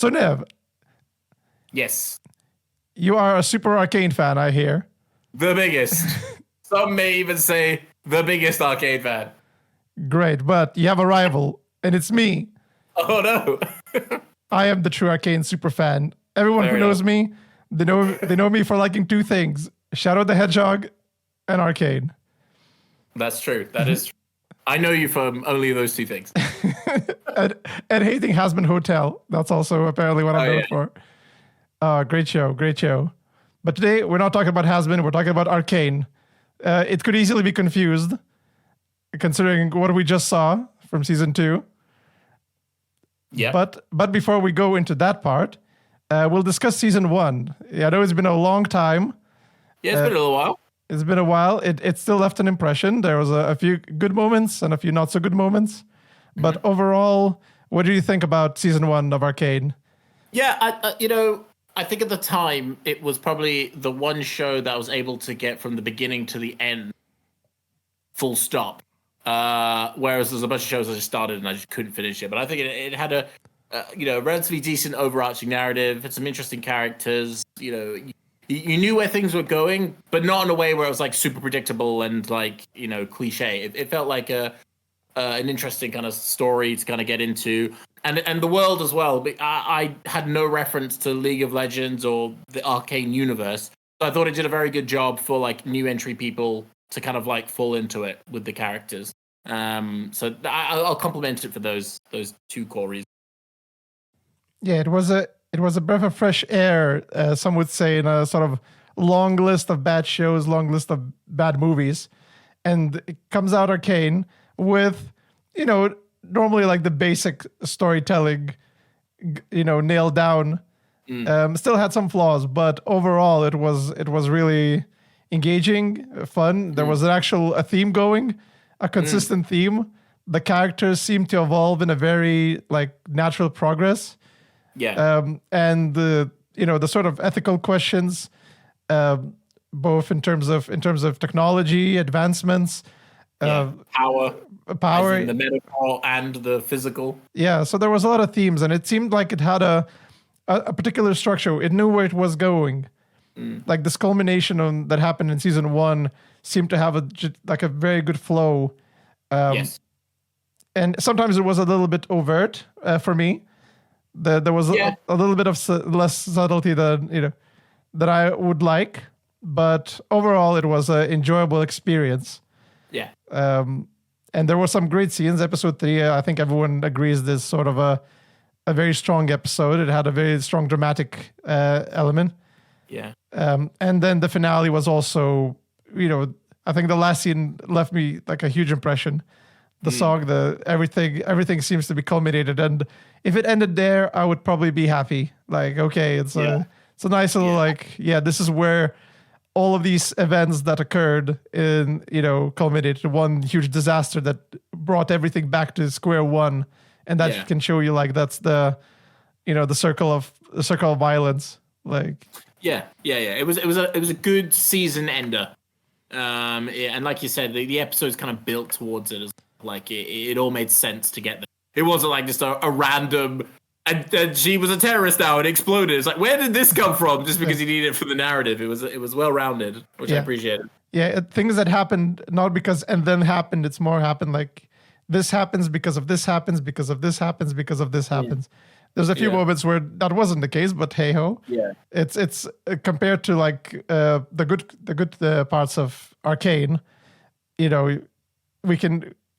So Nev, Yes. you are a super Arcane fan, I hear. The biggest. Some may even say the biggest Arcane fan. Great, but you have a rival, and it's me. Oh no. I am the true Arcane super fan. Everyone Fair who knows enough. me, they know me for liking two things: Shadow the Hedgehog and Arcane. That's true. That is true. I know you from only those two things. and hating Hasbin Hotel. That's also apparently what I'm known for. Great show, great show. But today we're not talking about Hasbin. We're talking about Arcane. It could easily be confused, considering what we just saw from season 2. Yeah. But before we go into that part, we'll discuss season 1. Yeah, I know it's been a long time. Yeah, it's been a little while. It's been a while. It still left an impression. There was a few good moments and a few not so good moments. But overall, what do you think about season 1 of Arcane? Yeah, I think at the time it was probably the one show that I was able to get from the beginning to the end, full stop. Whereas there's a bunch of shows I just started and I just couldn't finish it. But I think it had a relatively decent overarching narrative. Had some interesting characters. You knew where things were going, but not in a way where it was like super predictable and like cliche. It felt like an interesting kind of story to kind of get into. And the world as well. I had no reference to League of Legends or the Arcane universe. So I thought it did a very good job for like new entry people to kind of like fall into it with the characters. So I'll compliment it for those two core reasons. Yeah, it was a breath of fresh air. Some would say in a sort of long list of bad shows, long list of bad movies, and it comes out Arcane with normally like the basic storytelling, nailed down. Still had some flaws, but overall it was really engaging, fun. There was a theme going, a consistent theme. The characters seemed to evolve in a very like natural progress. Yeah. And the sort of ethical questions, both in terms of technology advancements, power, in the medical and the physical. Yeah, so there was a lot of themes, and it seemed like it had a particular structure. It knew where it was going. Like this culmination that happened in season 1 seemed to have a very good flow. Yes. And sometimes it was a little bit overt for me. There was a little bit of less subtlety than that I would like, but overall it was an enjoyable experience. Yeah. And there were some great scenes. Episode 3, I think everyone agrees, this sort of a very strong episode. It had a very strong dramatic element. Yeah. And then the finale was also, I think the last scene left me like a huge impression. The song, everything seems to be culminated. And if it ended there, I would probably be happy. Like, okay, it's a nice little this is where all of these events that occurred culminated in one huge disaster that brought everything back to square one, and that can show you like that's the circle of violence. Like it was a good season ender, and like you said, the episode's kind of built towards it. Like it all made sense to get there. It wasn't like just a random. And she was a terrorist now and exploded. It's like, where did this come from? Just because you needed it for the narrative. It was well rounded, which I appreciated. Yeah, things that happened not because and then happened. It's more happened like this happens because of this happens because of this happens because of this happens. There's a few moments where that wasn't the case, but hey ho. Yeah, it's compared to like the good parts of Arcane. You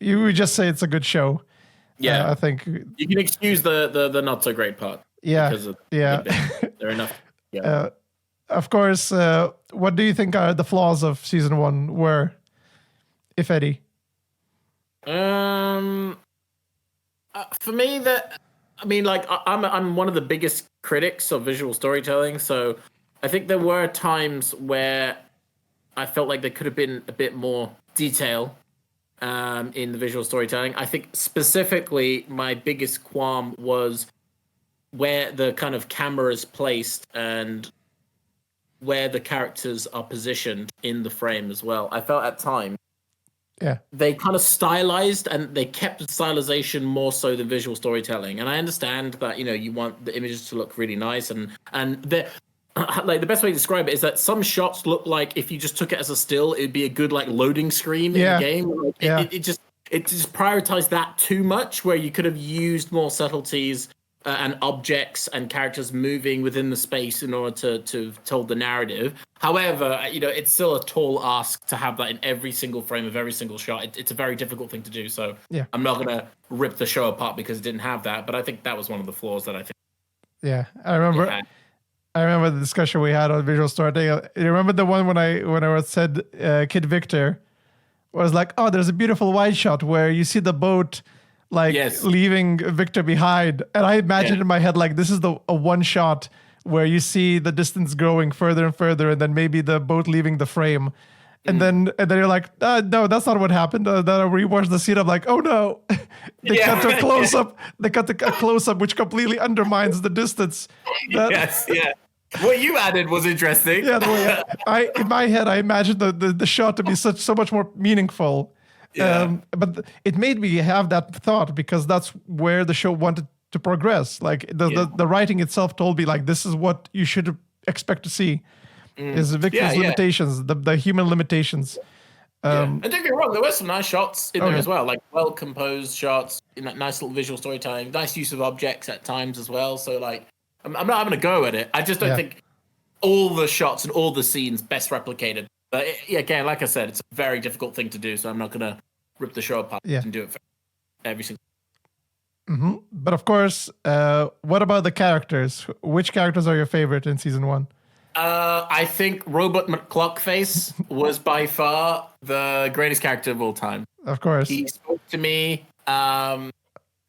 would just say it's a good show. Yeah, I think you can excuse the not so great part. Yeah, because of they're enough. Yeah. Of course. What do you think are the flaws of season 1 were, if any? For me, I'm one of the biggest critics of visual storytelling, so I think there were times where I felt like there could have been a bit more detail in the visual storytelling. I think specifically my biggest qualm was where the kind of camera is placed and where the characters are positioned in the frame as well. I felt at times Yeah. they kind of stylized, and they kept the stylization more so than visual storytelling. And I understand that, you know, you want the images to look really nice, and the like the best way to describe it is that some shots look like if you just took it as a still, it'd be a good like loading screen in the game. Like, it just prioritized that too much, where you could have used more subtleties and objects and characters moving within the space in order to tell the narrative. However, you know, it's still a tall ask to have that in every single frame of every single shot. It's a very difficult thing to do. So I'm not gonna rip the show apart because it didn't have that. But I think that was one of the flaws that I think. Yeah, I remember the discussion we had on visual storytelling. You remember the one when I said Kid Victor was like, oh, there's a beautiful wide shot where you see the boat like leaving Victor behind, and I imagined in my head like this is a one shot where you see the distance growing further and further, and then maybe the boat leaving the frame, and then you're like, no, that's not what happened. Then I rewatched the scene. I'm like, oh no, they cut to a close up. They cut to a close up, which completely undermines the distance. What you added was interesting. In my head, I imagined the shot to be so much more meaningful. But it made me have that thought because that's where the show wanted to progress. Like the writing itself told me like this is what you should expect to see is Victor's limitations, the human limitations. And don't get me wrong, there were some nice shots in there as well, like well composed shots, nice little visual storytelling, nice use of objects at times as well. So like, I'm not having a go at it. I just don't think all the shots and all the scenes best replicated. But again, like I said, it's a very difficult thing to do, so I'm not going to rip the show apart and do it for every single. Mm-hmm. But of course, what about the characters? Which characters are your favorite in season 1? I think Robot McClockface was by far the greatest character of all time. Of course. He spoke to me.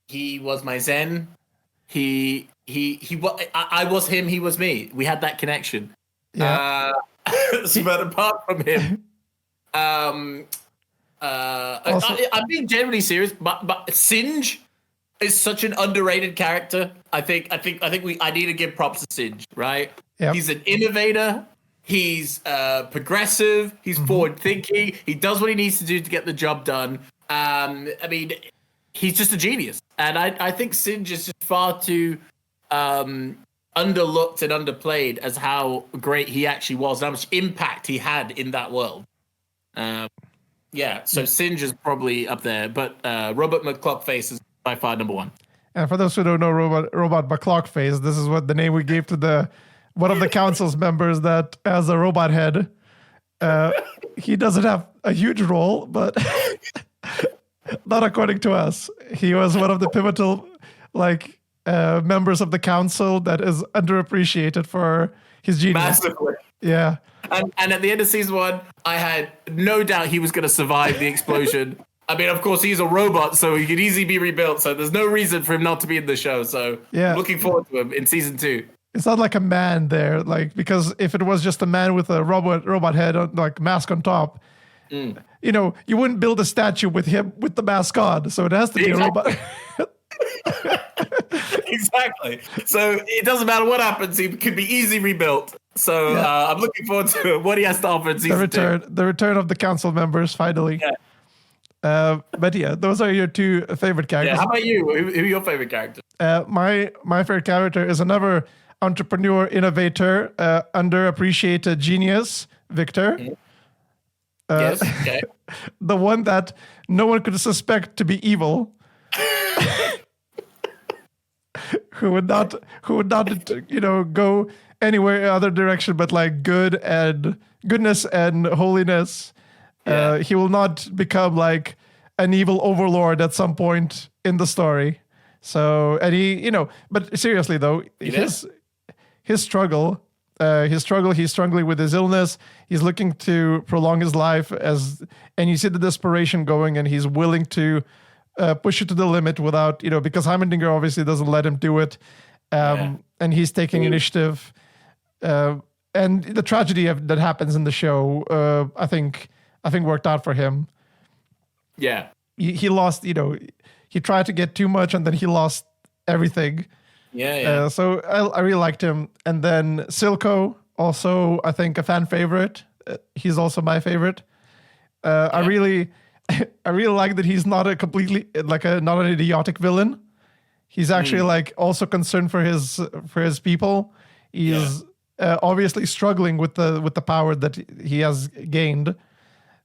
He was my Zen. I was him, he was me. We had that connection. Yeah. But apart from him, I'm being generally serious, but Singe is such an underrated character. I need to give props to Singe, right? Yep. He's an innovator. He's progressive. He's forward thinking. He does what he needs to do to get the job done. I mean, he's just a genius, and I think Singe is just far too underlooked and underplayed as how great he actually was, and how much impact he had in that world. So Singe is probably up there, but Robot McClockface is by far number 1. And for those who don't know Robot McClockface, this is what the name we gave to one of the council's members that has a robot head. He doesn't have a huge role, but not according to us. He was one of the pivotal members of the council that is underappreciated for his genius. Massively. Yeah. And at the end of season 1, I had no doubt he was going to survive the explosion. I mean, of course, he's a robot, so he could easily be rebuilt. So there's no reason for him not to be in the show. So I'm looking forward to him in season 2. It's not like a man there, because if it was just a man with a robot head, mask on top, you wouldn't build a statue with him with the mask on. So it has to be a robot. Exactly. So it doesn't matter what happens; he could be easily rebuilt. So I'm looking forward to what he has to offer in season 2. The return of the council members finally. Yeah. But those are your 2 favorite characters. Yeah. How about you? Who are your favorite characters? My favorite character is another entrepreneur, innovator, underappreciated genius, Victor. Yes. Okay. The one that no one could suspect to be evil. who would not go anywhere other direction but goodness and holiness. He will not become like an evil overlord at some point in the story. So, and but seriously though, his struggle, he's struggling with his illness. He's looking to prolong his life and you see the desperation going, and he's willing to push it to the limit without, because Heimerdinger obviously doesn't let him do it. And he's taking initiative. And the tragedy that happens in the show, I think worked out for him. Yeah. He lost, he tried to get too much and then he lost everything. Yeah. So I really liked him. And then Silco, also, I think a fan favorite. He's also my favorite. I I really like that he's not a completely not an idiotic villain. He's actually like also concerned for his people. He's obviously struggling with the power that he has gained.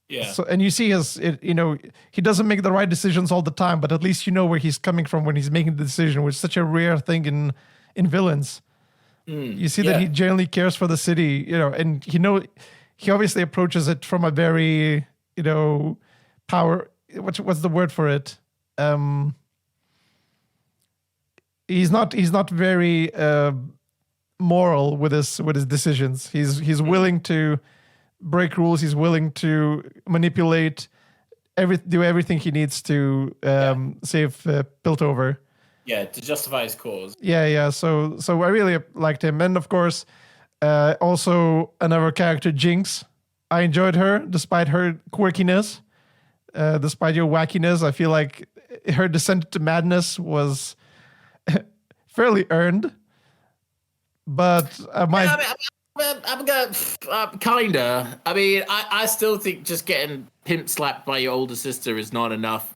Yeah. So, and you see he doesn't make the right decisions all the time, but at least you know where he's coming from when he's making the decision, which is such a rare thing in villains. You see that he genuinely cares for the city, and he obviously approaches it from a very, power. What's the word for it? He's not very moral with his decisions. He's willing to break rules. He's willing to manipulate, do everything he needs to save Piltover. Yeah, to justify his cause. Yeah. So I really liked him, and of course, also another character, Jinx. I enjoyed her despite her quirkiness, despite your wackiness. I feel like her descent to madness was fairly earned, but I'm gonna kinda. I mean, I still think just getting pimp slapped by your older sister is not enough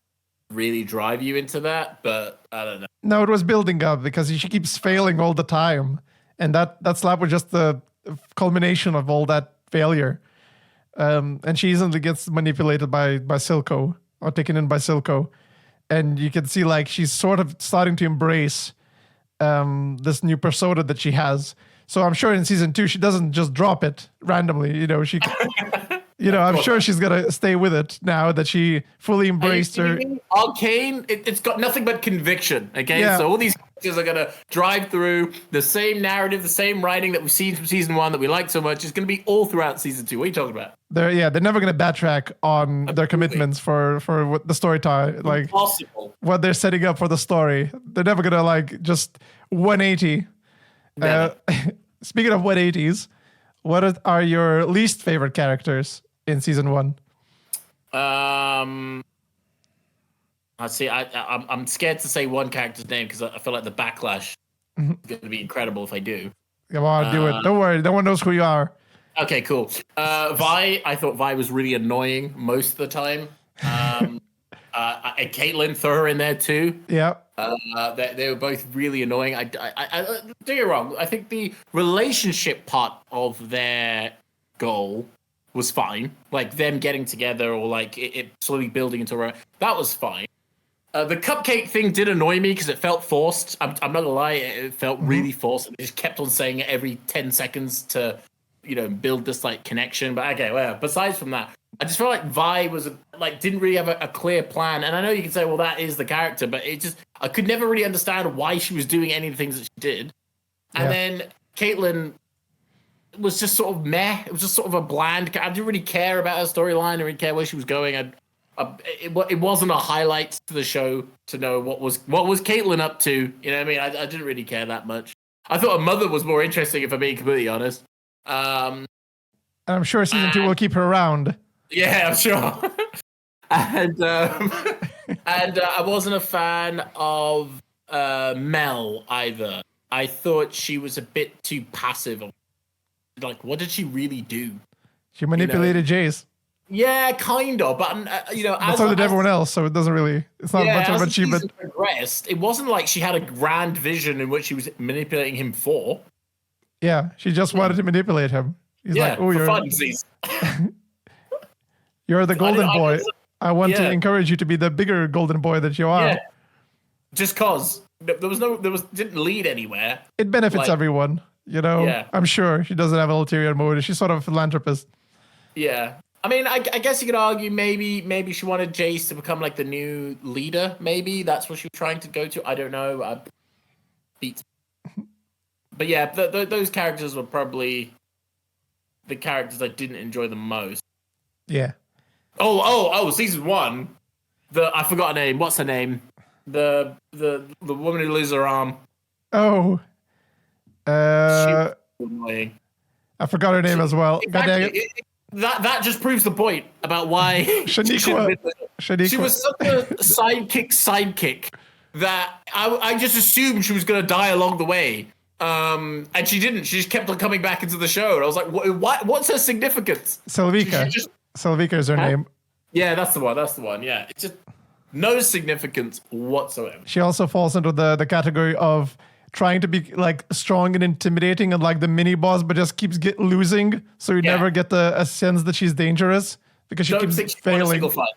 to really drive you into that. But I don't know. No, it was building up because she keeps failing all the time, and that slap was just the culmination of all that failure. And she easily gets manipulated by Silco, or taken in by Silco, and you can see like she's sort of starting to embrace this new persona that she has. So I'm sure in season 2 she doesn't just drop it randomly. She, I'm sure she's gonna stay with it now that she fully embraced her. Arcane, it's got nothing but conviction. Okay, so all these characters are gonna drive through the same narrative, the same writing that we've seen from season 1 that we like so much. It's gonna be all throughout season 2. What are you talking about? They're never gonna backtrack on their commitments for what the story time, like impossible. What they're setting up for the story. They're never gonna like just 180. Speaking of 180s, what are your least favorite characters in season 1? Let's see. I'm scared to say one character's name because I feel like the backlash is going to be incredible if I do. Come on, do it. Don't worry. No one knows who you are. Okay, cool. Vi, I thought Vi was really annoying most of the time. Caitlyn, throw her in there too. Yeah. They were both really annoying. I don't get me wrong. I think the relationship part of their goal was fine. Like them getting together or like it slowly building into a... That was fine. The cupcake thing did annoy me because it felt forced. I'm not gonna lie, it felt really forced. They just kept on saying it every 10 seconds to, build this like connection. But okay, well, besides from that, I just felt like Vi was didn't really have a clear plan. And I know you can say, well, that is the character, but I could never really understand why she was doing any of the things that she did. And then Caitlyn was just sort of meh. It was just sort of a bland. I didn't really care about her storyline. I didn't really care where she was going. It wasn't a highlight to the show to know what was Caitlyn up to. You know what I mean? I didn't really care that much. I thought her mother was more interesting, if I'm being completely honest. I'm sure season 2 will keep her around. Yeah, I'm sure. and I wasn't a fan of Mel either. I thought she was a bit too passive. Like, what did she really do? She manipulated Jace. Yeah, kind of, but but so did everyone else. So it doesn't really. It's not much of an achievement. Progressed, it wasn't like she had a grand vision in what she was manipulating him for. Yeah, she just wanted to manipulate him. He's like, "Oh, you're you're the golden boy. I want to encourage you to be the bigger golden boy that you are." Yeah. Just cause didn't lead anywhere. It benefits everyone, Yeah. I'm sure she doesn't have an ulterior motive. She's sort of a philanthropist. Yeah. I mean, I guess you could argue maybe she wanted Jace to become like the new leader. Maybe that's what she was trying to go to. I don't know. But yeah, those characters were probably the characters I didn't enjoy the most. Yeah. Oh! Season 1. I forgot her name. What's her name? The woman who loses her arm. Oh. She was annoying. I forgot her name as well. Exactly. That just proves the point about why Shaniqua. She was such a sidekick that I just assumed she was going to die along the way. And she didn't. She just kept on coming back into the show. And I was like, what's her significance? Sylvika. Sylvika is her name. Yeah, that's the one. That's the one. Yeah, it's just no significance whatsoever. She also falls into the category of trying to be like strong and intimidating and like the mini boss, but just keeps losing. So you never get a sense that she's dangerous because she keeps failing. Won a single fight.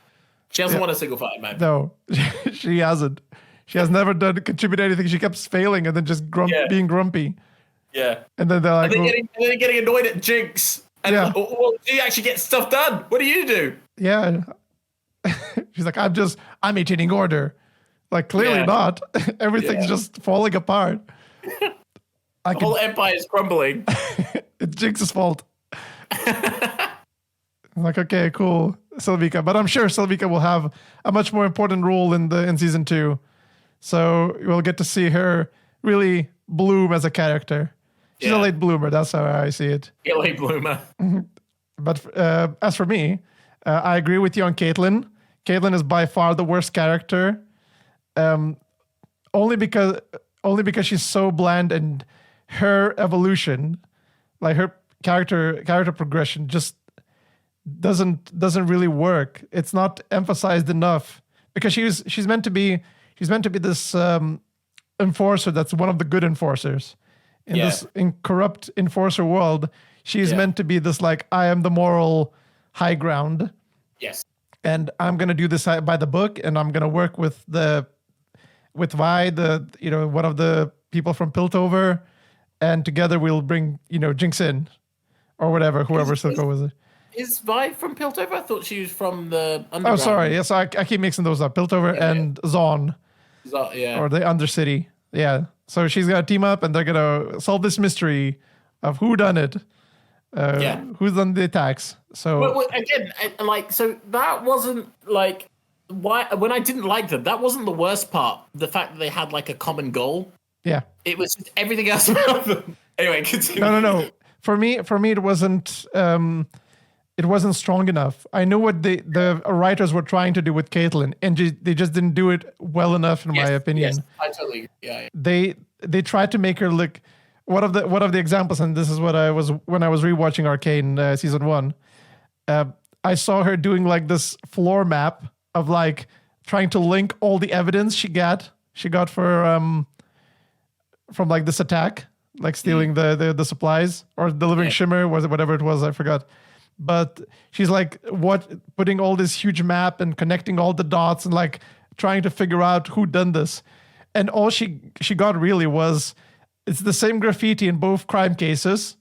She hasn't won a single fight, man. No, she hasn't. She has never contributed anything. She keeps failing and then just being grumpy. Yeah. And then they're like, and then getting annoyed at Jinx. And well, she actually gets stuff done. What do you do? Yeah. She's like, I'm maintaining order. Like, clearly not. Everything's just falling apart. The whole empire is crumbling. It's Jinx's fault. I'm like, okay, cool, Sylvika. But I'm sure Sylvika will have a much more important role in season 2. So we'll get to see her really bloom as a character. She's a late bloomer. That's how I see it. A late bloomer. But as for me, I agree with you on Caitlyn. Caitlyn is by far the worst character. Only because she's so bland, and her evolution, like her character progression, just doesn't really work. It's not emphasized enough because she's meant to be this enforcer that's one of the good enforcers in this corrupt enforcer world. She's meant to be this like, I am the moral high ground. Yes. And I'm gonna do this by the book, and I'm gonna work with Vi, one of the people from Piltover, and together we'll bring Jinx in, or whatever, whoever Silco was. Is Vi from Piltover? I thought she was from the Underground. Oh, sorry. Yes, I keep mixing those up. Piltover and Zaun, or the Undercity. Yeah. So she's gonna team up, and they're gonna solve this mystery of who done it. Who's done the attacks? So again, so that wasn't like why when I didn't like them. That wasn't the worst part. The fact that they had like a common goal. Yeah, it was just everything else about them. Anyway, continue. No. For me, it wasn't. It wasn't strong enough. I knew what the writers were trying to do with Caitlyn, and they just didn't do it well enough, in my opinion. Yes, I totally. Yeah. They tried to make her look. One of the examples, and this is what I was when I was rewatching Arcane season 1. I saw her doing like this floor map of like trying to link all the evidence she got for from like this attack, like stealing the supplies or delivering shimmer, was it whatever it was, I forgot. But she's like putting all this huge map and connecting all the dots and like trying to figure out who done this, and all she got really was, it's the same graffiti in both crime cases.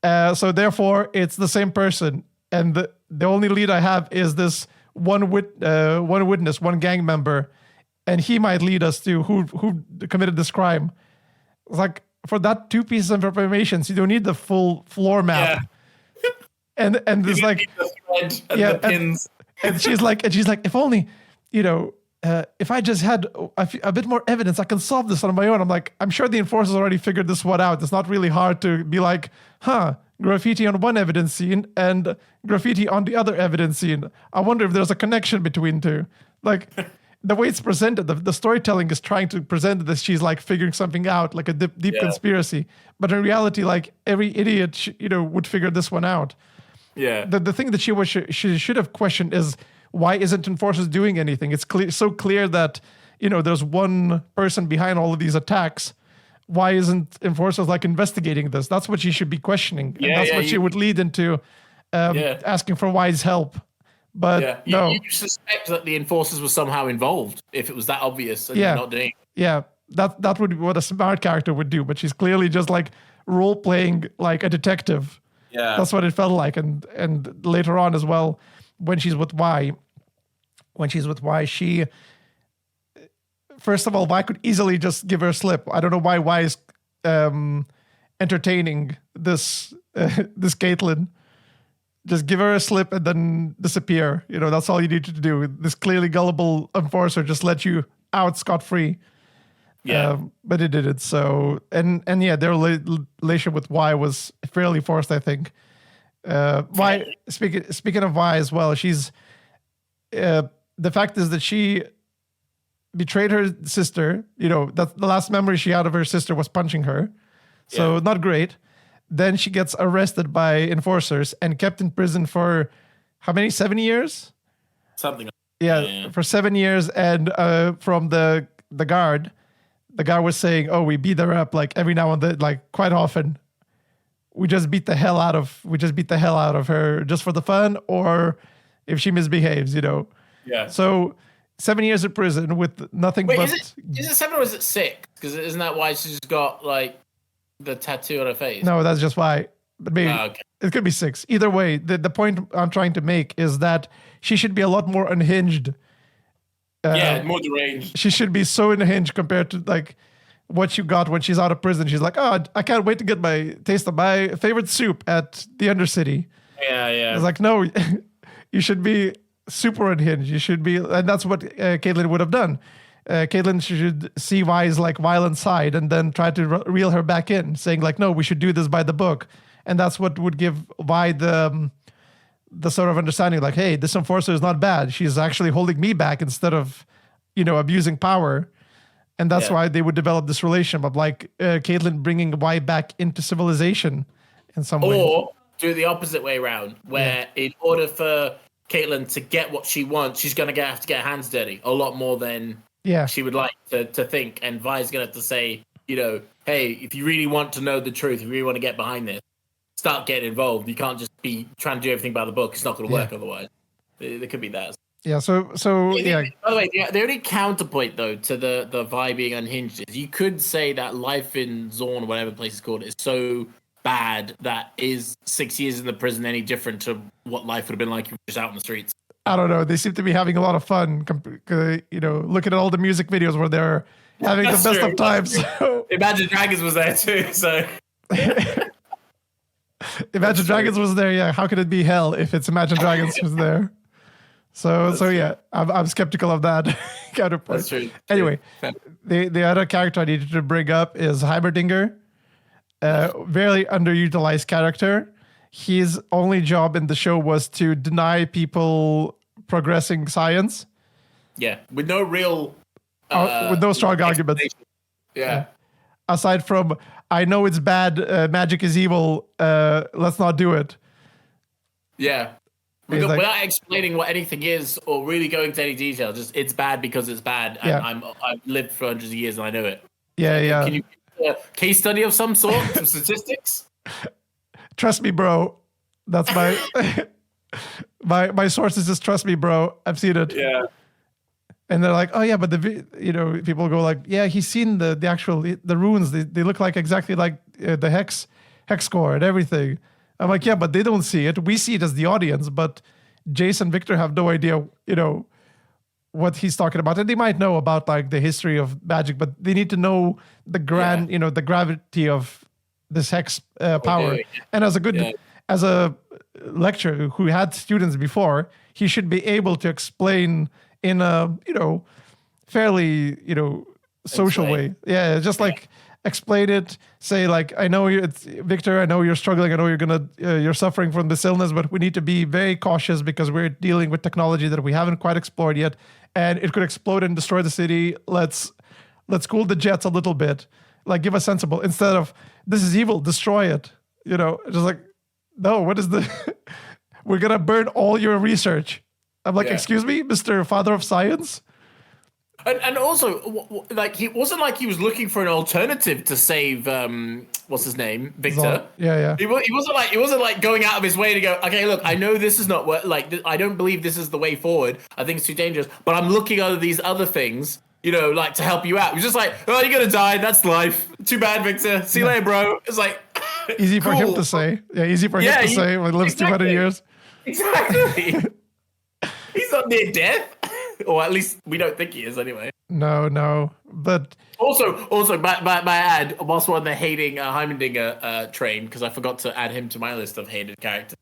So therefore, it's the same person. And the only lead I have is this one witness, one gang member. And he might lead us to who committed this crime. It's like, for that 2 pieces of information, so you don't need the full floor map. Yeah. And there's like... the thread and the pins. And she's like, if only, if I just had a bit more evidence, I can solve this on my own. I'm like, I'm sure the enforcers already figured this one out. It's not really hard to be like, graffiti on one evidence scene and graffiti on the other evidence scene. I wonder if there's a connection between two. Like, the way it's presented, the storytelling is trying to present that she's like figuring something out, like a deep conspiracy. But in reality, like every idiot, would figure this one out. Yeah. The thing that she should have questioned is, why isn't enforcers doing anything? It's so clear that, there's one person behind all of these attacks. Why isn't enforcers like investigating this? That's what she should be questioning. And that's what she would lead into asking for wise help. But no. You suspect that the enforcers were somehow involved if it was that obvious and you're not doing it. Yeah, that would be what a smart character would do. But she's clearly just like role-playing like a detective. Yeah. That's what it felt like. And later on as well, when she's with Y, she, first of all, Y could easily just give her a slip. I don't know why Y is entertaining this Caitlyn. Just give her a slip and then disappear. That's all you need to do. This clearly gullible enforcer just let you out scot-free. Yeah. But it didn't. So, and their relation with Y was fairly forced, I think. Y, speaking of Y as well, she's... the fact is that she betrayed her sister. That the last memory she had of her sister was punching her. So not great. Then she gets arrested by enforcers and kept in prison for how many? 7 years? Something. For 7 years, and from the guard was saying, "Oh, we beat her up like every now and then, like quite often. We just beat the hell out of her just for the fun, or if she misbehaves, you know." Yeah. So 7 years in prison with nothing but. Is it 7 or is it 6? Because isn't that why she's got like the tattoo on her face? No, that's just why. But maybe it could be 6. Either way, the point I'm trying to make is that she should be a lot more unhinged. More deranged. She should be so unhinged compared to like what you got when she's out of prison. She's like, "Oh, I can't wait to get my taste of my favorite soup at the Undercity." Yeah. It's like, no, you should be super unhinged. You should be, and that's what Caitlyn would have done. Caitlyn should see Vi's like violent side and then try to reel her back in, saying like, "No, we should do this by the book." And that's what would give Vi the sort of understanding, like, "Hey, this enforcer is not bad. She's actually holding me back instead of, abusing power." And that's why they would develop this relationship of like Caitlyn bringing Vi back into civilization in some way. Or do the opposite way around, where in order for Caitlyn to get what she wants, she's going to have to get her hands dirty a lot more than she would like to think. And Vi's going to have to say, "Hey, if you really want to know the truth, if you really want to get behind this, start getting involved. You can't just be trying to do everything by the book. It's not going to work otherwise." There could be that. Yeah, so yeah. By the way, the only counterpoint though to the Vi being unhinged is you could say that life in Zorn, whatever place is called, is so bad that is 6 years in the prison any different to what life would have been like if you were just out in the streets? I don't know. They seem to be having a lot of fun. Looking at all the music videos where they're having the best of times. So. Imagine Dragons was there too. So. Imagine Dragons was there. Yeah, how could it be hell if it's Imagine Dragons was there? So yeah, I'm skeptical of that counterpoint. That's true. Anyway, the other character I needed to bring up is Heimerdinger. Very underutilized character. His only job in the show was to deny people progressing science. Yeah, with no real... with no strong arguments. Yeah. Aside from, "I know it's bad, magic is evil, let's not do it." Yeah. Without explaining what anything is or really going into any detail, just it's bad because it's bad. And I've lived for hundreds of years and I know it. Yeah. Can you a case study of some sort, some statistics? Trust me, bro. That's my sources. Just trust me, bro. I've seen it. Yeah. And they're like, "Oh yeah, but people go like, yeah, he's seen the actual the runes. They look like exactly like the hex score and everything." I'm like, "Yeah, but they don't see it. We see it as the audience, but Jace and Victor have no idea, what he's talking about. And they might know about like the history of magic, but they need to know the the gravity of this hex power." And as a lecturer who had students before, he should be able to explain in a fairly social way. Yeah, just like explain it. Say like, "I know it's Victor. I know you're struggling. I know you're suffering from this illness, but we need to be very cautious because we're dealing with technology that we haven't quite explored yet, and it could explode and destroy the city. Let's cool the jets a little bit. Like, give a sensible instead of this is evil, destroy it. Just like, no, what is the? We're gonna burn all your research." I'm like, "Excuse me, Mr. Father of Science." And also, like, he wasn't like he was looking for an alternative to save what's his name, Victor. Yeah. He wasn't like going out of his way to go, "Okay, look, I know this is not I don't believe this is the way forward. I think it's too dangerous, but I'm looking at these other things, like to help you out." He was just like, "Oh, you're gonna die. That's life. Too bad, Victor. See you later, bro." It's like easy for him to say. Yeah, easy for him to say when he lives 200 years. Exactly. He's not near death. Or at least we don't think he is anyway. No. But also, by add, whilst we're on the hating Heimerdinger train, because I forgot to add him to my list of hated characters.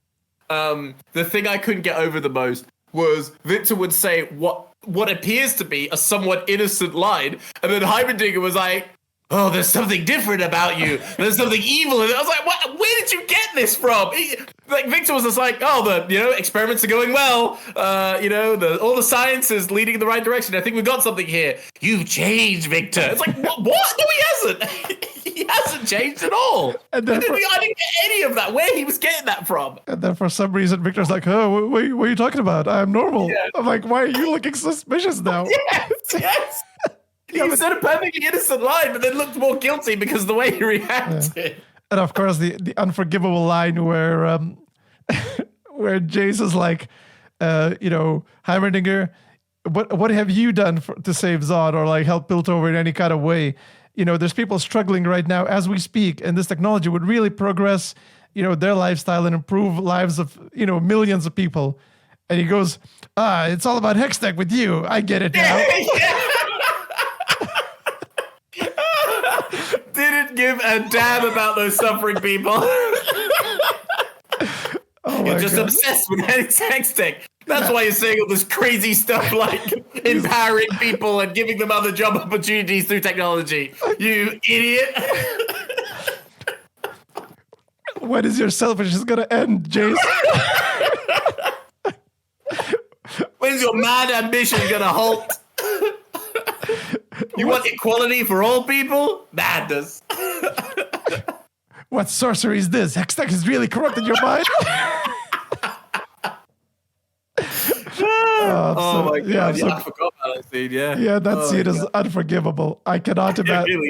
The thing I couldn't get over the most was Victor would say what appears to be a somewhat innocent line, and then Heimerdinger was like, "Oh, there's something different about you. There's something evil." And I was like, "What? Where did you get this from?" Victor was just like, "Oh, the experiments are going well. All the science is leading in the right direction. I think we've got something here." "You've changed, Victor." It's like, what? No, he hasn't. He hasn't changed at all. And then I didn't get any of that. Where he was getting that from? And then for some reason, Victor's like, "Oh, what are you talking about? I'm normal." Yeah. I'm like, "Why are you looking suspicious now?" Yes. He said a perfectly innocent line, but then looked more guilty because of the way he reacted. Yeah. And of course, the unforgivable line where where Jace is like, Heimerdinger, what have you done to save Zod or like help Piltover in any kind of way? There's people struggling right now as we speak, and this technology would really progress, their lifestyle and improve lives of, millions of people. And he goes, it's all about Hextech with you. I get it now. Didn't give a damn about those suffering people. You're just obsessed with Hextech. That's why you're saying all this crazy stuff like empowering people and giving them other job opportunities through technology. You idiot. When is your selfishness going to end, Jace? When's your mad ambition going to halt? You want equality for all people? Madness. What sorcery is this? Hextech has really corrupted your mind? Oh my god! Yeah, I forgot about that scene. Yeah, that scene is unforgivable. I cannot imagine.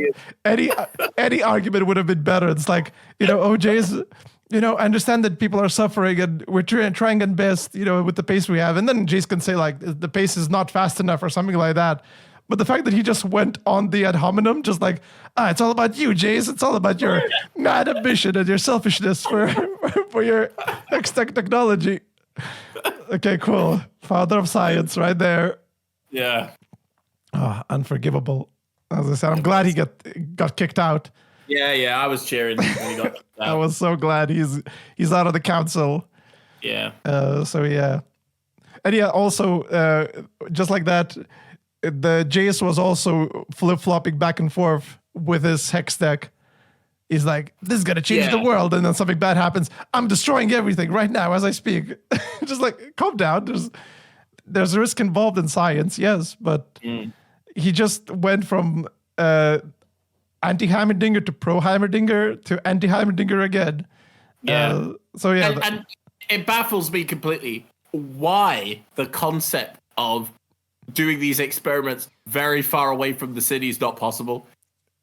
Really any argument would have been better. It's like Jace. I understand that people are suffering and we're trying our best. With the pace we have, and then Jace can say like the pace is not fast enough or something like that. But the fact that he just went on the ad hominem, just like, it's all about you, Jace. It's all about your mad ambition and your selfishness for your Hextech technology. Okay, cool. Father of science right there. Yeah. Oh, unforgivable. As I said, I'm glad he got kicked out. Yeah, I was cheering when he got kicked out. I was so glad he's out of the council. Yeah. So yeah. And yeah, also, just like that, the Jace was also flip-flopping back and forth with his Hextech. He's like, this is going to change the world. And then something bad happens. I'm destroying everything right now as I speak. Just like, calm down. There's a risk involved in science, yes. But he just went from anti-Heimerdinger to pro-Heimerdinger to anti-Heimerdinger again. Yeah. So yeah. And it baffles me completely why the concept of doing these experiments very far away from the city is not possible.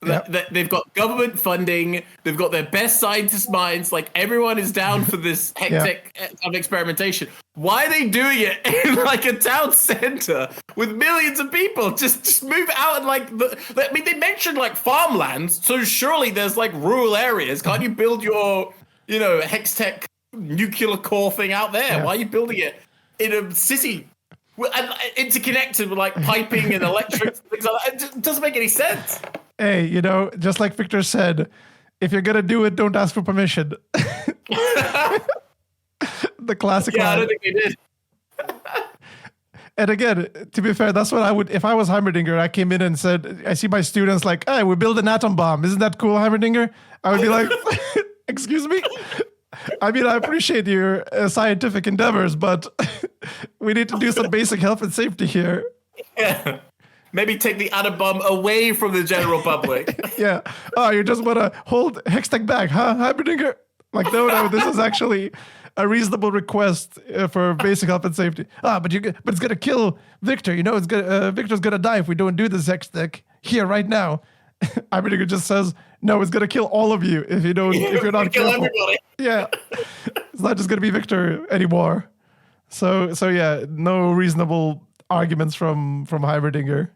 Yep. They've got government funding. They've got their best scientist minds. Like everyone is down for this hectic of experimentation. Why are they doing it in like a town center with millions of people? Just move out and like. They mentioned like farmlands, so surely there's like rural areas. Can't you build your Hextech nuclear core thing out there? Yeah. Why are you building it in a city? And interconnected with like piping and electric things like that. It just doesn't make any sense. Hey, just like Victor said, if you're gonna do it, don't ask for permission. The classic line. I don't think they did. And again, to be fair, that's what I would, if I was Heimerdinger, I came in and said, I see my students like, hey, we build an atom bomb. Isn't that cool, Heimerdinger? I would be like, excuse me? I mean, I appreciate your scientific endeavors, but we need to do some basic health and safety here. Yeah. Maybe take the atom bomb away from the general public. Yeah. Oh, you just want to hold Hextech back, huh, Heimerdinger? Like, no, this is actually a reasonable request for basic health and safety. But it's gonna kill Victor. Victor's gonna die if we don't do this Hextech here right now. Heimerdinger just says, no, it's gonna kill all of you if you're not kill careful. Everybody. Yeah. It's not just gonna be Victor anymore. So yeah, no reasonable arguments from Heimerdinger.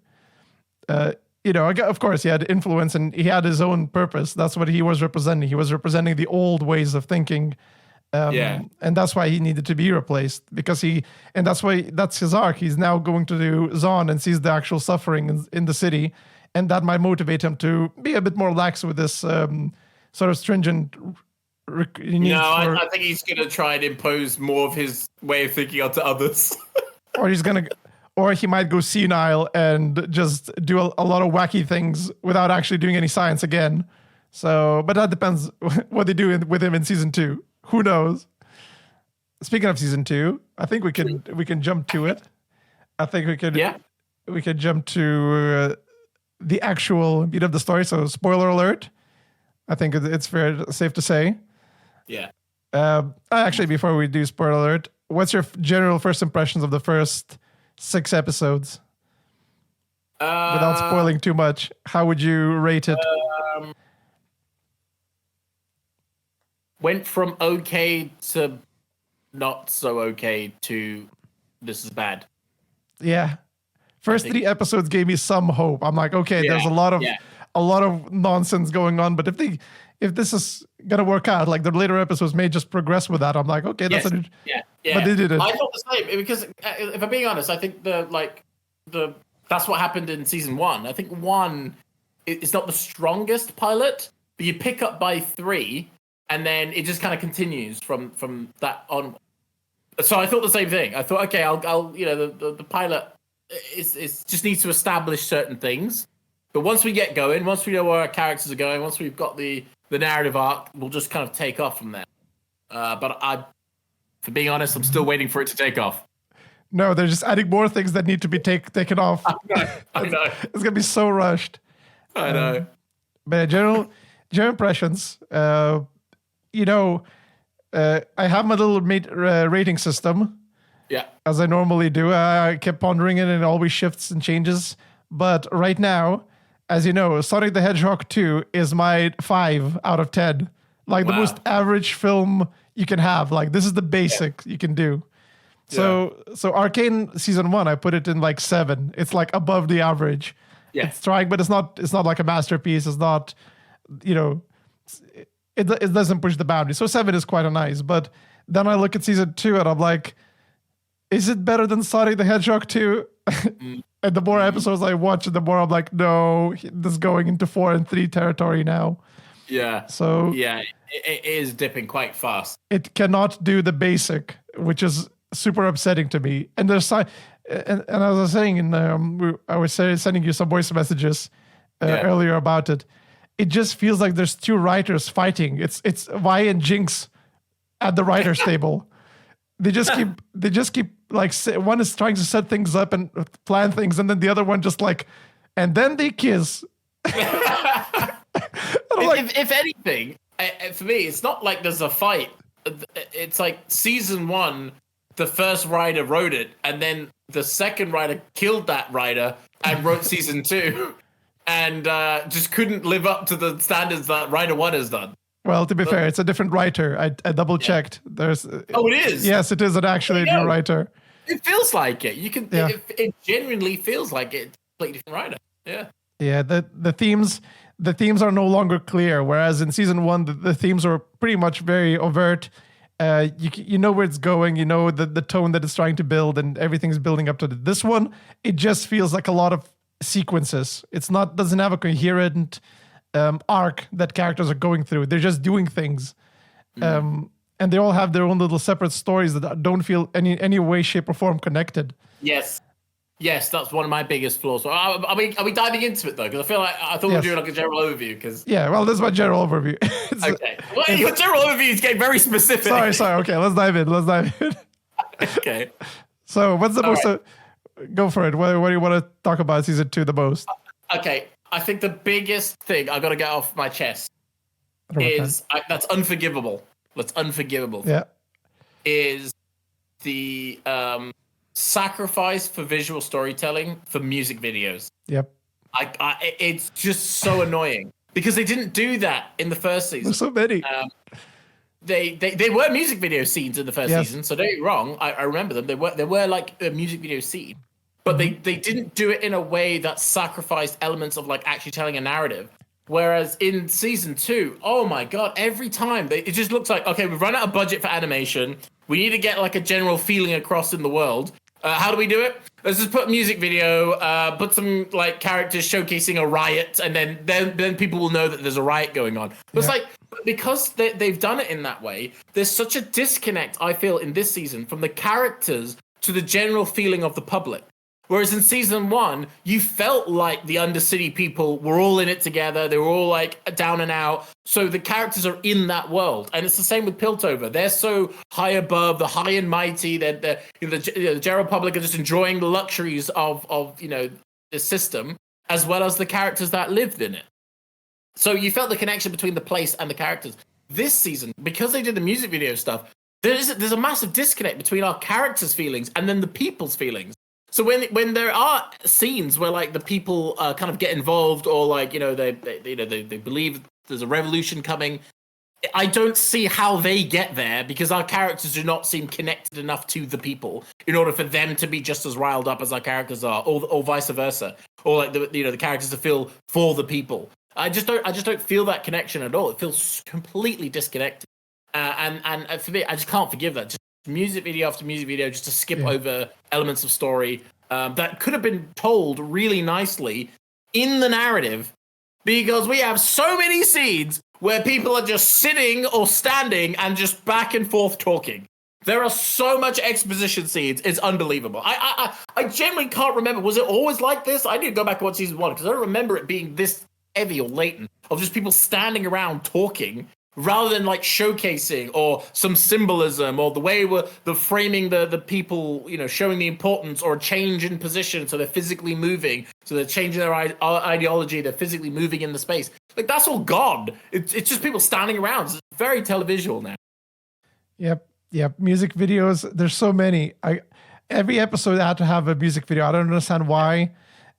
Of course, he had influence and he had his own purpose. That's what he was representing. He was representing the old ways of thinking. And that's why he needed to be replaced because that's his arc. He's now going to do Zon and sees the actual suffering in the city. And that might motivate him to be a bit more lax with this sort of stringent. I think he's going to try and impose more of his way of thinking onto others. Or he might go senile and just do a lot of wacky things without actually doing any science again. So, but that depends what they do with him in season 2. Who knows? Speaking of season 2, I think we can jump to it. I think we could jump to the actual beat of the story. So, spoiler alert: I think it's safe to say. Yeah. Actually, before we do spoiler alert, what's your general first impressions of the first 6 episodes? Without spoiling too much, how would you rate it? Went from okay to not so okay to this is bad. Yeah. First 3 episodes gave me some hope. I'm like, okay, there's a lot of nonsense going on, but if this is gonna work out, like the later episodes may just progress with that. I'm like, okay, yes. that's but they did it. I thought the same because if I'm being honest, I think that's what happened in season 1. I think 1 is not the strongest pilot, but you pick up by 3, and then it just kind of continues from that on. So I thought the same thing. I thought, okay, I'll the pilot is just needs to establish certain things, but once we get going, once we know where our characters are going, once we've got the narrative arc, we'll just kind of take off from there. But for being honest, I'm still waiting for it to take off. No, they're just adding more things that need to be taken off. I know. It's gonna be so rushed. I know. But general impressions. I have my little rating system. Yeah. As I normally do. I kept pondering it, and it always shifts and changes. But right now, as you know, Sonic the Hedgehog 2 is my 5 out of 10. Like the most average film you can have. Like this is the basic you can do. So Arcane season 1, I put it in like 7. It's like above the average. Yeah. It's trying, but it's not like a masterpiece. It's not, it doesn't push the boundary. So 7 is quite a nice. But then I look at season 2 and I'm like, is it better than Sonic the Hedgehog 2? And the more episodes I watch, the more I'm like, no, this is going into 4 and 3 territory now. Yeah. So yeah, it is dipping quite fast. It cannot do the basic, which is super upsetting to me. And there's and as I was saying, I was sending you some voice messages earlier about it. It just feels like there's 2 writers fighting. It's Vi and Jinx at the writers' table. They just keep like one is trying to set things up and plan things, and then the other one just like, and then they kiss. If anything, for me, it's not like there's a fight. It's like season 1, the first writer wrote it, and then the second writer killed that writer and wrote season 2, and just couldn't live up to the standards that writer 1 has done. Well, to be fair, it's a different writer. I double checked. There's it is. Yes, it is actually a new writer. It feels like it. You can. Yeah. It genuinely feels like it's a completely different writer. Yeah. Yeah. The themes are no longer clear. Whereas in season 1, the themes were pretty much very overt. You know where it's going. You know the tone that it's trying to build, and everything's building up to it. This one, it just feels like a lot of sequences. Doesn't have a coherent arc that characters are going through. They're just doing things. And they all have their own little separate stories that don't feel any way, shape, or form connected. Yes, that's one of my biggest flaws. So are we diving into it though? Because I thought we were doing like a general overview. Because well, this is my general overview. Okay, well, your general overview is getting very specific. Sorry. Okay, let's dive in. Okay. So, what's the most? Go for it. What do you want to talk about season 2 the most? Okay, I think the biggest thing I got to get off my chest is that's unforgivable. What's unforgivable is the sacrifice for visual storytelling for music videos. Yep. It's just so annoying because they didn't do that in the first season. There's so many. They were music video scenes in the first season, so don't get me wrong. I remember them. They were like a music video scene, but they didn't do it in a way that sacrificed elements of like actually telling a narrative. Whereas in season 2, oh my god, every time it just looks like, okay, we've run out of budget for animation. We need to get like a general feeling across in the world. How do we do it? Let's just put a music video, put some like characters showcasing a riot, and then people will know that there's a riot going on. But it's like, because they've done it in that way, there's such a disconnect, I feel, in this season from the characters to the general feeling of the public. Whereas in season 1, you felt like the Undercity people were all in it together. They were all like down and out. So the characters are in that world. And it's the same with Piltover. They're so high above, the high and mighty, that the general public are just enjoying the luxuries of the system, as well as the characters that lived in it. So you felt the connection between the place and the characters. This season, because they did the music video stuff, there's a massive disconnect between our characters' feelings and then the people's feelings. So when there are scenes where like the people kind of get involved, or like they believe there's a revolution coming, I don't see how they get there, because our characters do not seem connected enough to the people in order for them to be just as riled up as our characters are, or vice versa, or like the characters to feel for the people. I just don't feel that connection at all. It feels completely disconnected, and for me, I just can't forgive that. Just music video after music video, just to skip over elements of story that could have been told really nicely in the narrative, because we have so many scenes where people are just sitting or standing and just back and forth talking. There are so much exposition scenes. It's unbelievable. I genuinely can't remember. Was it always like this? I need to go back and watch season 1, because I don't remember it being this heavy or latent of just people standing around talking, rather than like showcasing or some symbolism, or the way the framing the people, showing the importance or a change in position, so they're physically moving, so they're changing their ideology, they're physically moving in the space. Like, that's all gone. It's just people standing around. It's very televisual now. Yep. Music videos, there's so many. Every episode had to have a music video. I don't understand why.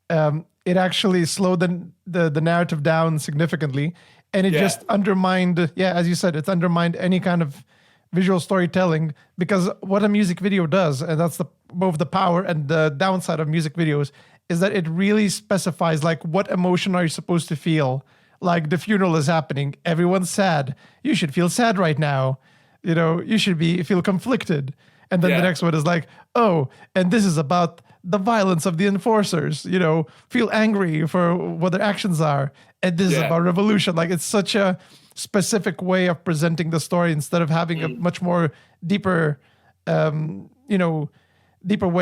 It actually slowed the narrative down significantly. And it just undermined, as you said, it's undermined any kind of visual storytelling, because what a music video does, and that's both the power and the downside of music videos, is that it really specifies like what emotion are you supposed to feel. Like, the funeral is happening, everyone's sad, you should feel sad right now, you should feel conflicted. And then the next one is like, oh, and this is about the violence of the enforcers, feel angry for what their actions are. And this is about revolution. Like, it's such a specific way of presenting the story, instead of having a much more deeper way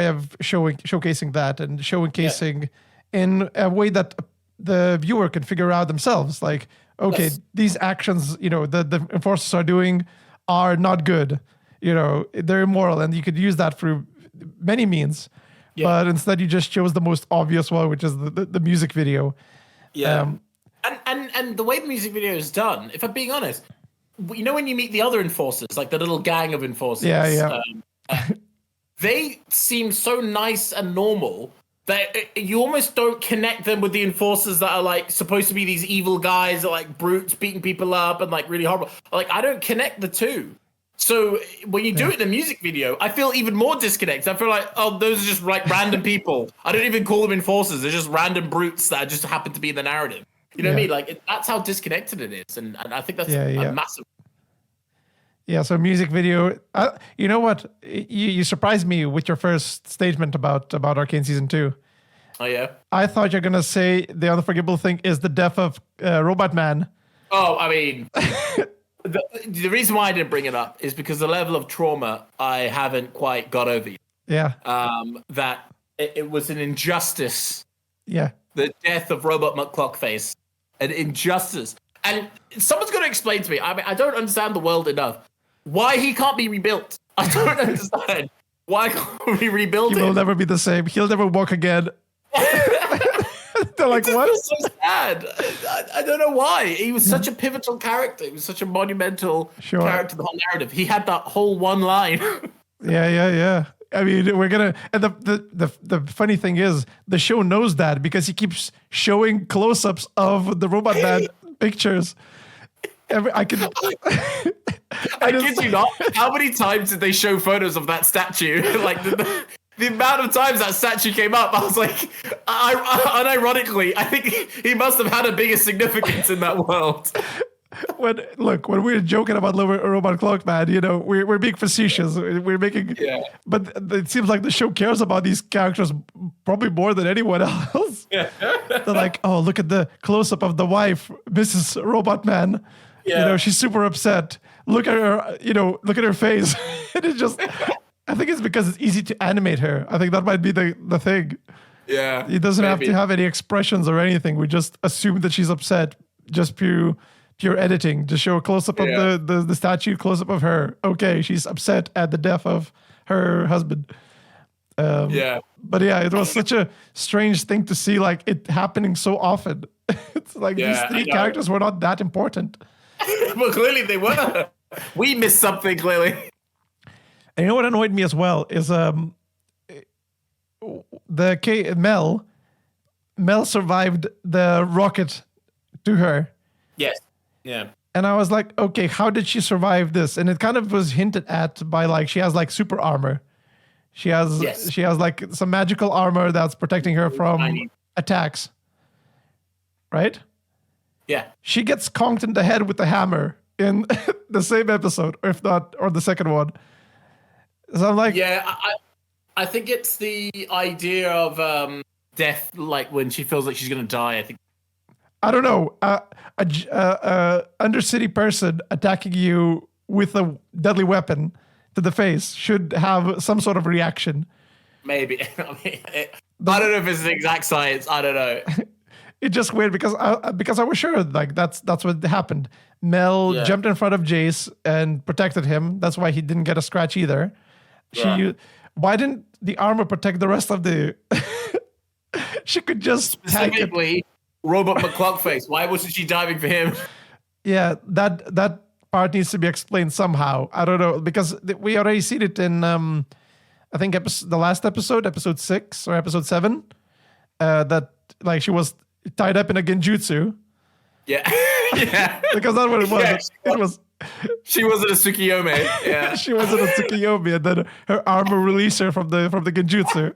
of showcasing that, and showcasing in a way that the viewer can figure out themselves. Like, okay, these actions, the enforcers are doing are not good. They're immoral, and you could use that through many means. Yeah. But instead, you just chose the most obvious one, which is the music video. Yeah. And the way the music video is done, if I'm being honest, when you meet the other enforcers, like the little gang of enforcers, they seem so nice and normal that you almost don't connect them with the enforcers that are like supposed to be these evil guys, that like brutes beating people up and like really horrible. Like, I don't connect the two. So when you do it in a music video, I feel even more disconnected. I feel like, oh, those are just like random people. I don't even call them enforcers. They're just random brutes that just happen to be in the narrative. You know what I mean? Like, that's how disconnected it is. And I think that's a massive. Yeah, so music video. You know what? You surprised me with your first statement about Arcane Season 2. Oh, yeah? I thought you're going to say the unforgivable thing is the death of Robot Man. Oh, I mean... The reason why I didn't bring it up is because the level of trauma I haven't quite got over yet. Yeah. That it was an injustice. Yeah. The death of Robot McClockface, an injustice. And someone's got to explain to me. I mean, I don't understand the world enough. Why he can't be rebuilt? I don't understand. Why can't we rebuild him? He will never be the same. He'll never walk again. They're like, what? So sad. I don't know why. He was such a pivotal character. He was such a monumental character, the whole narrative. He had that whole one line. Yeah. I mean, we're gonna. And the funny thing is, the show knows that, because he keeps showing close-ups of the Robot Man pictures. I kid you not. How many times did they show photos of that statue? Like the amount of times that statue came up, I was like, unironically, I think he must have had a bigger significance in that world. When we're joking about Robot Clock Man, we're being facetious. We're making, but it seems like the show cares about these characters probably more than anyone else. Yeah. They're like, oh, look at the close-up of the wife, Mrs. Robot Man. Yeah. She's super upset. Look at her, look at her face. And it's just, I think it's because it's easy to animate her. I think that might be the thing. Yeah. It doesn't have to have any expressions or anything. We just assume that she's upset, just pure editing. Just show a close-up of the statue, close-up of her. Okay, she's upset at the death of her husband. But yeah, it was such a strange thing to see, like, it happening so often. It's like these Yeah, I three know. characters were not that important. Well, clearly they were. We missed something, clearly. And you know what annoyed me as well is Mel survived the rocket to her. Yes. Yeah. And I was like, okay, how did she survive this? And it kind of was hinted at by like she has like super armor. She has like some magical armor that's protecting her from attacks. Right? Yeah. She gets conked in the head with a hammer in the same episode, or if not, or the second one. So I'm like, yeah, I think it's the idea of death, like when she feels like she's gonna die. I think. I don't know, a undercity person attacking you with a deadly weapon to the face should have some sort of reaction. Maybe. I don't know if it's the exact science. I don't know. It's just weird because I was sure like that's what happened. Mel jumped in front of Jace and protected him. That's why he didn't get a scratch either. Why didn't the armor protect the rest of the? She could just specifically Robot McCluckface. Why wasn't she diving for him? Yeah, that part needs to be explained somehow. I don't know because we already seen it in I think the last episode 6 or episode 7, that like she was tied up in a genjutsu. Yeah, yeah. Because that's what it was. Yeah, it was. She wasn't a Tsukiyomi. Yeah, she wasn't a Tsukiyomi, and then her armor released her from the genjutsu.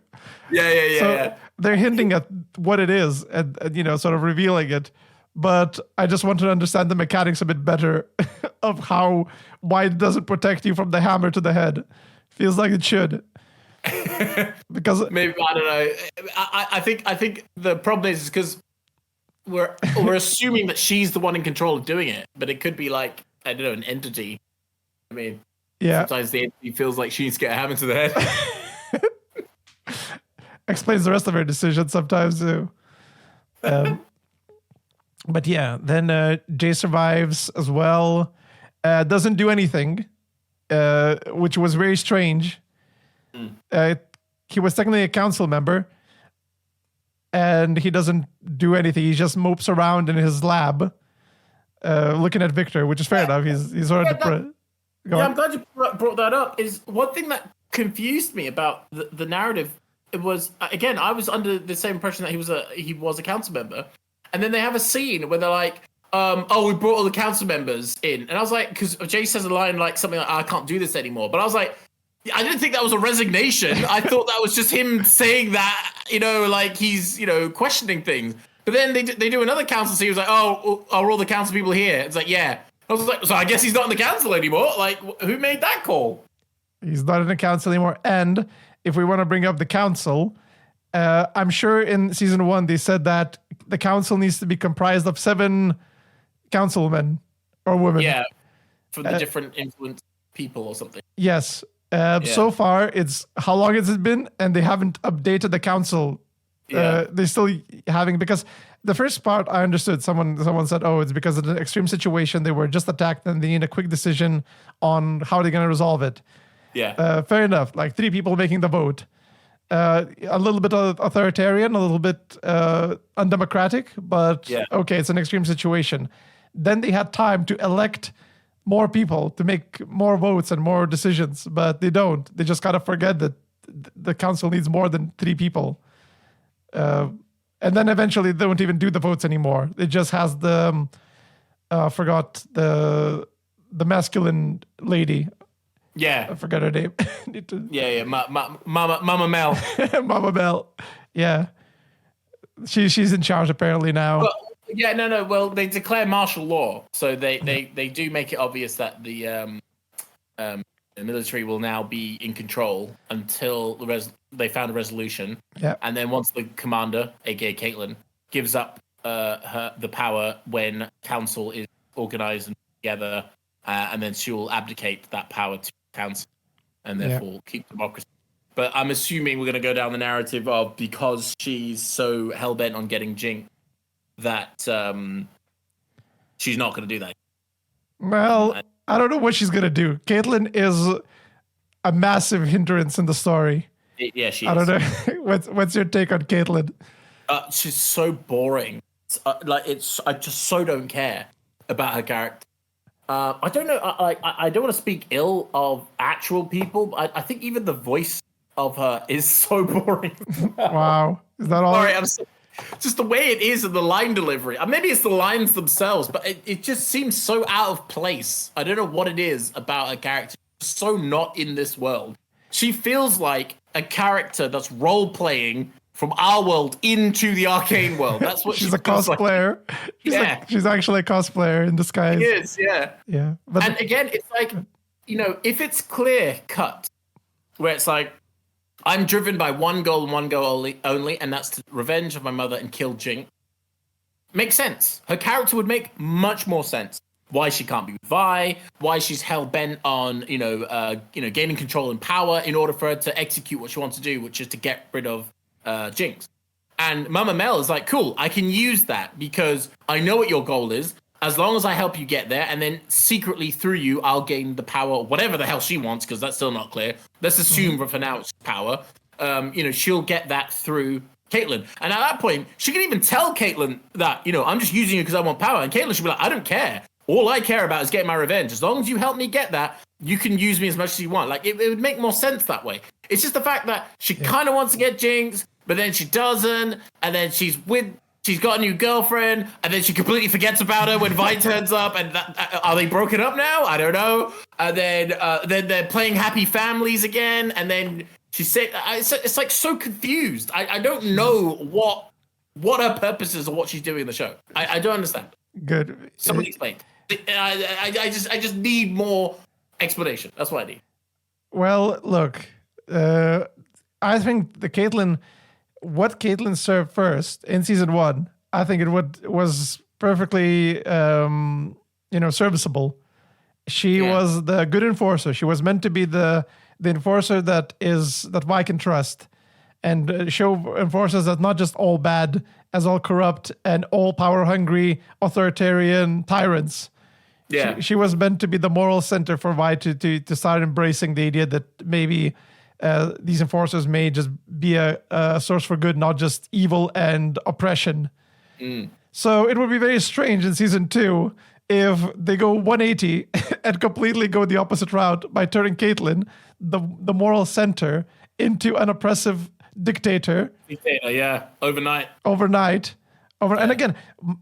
Yeah. They're hinting at what it is and sort of revealing it. But I just want to understand the mechanics a bit better of why it doesn't protect you from the hammer to the head. Feels like it should. Because maybe I don't know. I think the problem is because we're assuming that she's the one in control of doing it, but it could be like, I don't know, an entity. I mean, sometimes the entity feels like she needs to get a hammer to the head. Explains the rest of her decision sometimes too. But yeah, then Jay survives as well. Doesn't do anything, which was very strange. He was technically a council member, and he doesn't do anything. He just mopes around in his lab, looking at Victor, which is fair enough. He's sort of depressed. I'm glad you brought that up. Is one thing that confused me about the narrative. It was, again, I was under the same impression that he was a council member, and then they have a scene where they're like, we brought all the council members in, and I was like, because Jay says a line like something like, I can't do this anymore, but I was like, I didn't think that was a resignation. I thought that was just him saying that, like he's, questioning things. But then they do another council scene. He was like, are all the council people here? It's like, yeah. I was like, so I guess he's not in the council anymore. Like, who made that call? He's not in the council anymore. And if we want to bring up the council, I'm sure in season 1 they said that the council needs to be comprised of 7 councilmen or women. Yeah, from the different influenced people or something. Yes. So far, it's how long has it been? And they haven't updated the council. They're still having, because the first part I understood. Someone said, it's because of the extreme situation. They were just attacked and they need a quick decision on how they're going to resolve it. Yeah. Fair enough. Like 3 people making the vote. A little bit authoritarian, a little bit undemocratic, but okay, it's an extreme situation. Then they had time to elect more people to make more votes and more decisions, but they don't. They just kind of forget that the council needs more than 3 people. And then eventually they don't even do the votes anymore. It just has the, forgot the masculine lady. Yeah. I forgot her name. Mama Mel. Mama Mel. Yeah. She's in charge apparently now. Well, Well, they declare martial law, so they do make it obvious that the military will now be in control until they found a resolution. Yeah. And then once the commander, aka Caitlin, gives up the power when council is organized and together, and then she will abdicate that power to council and therefore keep democracy. But I'm assuming we're going to go down the narrative of, because she's so hell-bent on getting Jink, that she's not going to do that. Well, I don't know what she's going to do. Caitlin is a massive hindrance in the story. Yeah, she is. I don't know. What's your take on Caitlin? She's so boring. I just so don't care about her character. I don't know. I don't want to speak ill of actual people, but I think even the voice of her is so boring. Wow, is that all? Sorry, just the way it is and the line delivery. Maybe it's the lines themselves, but it just seems so out of place. I don't know what it is about a character. So not in this world. She feels like a character that's role playing from our world into the Arcane world. That's what she's a cosplayer. Like. She's actually a cosplayer in disguise. She is, yeah. Yeah. And again, it's like, if it's clear cut, where it's like, I'm driven by one goal and one goal only, and that's to revenge of my mother and kill Jinx. Makes sense. Her character would make much more sense. Why she can't be with Vi, why she's hell bent on, gaining control and power in order for her to execute what she wants to do, which is to get rid of Jinx. And Mama Mel is like, cool, I can use that because I know what your goal is. As long as I help you get there, and then secretly through you, I'll gain the power, whatever the hell she wants, because that's still not clear. Let's assume for now it's power. She'll get that through Caitlyn. And at that point, she can even tell Caitlyn that, I'm just using you because I want power. And Caitlyn should be like, I don't care. All I care about is getting my revenge. As long as you help me get that, you can use me as much as you want. Like, it would make more sense that way. It's just the fact that she kind of wants to get Jinx, but then she doesn't. And then she's got a new girlfriend, and then she completely forgets about her when Vi turns up. And are they broken up now? I don't know. And then they're playing Happy Families again. And then she said, it's like so confused. I don't know what her purpose is or what she's doing in the show. I don't understand. Good. Somebody explain. I just need more explanation. That's what I need. Well, look, I think what Caitlyn served first in season 1, I think was perfectly, serviceable. She was the good enforcer. She was meant to be the enforcer that Vi can trust, and show enforcers that not just all bad, as all corrupt and all power hungry authoritarian tyrants. Yeah, she was meant to be the moral center for Vi to start embracing the idea that maybe these enforcers may just be a source for good, not just evil and oppression. So it would be very strange in season 2 if they go 180 and completely go the opposite route by turning Caitlyn, the moral center, into an oppressive dictator. Overnight. And again,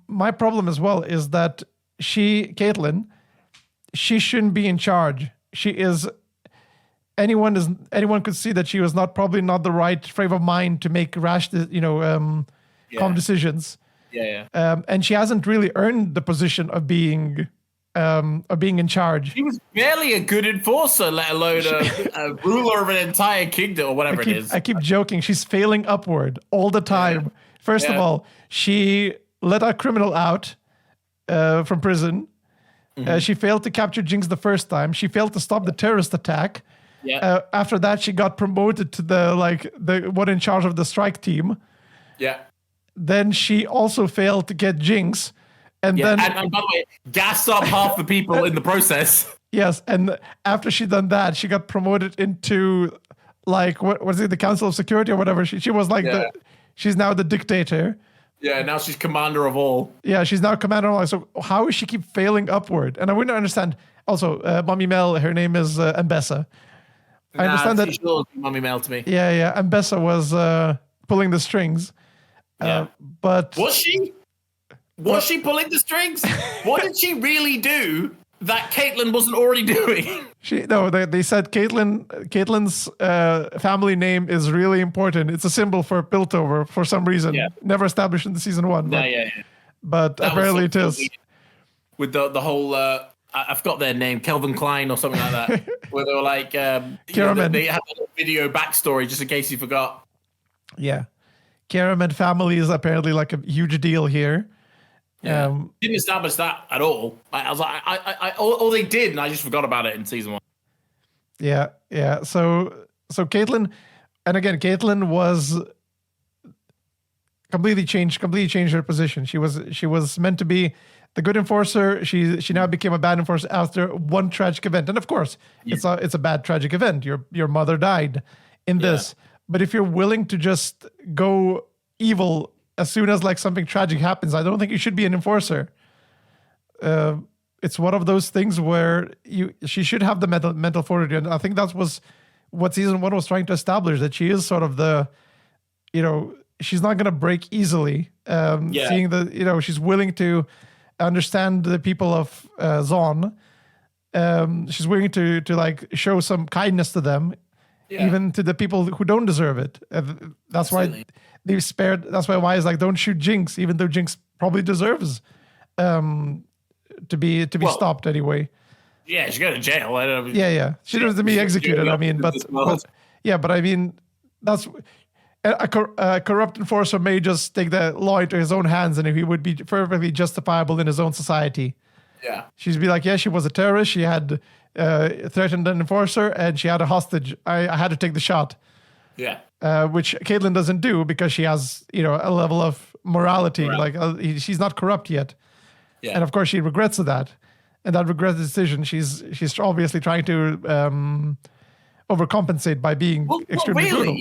my problem as well is that Caitlyn, she shouldn't be in charge. She is. Anyone could see that she was probably not the right frame of mind to make rash, calm decisions. And she hasn't really earned the position of being in charge. She was barely a good enforcer, let alone a ruler of an entire kingdom or whatever it is. I keep joking. She's failing upward all the time. Yeah. First of all, she let a criminal out from prison. She failed to capture Jinx the first time. She failed to stop the terrorist attack. Yeah. After that, she got promoted to the one in charge of the strike team. Yeah. Then she also failed to get Jinx. And by the way, gassed up half the people in the process. Yes, and after she done that, she got promoted into what was it, the Council of Security or whatever. She was she's now the dictator. Yeah, now she's commander of all. Yeah, she's now commander of all. So how does she keep failing upward? And I wouldn't understand. Also, Mommy Mel, her name is Mbessa. I understand that. She looks like Mommy Mel to me. Yeah. Mbessa was pulling the strings. But was she? Was she pulling the strings? What did she really do that Caitlyn wasn't already doing? They said Caitlyn's family name is really important. It's a symbol for Piltover for some reason. Yeah. Never established in the season 1. But apparently it is. With the whole, I forgot their name, Kelvin Klein or something like that, where they were like, they had a video backstory just in case you forgot. Yeah. Caraman family is apparently like a huge deal here. Yeah. Didn't establish that at all. I was like, all they did, and I just forgot about it in season 1. Yeah. So Caitlyn, and again, Caitlyn was completely changed her position. She was meant to be the good enforcer. She now became a bad enforcer after one tragic event, and of course, it's a bad tragic event. Your mother died in this, but if you're willing to just go evil as soon as like something tragic happens, I don't think you should be an enforcer. It's one of those things where she should have the mental fortitude, and I think that was what season 1 was trying to establish, that she is sort of the, she's not going to break easily. Seeing the, she's willing to understand the people of Zon. She's willing to like show some kindness to them, even to the people who don't deserve it. That's why they've spared. That's why Y is like, don't shoot Jinx, even though Jinx probably deserves to be stopped anyway. Yeah, she go to jail. I don't know. Yeah. She deserves to be executed. I mean, but I mean, that's a corrupt enforcer may just take the law into his own hands, and he would be perfectly justifiable in his own society. Yeah, she'd be like, yeah, she was a terrorist. She had threatened an enforcer, and she had a hostage. I had to take the shot. Yeah, which Caitlyn doesn't do because she has a level of morality. Right. Like she's not corrupt yet. Yeah, and of course she regrets that, and that regrets the decision. She's obviously trying to overcompensate by being extremely brutal.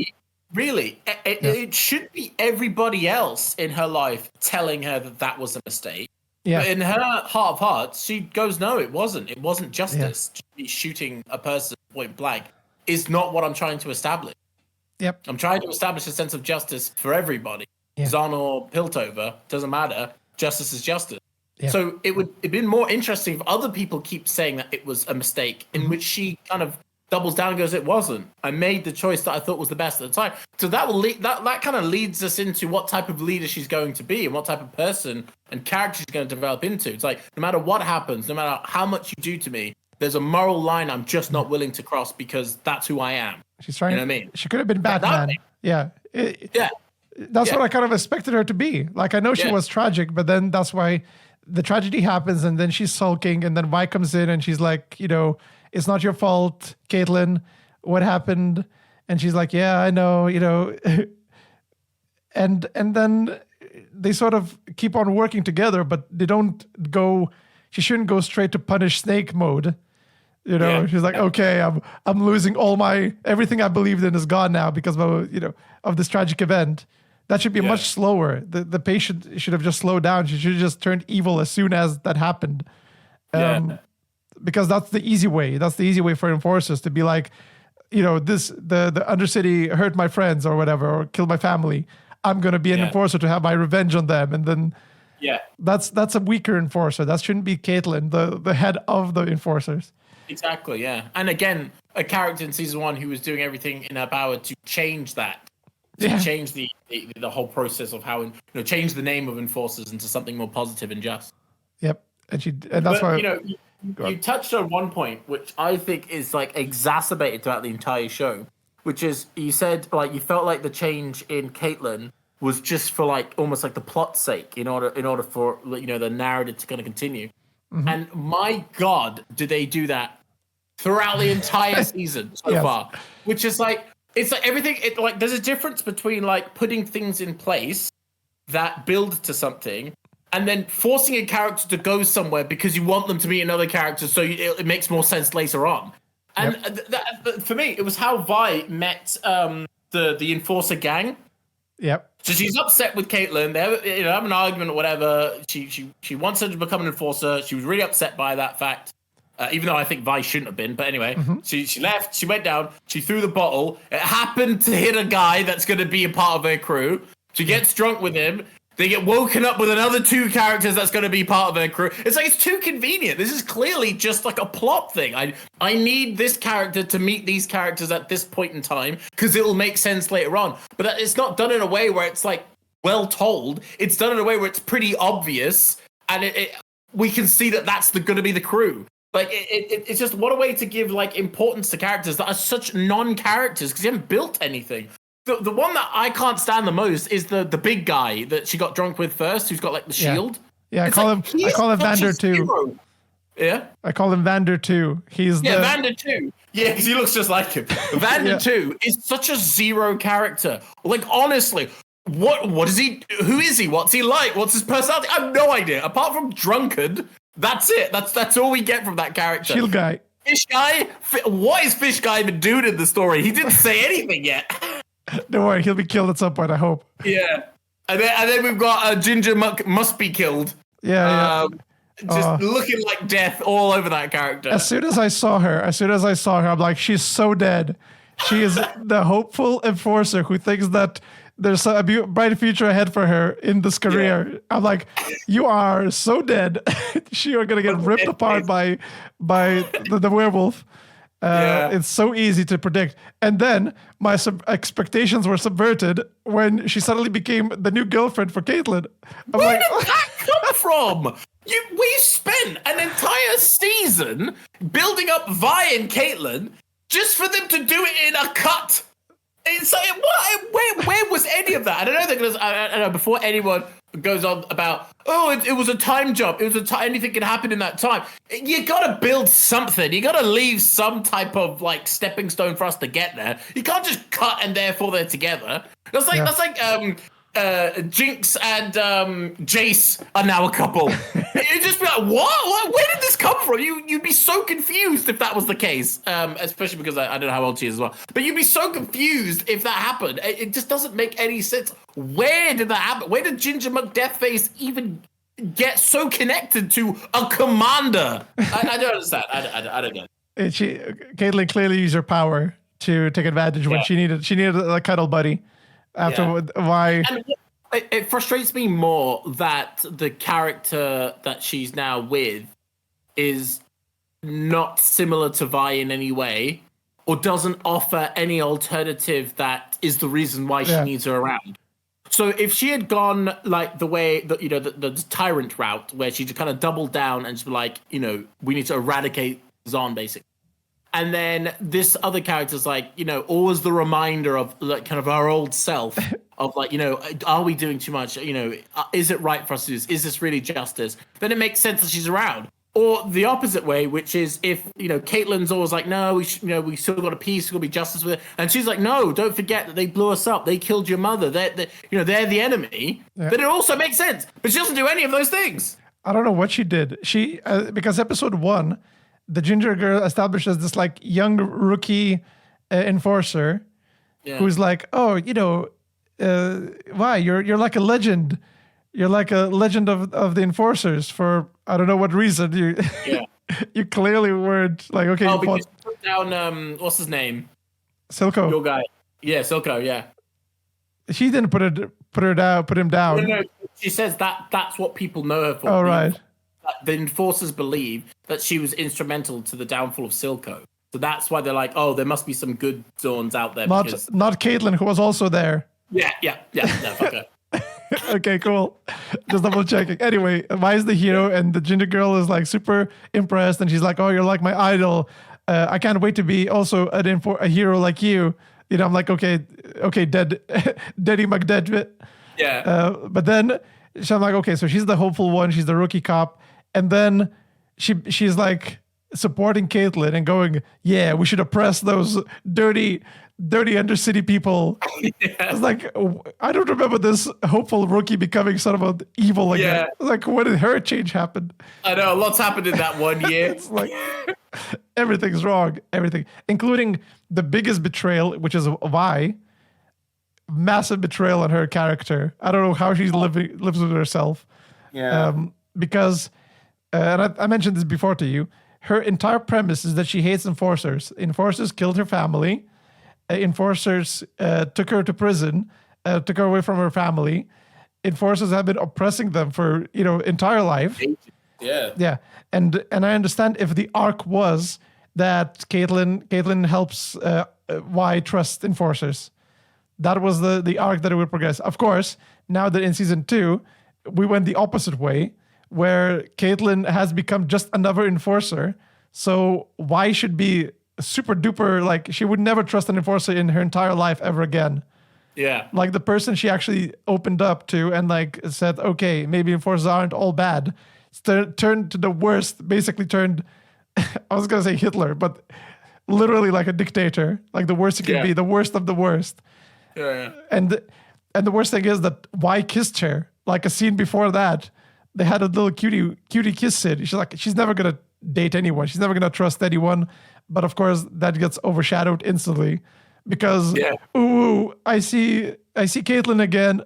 Really, it should be everybody else in her life telling her that was a mistake. Yeah. But in her heart of hearts, she goes, no, it wasn't. It wasn't justice. Yeah. Shooting a person point blank is not what I'm trying to establish. Yep. I'm trying to establish a sense of justice for everybody. Yeah. Zon or Piltover, doesn't matter. Justice is justice. Yep. So it'd been more interesting if other people keep saying that it was a mistake, in which she kind of doubles down and goes, it wasn't. I made the choice that I thought was the best at the time. So that will that kind of leads us into what type of leader she's going to be and what type of person and character she's going to develop into. It's like, no matter what happens, no matter how much you do to me, there's a moral line I'm just not willing to cross because that's who I am. She's trying. You know what I mean? She could have been Batman. Yeah. That's what I kind of expected her to be. Like, I know she was tragic, but then that's why the tragedy happens, and then she's sulking, and then Vi comes in and she's like, it's not your fault, Caitlyn. What happened? And she's like, yeah, I know, and then they sort of keep on working together, but they don't go. She shouldn't go straight to punish Snake mode. She's like, okay, I'm losing everything I believed in is gone now because of this tragic event. That should be much slower. The patient should have just slowed down. She should have just turned evil as soon as that happened. Because that's the easy way. That's the easy way for enforcers to be like, the Undercity hurt my friends or whatever, or killed my family. I'm going to be an enforcer to have my revenge on them. And then that's a weaker enforcer. That shouldn't be Caitlyn, the head of the enforcers. Exactly, yeah. And again, a character in season 1 who was doing everything in her power to change that. To change the whole process of how, change the name of enforcers into something more positive and just. Yep. And that's why... You touched on one point, which I think is like exacerbated throughout the entire show, which is you said like you felt like the change in Caitlyn was just for like almost like the plot's sake, in order for the narrative to kind of continue. Mm-hmm. And my God, do they do that throughout the entire season so far? Which is like it's like everything. There's a difference between like putting things in place that build to something, and then forcing a character to go somewhere because you want them to be another character, so it makes more sense later on. And for me, it was how Vi met the Enforcer gang. Yep. So she's upset with Caitlyn. They have an argument or whatever. She wants her to become an Enforcer. She was really upset by that fact, even though I think Vi shouldn't have been. But anyway, she left. She went down. She threw the bottle. It happened to hit a guy that's going to be a part of their crew. She gets drunk with him. They get woken up with another 2 characters that's going to be part of their crew. It's like, it's too convenient. This is clearly just like a plot thing. I need this character to meet these characters at this point in time because it'll make sense later on. But it's not done in a way where it's like well told. It's done in a way where it's pretty obvious, and we can see that that's going to be the crew. Like it's just what a way to give like importance to characters that are such non-characters because you haven't built anything. The one that I can't stand the most is the big guy that she got drunk with first, who's got like the shield. Yeah, I call him Vander 2. Yeah? I call him Vander 2. Vander 2. Yeah, because he looks just like him. Vander 2 is such a zero character. Like, honestly, what is he? Who is he? What's he like? What's his personality? I have no idea. Apart from drunkard, that's it. That's all we get from that character. Shield guy. Fish guy? What is Fish guy even doing in the story? He didn't say anything yet. Don't worry, he'll be killed at some point, I hope. Yeah. And then we've got Ginger must be killed. Yeah, Just looking like death all over that character. As soon as I saw her, I'm like, she's so dead. She is the hopeful enforcer who thinks that there's a bright future ahead for her in this career. Yeah. I'm like, you are so dead. You're gonna get ripped apart by the werewolf. It's so easy to predict. And then my expectations were subverted when she suddenly became the new girlfriend for Caitlyn. Where did that come from? We spent an entire season building up Vi and Caitlyn just for them to do it in a cut. It's like, where was any of that? I don't know. I don't know. Before anyone goes on about, it was a time jump. It was anything can happen in that time. You got to build something. You got to leave some type of like stepping stone for us to get there. You can't just cut and therefore they're together. That's like Jinx and Jace are now a couple. You'd just be like, what? Where did this come from? You'd be so confused if that was the case, especially because I don't know how old she is as well. But you'd be so confused if that happened. It just doesn't make any sense. Where did that happen? Where did Ginger McDeathface even get so connected to a commander? I don't understand. I don't get it. Caitlyn clearly used her power to take advantage when she needed a cuddle buddy. Why? And it frustrates me more that the character that she's now with is not similar to Vi in any way, or doesn't offer any alternative that is the reason why she needs her around. So if she had gone like the way that, the tyrant route, where she just kind of doubled down and just be like, we need to eradicate Zon basically. And then this other character's like, always the reminder of like kind of our old self of like, are we doing too much? Is it right for us to do this? Is this really justice? Then it makes sense that she's around. Or the opposite way, which is if, Caitlyn's always like, no, we still got a peace, there's got to be justice with it. And she's like, no, don't forget that they blew us up. They killed your mother. They're the enemy. Yeah. Then it also makes sense. But she doesn't do any of those things. I don't know what she did. She, because episode 1, the ginger girl establishes this like young rookie enforcer who's like, why you're like a legend. You're like a legend of the enforcers for I don't know what reason. You clearly weren't like okay. Because you put down what's his name? Silco. Your guy. Yeah, Silco. Yeah. She didn't put him down. No, she says that's what people know her for. Oh right. The enforcers believe that she was instrumental to the downfall of Silco. So that's why they're like, there must be some good Zorns out there. Not Caitlyn, who was also there. Yeah. No, fuck her. Okay, cool. Just double checking. Anyway, Vi's the hero, and the ginger girl is like super impressed, and she's like, "Oh, you're like my idol. I can't wait to be also a hero like you." I'm like, okay, Daddy McDead. Yeah. But then I'm like, okay, so she's the hopeful one. She's the rookie cop, and then she's like supporting Caitlyn and going, "Yeah, we should oppress those dirty undercity people." It's like, I don't remember this hopeful rookie becoming sort of evil again. Like, when did her change happen? I know, lots happened in that 1 year. It's like, everything's wrong. Everything. Including the biggest betrayal, which is Vi. Massive betrayal on her character. I don't know how she lives with herself. Yeah. Because, and I mentioned this before to you, her entire premise is that she hates enforcers. Enforcers killed her family. Enforcers took her to prison, took her away from her family. Enforcers have been oppressing them for entire life. Yeah. And I understand if the arc was that Caitlyn helps Vi trust enforcers. That was the arc that it would progress. Of course, now that in season 2, we went the opposite way, where Caitlyn has become just another enforcer. So Vi should be super duper, like, she would never trust an enforcer in her entire life ever again. Yeah. Like the person she actually opened up to and like said, okay, maybe enforcers aren't all bad. Turned to the worst, basically turned, I was going to say Hitler, but literally like a dictator, like the worst it can be, the worst of the worst. Yeah. And the worst thing is that Vi kissed her. Like a scene before that, they had a little cutie kiss scene. She's never going to date anyone. She's never going to trust anyone. But of course, that gets overshadowed instantly because, ooh, I see Caitlyn again.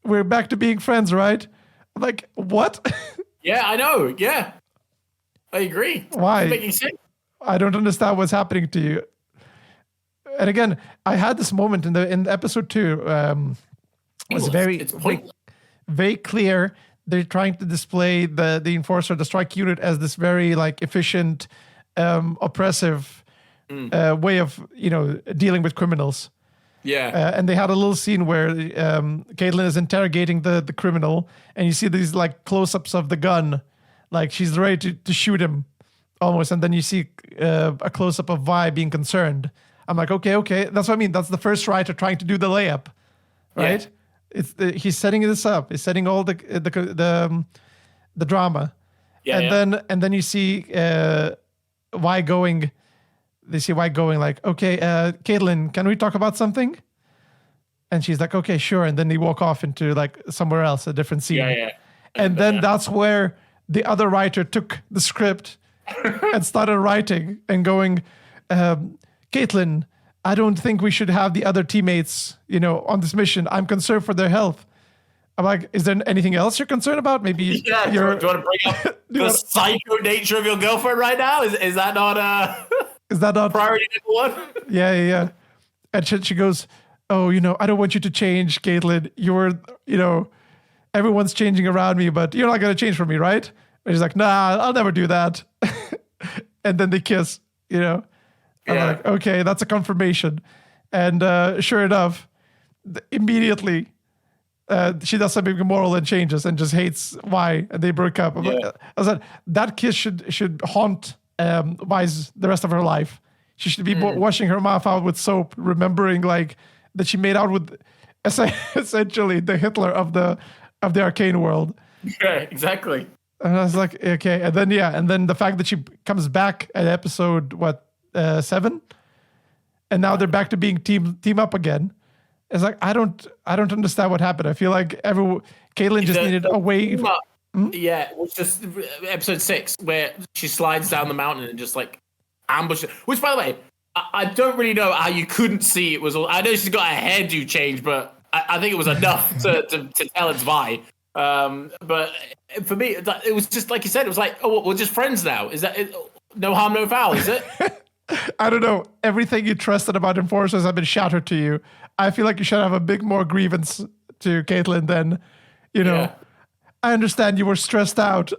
we're back to being friends, right? I'm like, what? Yeah, I know. Yeah, I agree. Why? It's making sense. I don't understand what's happening to you. And again, I had this moment in the episode 2. It was very clear. They're trying to display the enforcer, the strike unit, as this very like efficient, oppressive way of dealing with criminals. Yeah. And they had a little scene where Caitlin is interrogating the criminal, and you see these like close-ups of the gun, like she's ready to shoot him, almost, and then you see a close-up of Vi being concerned. I'm like, okay, that's what I mean. That's the first writer trying to do the layup, right? Yeah. He's setting this up. He's setting all the drama, and then you see Vi going. They see White going like, okay, Caitlin, can we talk about something? And she's like, okay, sure. And then they walk off into like somewhere else, a different scene. Yeah. And then that's where the other writer took the script and started writing and going, Caitlin, I don't think we should have the other teammates, on this mission. I'm concerned for their health. I'm like, is there anything else you're concerned about? Maybe do you want to bring up the psycho nature of your girlfriend right now? Is that not Is that not priority number 1? Yeah. And she goes, oh, I don't want you to change, Caitlin. Everyone's changing around me, but you're not going to change for me, right? And she's like, nah, I'll never do that. And then they kiss, I'm like, okay, that's a confirmation. And sure enough, immediately she does something immoral and changes and just hates Vi, and they broke up. I was like, that kiss should haunt Vi's the rest of her life. She should be washing her mouth out with soap, remembering like that she made out with essentially the Hitler of the Arcane world. Yeah, exactly. And I was like, okay, and then the fact that she comes back at episode 7, and now they're back to being team up again. It's like I don't understand what happened. I feel like Caitlin just needed a way. Yeah, it was just episode 6 where she slides down the mountain and just like ambushes. Which, by the way, I don't really know how you couldn't see it was all. I know she's got a hairdo change, but I think it was enough to tell it's Vi. But for me, it was just like you said. It was like, oh, we're just friends now. Is that it? No harm, no foul? Is it? I don't know. Everything you trusted about enforcers have been shattered to you. I feel like you should have a big more grievance to Caitlin than, I understand you were stressed out.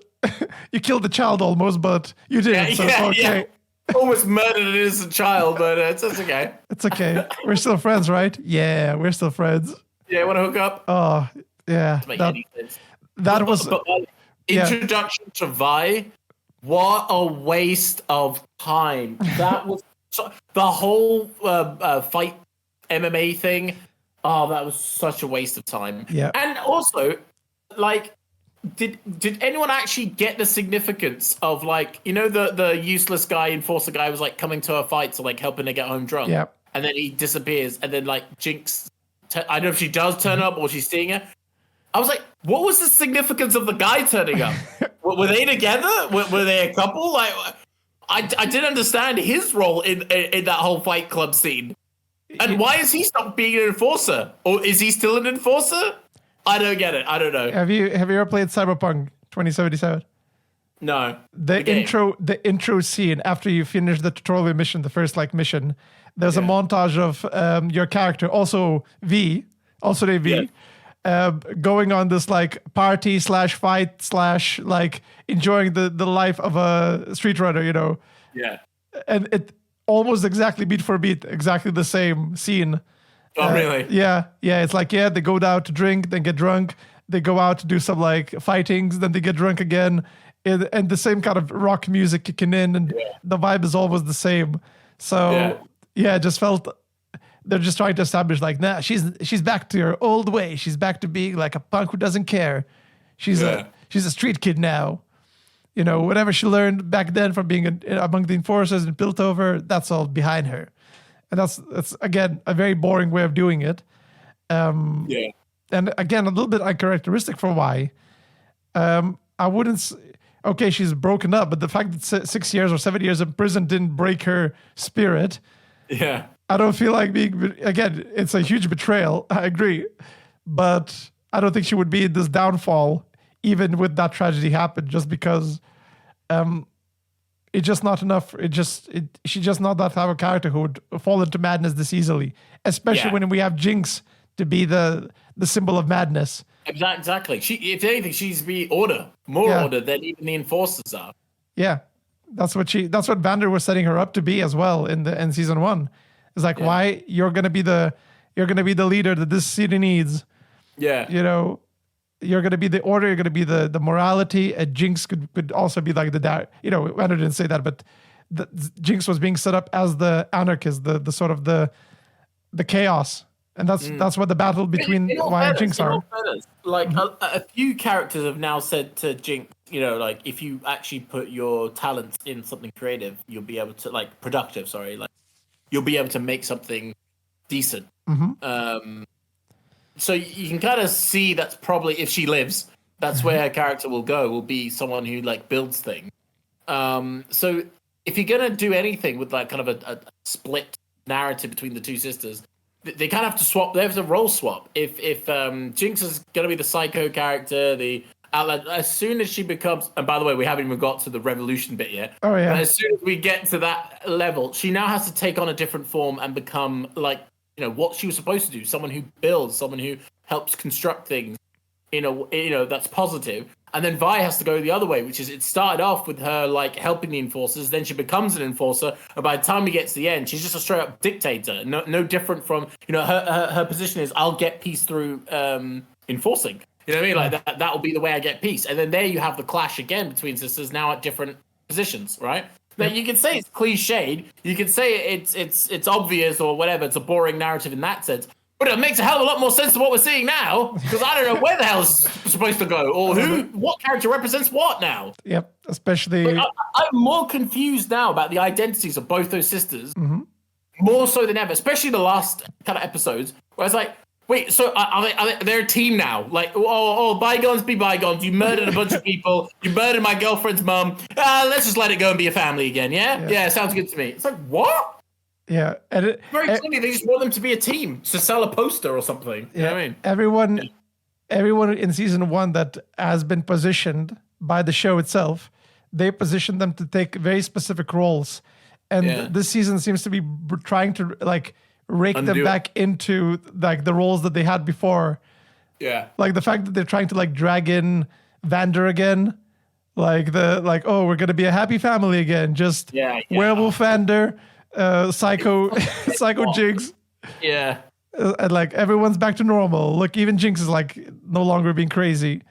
You killed the child almost, but you did. Okay. Almost murdered an innocent child, but it's okay. It's okay. We're still friends, right? Yeah, we're still friends. Yeah, want to hook up? Oh, yeah. That was... introduction to Vi. What a waste of time. That was... the whole fight MMA thing. Oh, that was such a waste of time. Yeah. And also, like... Did anyone actually get the significance of like the useless guy enforcer guy was like coming to her fight to like helping her get home drunk, and then he disappears, and then like Jinx, I don't know if she does turn up or she's seeing her. I was like, what was the significance of the guy turning up? Were they together? Were they a couple? Like, I didn't understand his role in that whole Fight Club scene, and why is he stopped being an enforcer, or is he still an enforcer? I don't get it. I don't know. Have you ever played Cyberpunk 2077? No. The intro scene after you finish the tutorial mission, the first mission, there's a montage of your character, also named V, going on this party / fight / enjoying the life of a street runner, Yeah. And it almost exactly beat for beat, exactly the same scene. Oh, really? Yeah. It's they go out to drink, then get drunk. They go out to do some fightings, then they get drunk again. And the same kind of rock music kicking in, and the vibe is always the same. So, it just felt they're just trying to establish nah, she's back to her old way. She's back to being a punk who doesn't care. She's a street kid now. Whatever she learned back then from being among the enforcers in Piltover, that's all behind her. And that's again a very boring way of doing it. And again, a little bit uncharacteristic for Vi. I wouldn't. Okay, she's broken up, but the fact that 6 years or 7 years in prison didn't break her spirit. Yeah, I don't feel like being. Again, it's a huge betrayal. I agree, but I don't think she would be in this downfall even with that tragedy happen, just because it's just not enough. She's just not that type of character who would fall into madness this easily, especially when we have Jinx to be the symbol of madness. Exactly. If anything, she's more order than even the enforcers are. Yeah, that's what Vander was setting her up to be as well in season 1. It's like, why you're gonna be the leader that this city needs. Yeah, you're gonna be the order. You're gonna be the morality. Jinx could also be like Vander didn't say that, but Jinx was being set up as the anarchist, the sort of the chaos. And that's what the battle between Y and Jinx are. Like a few characters have now said to Jinx, like if you actually put your talents in something creative, you'll be able to productive. Sorry, you'll be able to make something decent. So you can kind of see that's probably, if she lives, that's where her character will be someone who builds things. So if you're gonna do anything with kind of a split narrative between the two sisters, they kind of have to swap. They have to role swap. If Jinx is going to be the psycho character, the outlet, as soon as she becomes, and by the way, we haven't even got to the revolution bit yet. Oh yeah. But as soon as we get to that level, she now has to take on a different form and become what she was supposed to do. Someone who builds, someone who helps construct things that's positive. And then Vi has to go the other way, which is it started off with her helping the enforcers, then she becomes an enforcer, and by the time we get to the end, she's just a straight up dictator. No different from her position is I'll get peace through enforcing. You know what I mean? That will be the way I get peace. And then there you have the clash again between sisters now at different positions, right? Now you can say it's cliched, you can say it's obvious or whatever, it's a boring narrative in that sense. But it makes a hell of a lot more sense to what we're seeing now, because I don't know where the hell it's supposed to go, or what character represents what now. Yep, especially... I'm more confused now about the identities of both those sisters, more so than ever, especially the last kind of episodes, where it's wait, so they're a team now? Bygones be bygones, you murdered a bunch of people, you murdered my girlfriend's mum, let's just let it go and be a family again, yeah? Yeah, sounds good to me. It's what? Yeah, and very clearly they just want them to be a team to sell a poster or something. You know what I mean? Everyone in season 1 that has been positioned by the show itself, they position them to take very specific roles, and this season seems to be trying to rake them back into the roles that they had before. Yeah, the fact that they're trying to drag in Vander again, we're gonna be a happy family again, just werewolf Vander. Psycho Jinx. Yeah. And everyone's back to normal. Look, even Jinx is no longer being crazy.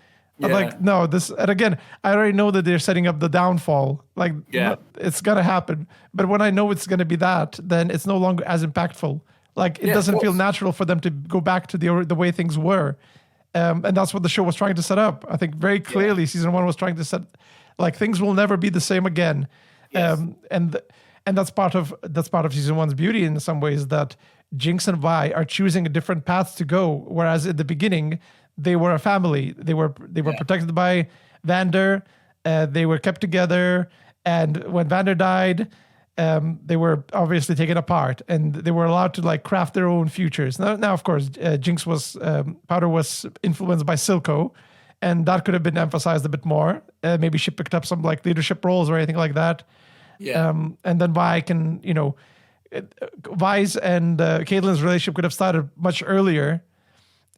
I'm no, this, and again, I already know that they're setting up the downfall. It's gonna happen. But when I know it's gonna be that, then it's no longer as impactful. It doesn't feel natural for them to go back to the way things were. And that's what the show was trying to set up. I think very clearly season 1 was trying to set things will never be the same again. Yes. And that's part of season 1's beauty in some ways, that Jinx and Vi are choosing a different path to go. Whereas at the beginning, they were a family. They were protected by Vander. They were kept together. And when Vander died, they were obviously taken apart, and they were allowed to craft their own futures. Now of course, Jinx Powder was influenced by Silco, and that could have been emphasized a bit more. Maybe she picked up some leadership roles or anything like that. Yeah. And then Vi can, Vi's and Caitlyn's relationship could have started much earlier.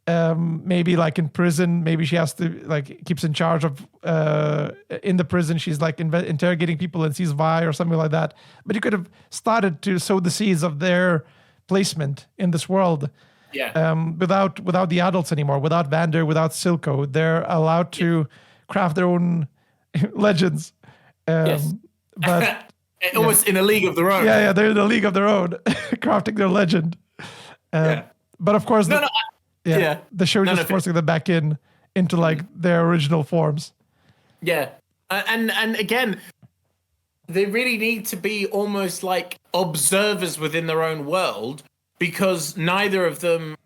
Maybe in prison, maybe she has to keeps in charge of in the prison. She's interrogating people and sees Vi or something like that. But you could have started to sow the seeds of their placement in this world. Yeah. Without the adults anymore, without Vander, without Silco, they're allowed to craft their own legends. Yes. But almost in a league of their own. Yeah, they're in a league of their own, crafting their legend. But of course, the show just forcing them back into their original forms. Yeah, and again, they really need to be almost observers within their own world, because neither of them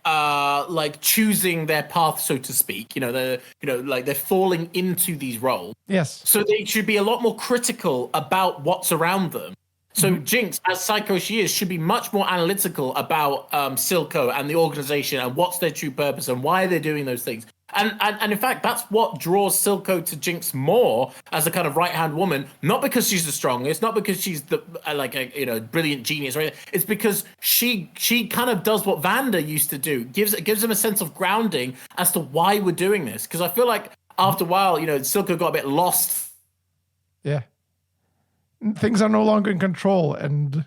are choosing their path, so to speak. They're falling into these roles. Yes. So they should be a lot more critical about what's around them. So Jinx, as psycho she is, should be much more analytical about Silco and the organization and what's their true purpose and why they're doing those things. And in fact, that's what draws Silco to Jinx more as a kind of right-hand woman. Not because she's the strongest, not because she's the brilliant genius, right? It's because she kind of does what Vanda used to do, gives them a sense of grounding as to why we're doing this. Because I feel like after a while, Silco got a bit lost. Yeah. Things are no longer in control, and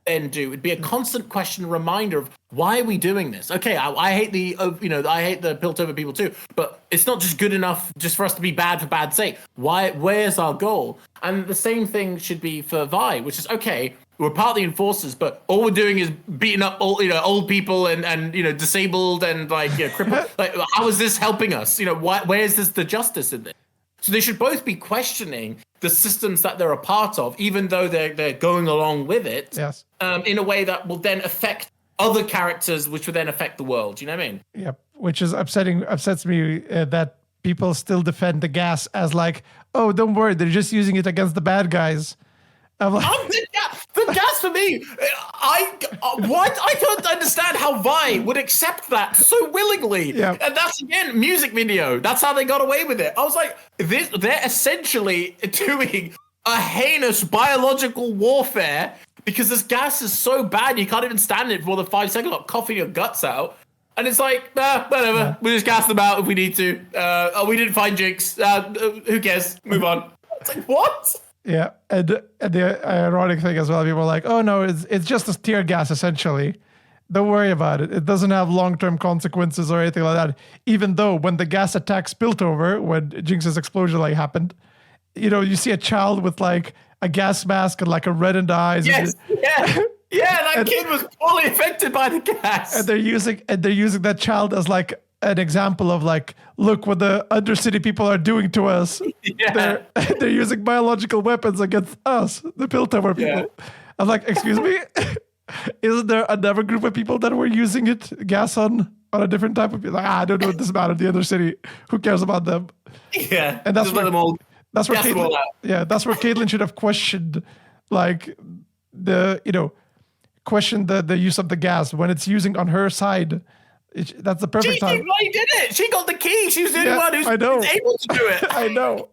it'd be a constant question reminder of why are we doing this. Okay, I hate the I hate the Piltover people too, but it's not just good enough just for us to be bad for bad's sake. Where's our goal? And the same thing should be for Vi, which is, okay, we're part of the enforcers, but all we're doing is beating up old people and disabled and crippled. Like, how is this helping us? Where's the justice in this? So they should both be questioning the systems that they're a part of, even though they're going along with it. Yes. In a way that will then affect other characters, which will then affect the world. You know what I mean? Yep. Which is upsets me that people still defend the gas as like, oh, don't worry, they're just using it against the bad guys. I'm like, the gas for me, I don't understand how Vi would accept that so willingly. Yeah. And that's, again, music video. That's how they got away with it. I was like, they're essentially doing a heinous biological warfare because this gas is so bad you can't even stand it for more than 5 seconds, like coughing your guts out. And it's like, whatever. Yeah. We just gas them out if we need to. We didn't find Jinx. Who cares? Move on. It's like, what? Yeah, and the ironic thing as well, people are like, oh no, it's just a tear gas essentially. Don't worry about it. It doesn't have long-term consequences or anything like that. Even though when the gas attack spilled over, when Jinx's explosion happened, you see a child with like a gas mask and like a reddened eyes. Yes, that kid was fully affected by the gas. And they're using that child as like an example of like, look what the Undercity people are doing to us. Yeah. They're using biological weapons against us, the Piltover people. Yeah. I'm like, excuse me? Isn't there another group of people that were using gas on a different type of people? Like, I don't know what this about the Undercity. Who cares about them? Yeah. And that's where Caitlyn should have questioned like questioned the use of the gas when it's using on her side. That's the perfect time. She did it. She got the key. She was the only one who's able to do it. I know.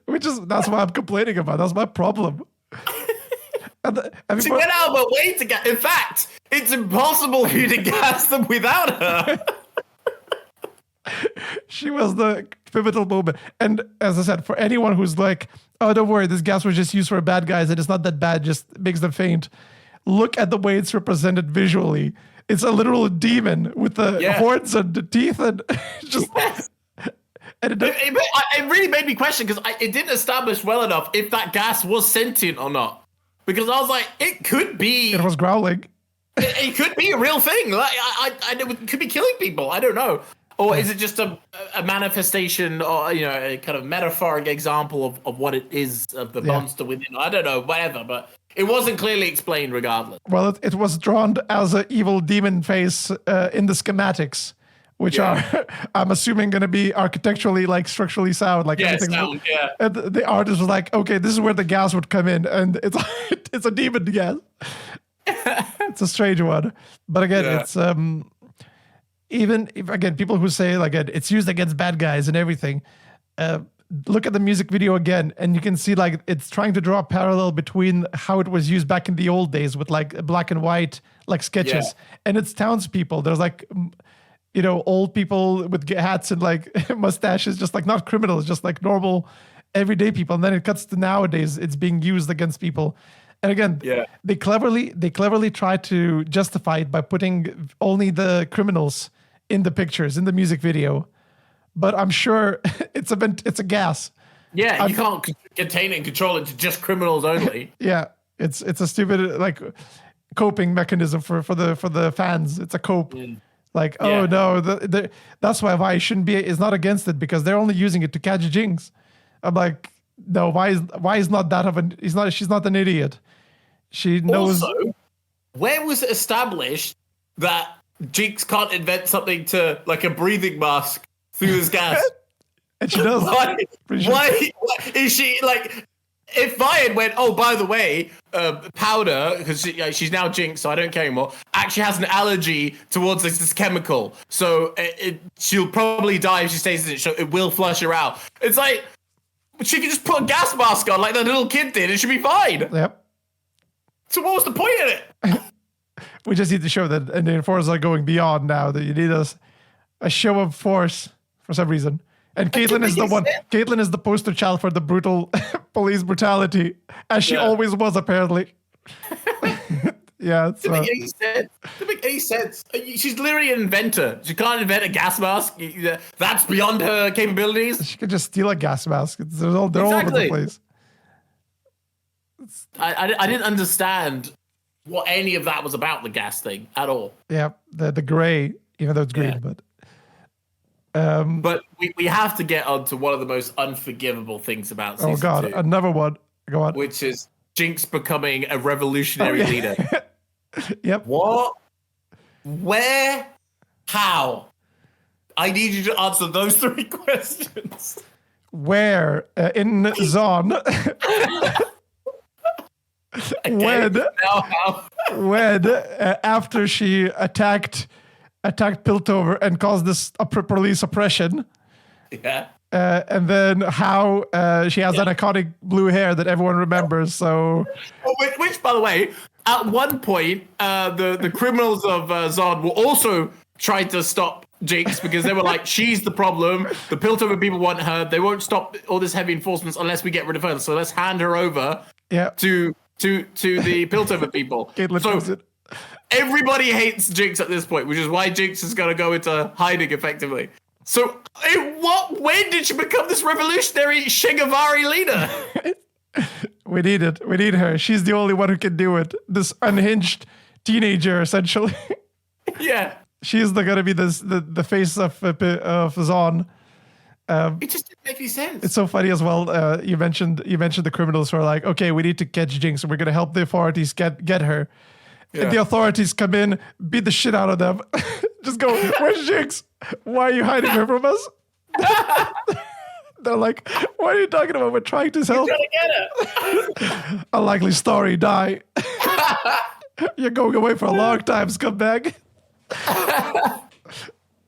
That's what I'm complaining about. That's my problem. She went out of her way to get. In fact, it's impossible for you to gas them without her. She was the pivotal moment. And as I said, for anyone who's like, oh, don't worry, this gas was just used for bad guys and it's not that bad, just makes them faint. Look at the way it's represented visually. It's a literal demon with the horns and the teeth and just. Yes. And it really made me question because it didn't establish well enough if that gas was sentient or not. Because I was like, it could be. It was growling. It could be a real thing. Like, it could be killing people. I don't know. Or is it just a manifestation or a kind of metaphoric example of what it is of the monster within? I don't know, whatever. But it wasn't clearly explained regardless. Well, it was drawn as an evil demon face in the schematics, which are, I'm assuming, going to be architecturally, like structurally sound. Like everything. Sound, yeah. And the artist was like, okay, this is where the gas would come in. And it's a demon gas. It's a strange one. But again, it's... even if, again, people who say like it's used against bad guys and everything, look at the music video again, and you can see like it's trying to draw a parallel between how it was used back in the old days with like black and white like sketches, and it's townspeople. There's like old people with hats and like mustaches, just like not criminals, just like normal everyday people. And then it cuts to nowadays, it's being used against people. And again, they cleverly try to justify it by putting only the criminals in the pictures, in the music video. But I'm sure it's a gas. Yeah, you can't contain it and control it to just criminals only. Yeah, it's a stupid like coping mechanism for the fans. It's a cope. Like, oh no, that's why Vi shouldn't be is not against it because they're only using it to catch Jinx. I'm like, no, why is not that of an she's not an idiot. She knows. Also, where was it established that Jinx can't invent something to like a breathing mask through this gas? And she does. Why is she like? if Vi had went, oh, by the way, Powder, because she's now Jinx, so I don't care anymore, actually has an allergy towards this chemical, so she'll probably die if she stays in it, so it will flush her out. It's like, she could just put a gas mask on like that little kid did, and she'll be fine. Yep. So what was the point in it? We just need to show that Indian Force are going beyond now, that you need a show of force for some reason. And Caitlyn is the one. Caitlyn is the poster child for the brutal police brutality, as she always was, apparently. Yeah, it doesn't make any sense. It doesn't make any sense. She's literally an inventor. She can't invent a gas mask. That's beyond her capabilities. She could just steal a gas mask. They're all over the place. I didn't understand what any of that was about, the gas thing, at all. Yeah, the gray, even though it's green, but. But we have to get on to one of the most unforgivable things about season 2. Oh God, another one. Go on. Which is Jinx becoming a revolutionary leader. Yep. What? Where? How? I need you to answer those 3 questions. Where? In Zon. When after she attacked Piltover and caused this police oppression. Yeah. And then how she has that iconic blue hair that everyone remembers. So, which, by the way, at one point, the criminals of Zod were also trying to stop Jinx because they were like, she's the problem. The Piltover people want her. They won't stop all this heavy enforcement unless we get rid of her. So let's hand her over to the Piltover people. So everybody hates Jinx at this point, which is why Jinx is going to go into hiding effectively. So, when did she become this revolutionary Shigavari leader? We need it. We need her. She's the only one who can do it. This unhinged teenager, essentially. Yeah. She's going to be the face of Zon. It just didn't make any sense. It's so funny as well. You mentioned the criminals who are like, okay, we need to catch Jinx, and we're going to help the authorities get her. Yeah. And the authorities come in, beat the shit out of them. Just go, where's Jinx? Why are you hiding her from us? They're like, what are you talking about? We're trying to help. We're trying to get her. Unlikely story, die. You're going away for a long time, scumbag.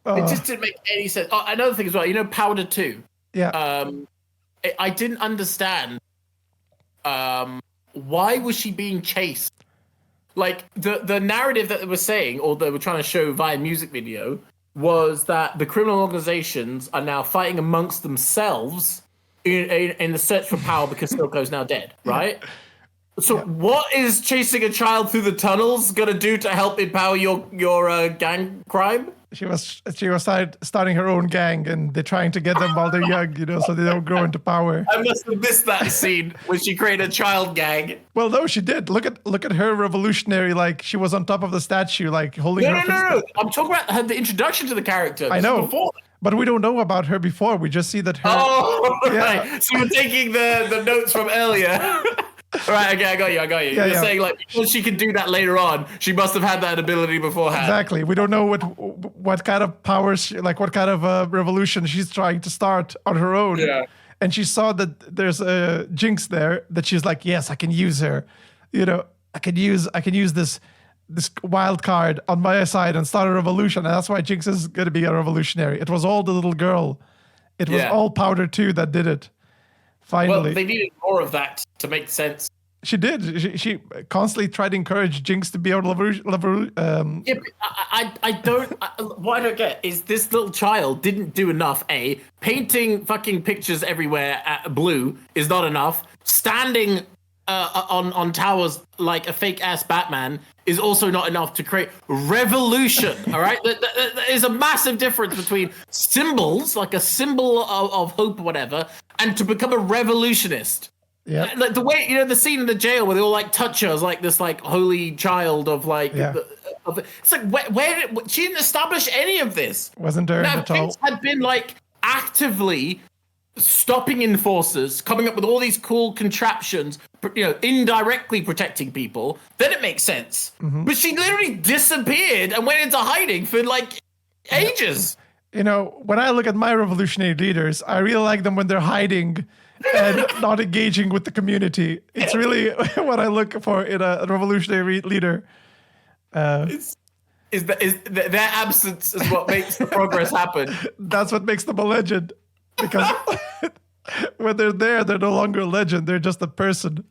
It just didn't make any sense. Oh, another thing as well, Powder 2. Yeah. I didn't understand why was she being chased? Like, the narrative that they were saying, or they were trying to show via music video, was that the criminal organizations are now fighting amongst themselves in the search for power because Silco's now dead, right? So what is chasing a child through the tunnels going to do to help empower your gang crime? She was starting her own gang, and they're trying to get them while they're young, so they don't grow into power. I must have missed that scene when she created a child gang. Well, no, she did. Look at her revolutionary, like she was on top of the statue, like holding her. No. I'm talking about the introduction to the character. I know. But we don't know about her before. We just see that her. Oh, right. So we're taking the notes from earlier. Right, okay, I got you. You're saying, like, because she can do that later on, she must have had that ability beforehand. Exactly. We don't know what kind of powers, what kind of revolution she's trying to start on her own. Yeah. And she saw that there's a Jinx there, that she's like, yes, I can use her. I can use this wild card on my side and start a revolution. And that's why Jinx is going to be a revolutionary. It was all the little girl. It was all Powder 2 that did it. Finally. Well, they needed more of that to make sense. She did. She constantly tried to encourage Jinx to be able to Yeah, but I don't. What I don't get is this little child didn't do enough. Painting fucking pictures everywhere blue is not enough. Standing on towers like a fake ass Batman is also not enough to create revolution. All right, there is a massive difference between symbols, like a symbol of hope or whatever, and to become a revolutionist. Yeah, like the way the scene in the jail where they all like touch her as like this like holy child of like. Yeah. It's like where she didn't establish any of this. Wasn't there at all? Had been like actively stopping enforcers, coming up with all these cool contraptions, indirectly protecting people, then it makes sense. Mm-hmm. But she literally disappeared and went into hiding for like ages. You know, when I look at my revolutionary leaders, I really like them when they're hiding and not engaging with the community. It's really what I look for in a revolutionary leader. Their absence is what makes the progress happen. That's what makes them a legend. Because when they're there, they're no longer a legend. They're just a person.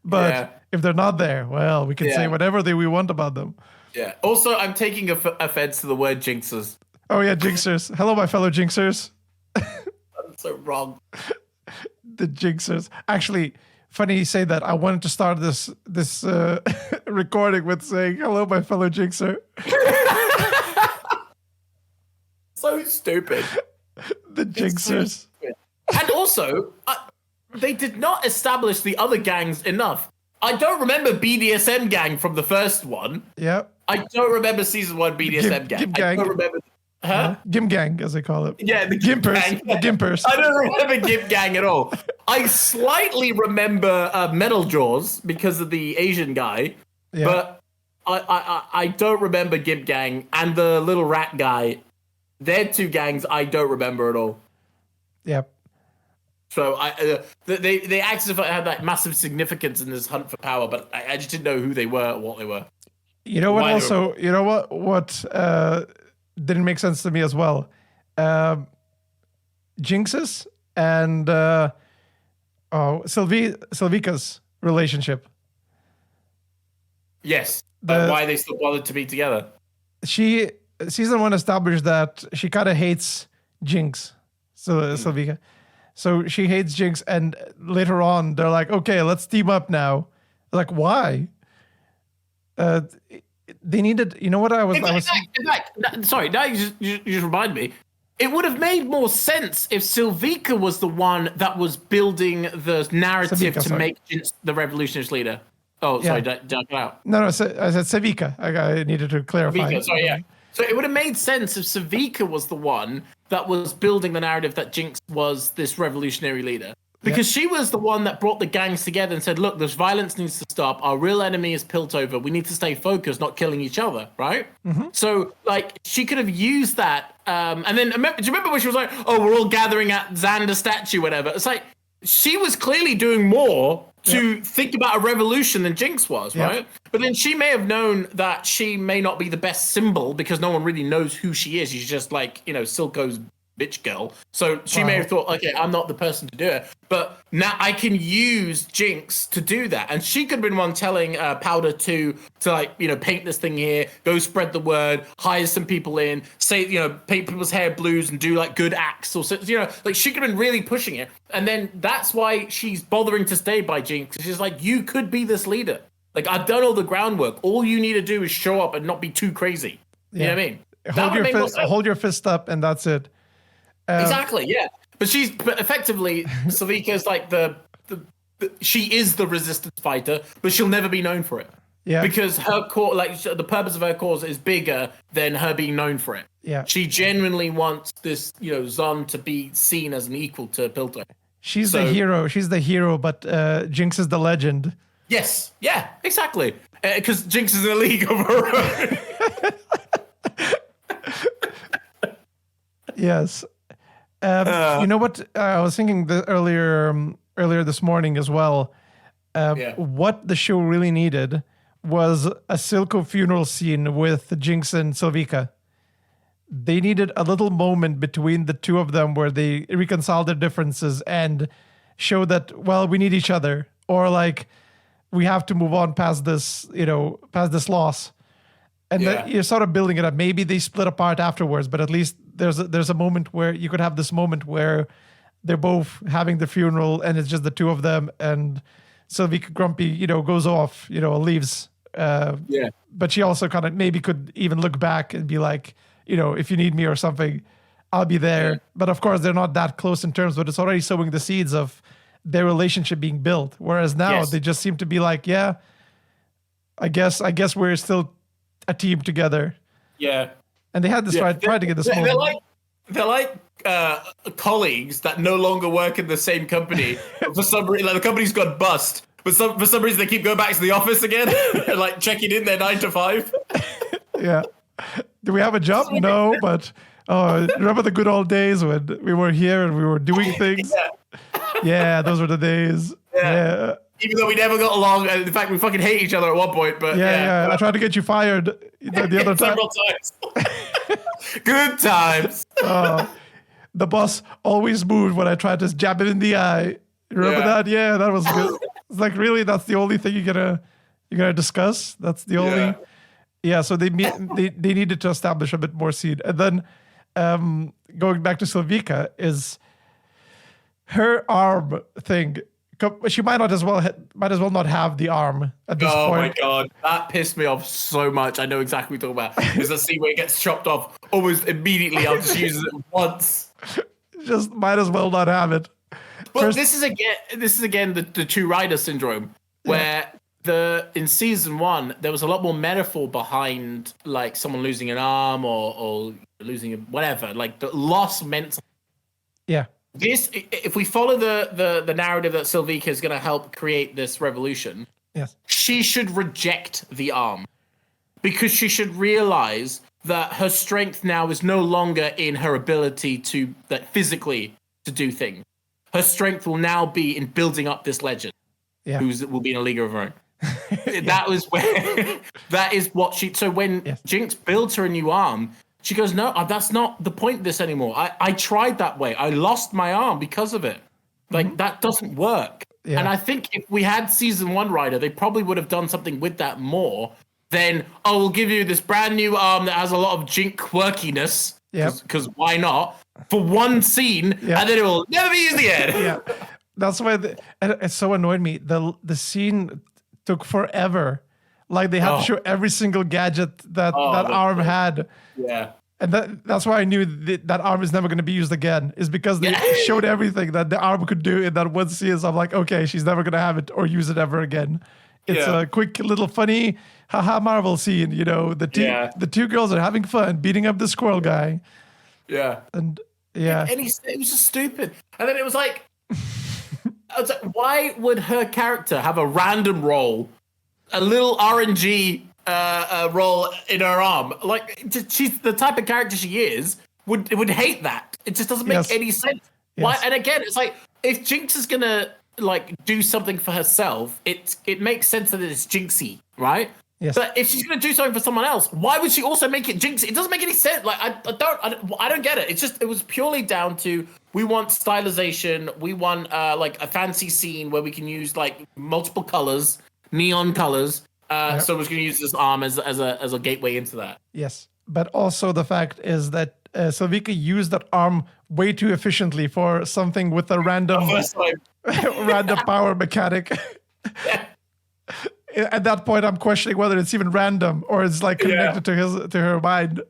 But if they're not there, well, we can say whatever we want about them. Yeah. Also, I'm taking offense to the word jinxers. Oh, yeah, jinxers. Hello, my fellow jinxers. That's so wrong. The jinxers. Actually, funny you say that. I wanted to start this recording with saying, hello, my fellow jinxer. So stupid. The jinxers. So stupid. And also, they did not establish the other gangs enough. I don't remember BDSM gang from the first one. Yep. I don't remember season 1 BDSM gang. I don't remember. Huh? Gim gang, as they call it. Yeah, the Gimpers. Gang. The Gimpers. I don't remember Gimp gang at all. I slightly remember Metal Jaws because of the Asian guy, but I don't remember Gimp gang and the little rat guy. They're two gangs I don't remember at all. Yep. So they acted as if it had that massive significance in this hunt for power, but I just didn't know who they were or what they were. You know what? Also, you know what didn't make sense to me as well. Jinx's and Sylvika's relationship. Yes, why they still bothered to be together. Season 1 established that she kind of hates Jinx, Sylvika. So she hates Jinx, and later on they're like, okay, let's team up now. Like, why? They needed, you know what in fact, sorry, now you just remind me. It would have made more sense if Sylvika was the one that was building the narrative make Jinx the revolutionary leader. Oh, sorry, did I cut out? No, I said Savika. I needed to clarify. Savika, sorry, yeah. So it would have made sense if Savika was the one that was building the narrative that Jinx was this revolutionary leader. Because she was the one that brought the gangs together and said, look, this violence needs to stop. Our real enemy is Piltover. We need to stay focused, not killing each other, right? Mm-hmm. So, like, she could have used that. And then, do you remember when she was like, oh, we're all gathering at Xander's statue, whatever? It's like, she was clearly doing more to think about a revolution than Jinx was, right? But then she may have known that she may not be the best symbol because no one really knows who she is. She's just like, Silco's bitch girl. So she may have thought, okay, I'm not the person to do it. But now I can use Jinx to do that. And she could have been one telling Powder to like, paint this thing here, go spread the word, hire some people in, say, paint people's hair blues and do like good acts or so, like she could have been really pushing it. And then that's why she's bothering to stay by Jinx. She's like, you could be this leader. Like, I've done all the groundwork. All you need to do is show up and not be too crazy. You know what I mean? Hold your fist up and that's it. Exactly, yeah. But effectively, Savika's like she is the resistance fighter, but she'll never be known for it. Yeah. Because her core, like the purpose of her cause is bigger than her being known for it. Yeah. She genuinely wants this, Zon to be seen as an equal to Piltover. She's the hero. She's the hero, but Jinx is the legend. Yes. Yeah, exactly. Because Jinx is in a league of her own. Yes. You know what? I was thinking earlier this morning as well. What the show really needed was a Silco funeral scene with Jinx and Sylvika. They needed a little moment between the two of them where they reconcile their differences and show that, well, we need each other, or like we have to move on past this, past this loss. And then you're sort of building it up. Maybe they split apart afterwards, but at least there's a moment where you could have this moment where they're both having the funeral and it's just the two of them, and Sylvika Grumpy, goes off, leaves. But she also kind of maybe could even look back and be like, if you need me or something, I'll be there. Yeah. But of course, they're not that close in terms, but it's already sowing the seeds of their relationship being built. Whereas now they just seem to be like, I guess we're still a team together. Yeah. And they had this try to get this moment. They're like colleagues that no longer work in the same company. For some reason, the company's got bust. But for some reason, they keep going back to the office again and like checking in their 9 to 5. Yeah. Do we have a job? No, but Oh, remember the good old days when we were here and we were doing things? Yeah, those were the days. Yeah. Even though we never got along, and in fact, we fucking hate each other at one point. But Yeah. I tried to get you fired the other time. Several times. Good times. The boss always moved when I tried to jab him in the eye. Remember that? Yeah, that was good. It's like, really, that's the only thing you're gonna discuss? That's the only. Yeah. So they needed to establish a bit more scene, and then going back to Silvika is her arm thing. She might as well not have the arm at this point. Oh my god, that pissed me off so much. I know exactly what you're talking about. There's a scene where it gets chopped off almost immediately after she uses it once. Just might as well not have it. But this is again the two rider syndrome, where in season 1 there was a lot more metaphor behind like someone losing an arm or losing whatever. Like the loss meant. Yeah. This, if we follow the narrative that Silvika is going to help create this revolution, she should reject the arm, because she should realize that her strength now is no longer in her ability to physically to do things. Her strength will now be in building up this legend, who will be in a league of her own. That was where that is what she. So when Jinx builds her a new arm, she goes, no, that's not the point of this anymore. I tried that way. I lost my arm because of it. Like, that doesn't work. Yeah. And I think if we had season 1 rider, they probably would have done something with that more than, we'll give you this brand new arm that has a lot of Jinx quirkiness, because why not, for one scene, and then it will never be used again. Yeah, that's why it so annoyed me. The scene took forever. Like, they had to show every single gadget that arm had. Yeah. And that's why I knew that arm is never going to be used again, is because they showed everything that the arm could do in that one scene. So I'm like, okay, she's never going to have it or use it ever again. It's a quick little funny haha Marvel scene, the two girls are having fun beating up the squirrel guy. Yeah. And it was just stupid. And then it was like, why would her character have a random role, a little RNG role in her arm? Like, she's the type of character she is would hate that. It just doesn't make any sense. Why? And again, it's like, if Jinx is gonna like do something for herself, it makes sense that it's Jinxy, right? Yes. But if she's gonna do something for someone else, why would she also make it Jinxy? It doesn't make any sense. Like, I don't get it. It was purely down to, we want stylization, we want like a fancy scene where we can use like multiple colors, neon colors. So we're going to use this arm as a gateway into that. Yes, but also the fact is that Silvika used that arm way too efficiently for something with a random random power mechanic. At that point, I'm questioning whether it's even random or it's like connected to her mind.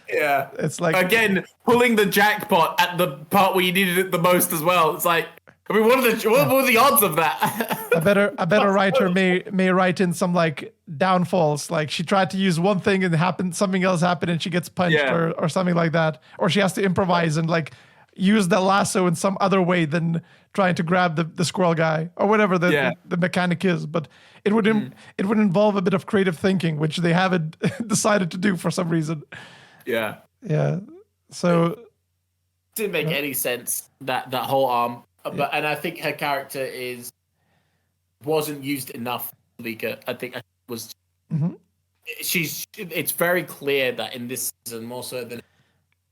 Yeah, it's like, again, pulling the jackpot at the part where you needed it the most as well. It's like, I mean, what are the odds of that? a better writer may write in some like downfalls, like she tried to use one thing and something else happened and she gets punched or something like that, or she has to improvise and like use the lasso in some other way than trying to grab the squirrel guy or whatever the mechanic is. But it would involve a bit of creative thinking, which they haven't decided to do for some reason. Yeah. So it didn't make any sense, that whole arm. But and I think her character wasn't used enough. Vika, I think it was. It's very clear that in this season, more so than,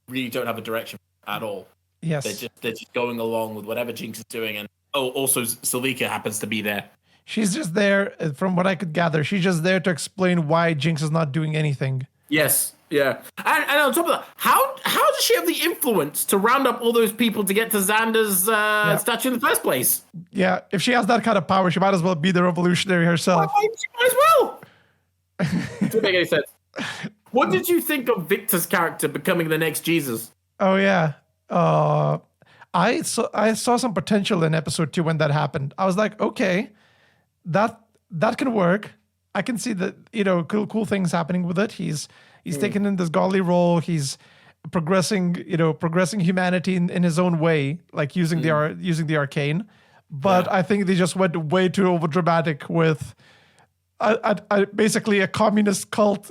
really don't have a direction at all. Yes, they're just going along with whatever Jinx is doing, and also Silvika happens to be there. She's just there, from what I could gather. She's just there to explain why Jinx is not doing anything. Yes. Yeah, and on top of that, how does she have the influence to round up all those people to get to Xander's statue in the first place? Yeah, if she has that kind of power, she might as well be the revolutionary herself. She might as well. Didn't make any sense. What did you think of Victor's character becoming the next Jesus? Oh yeah, I saw some potential in episode 2 when that happened. I was like, okay, that can work. I can see that, cool things happening with it. He's taken in this godly role. He's progressing humanity in his own way, like using the arcane. But I think they just went way too overdramatic with basically a communist cult,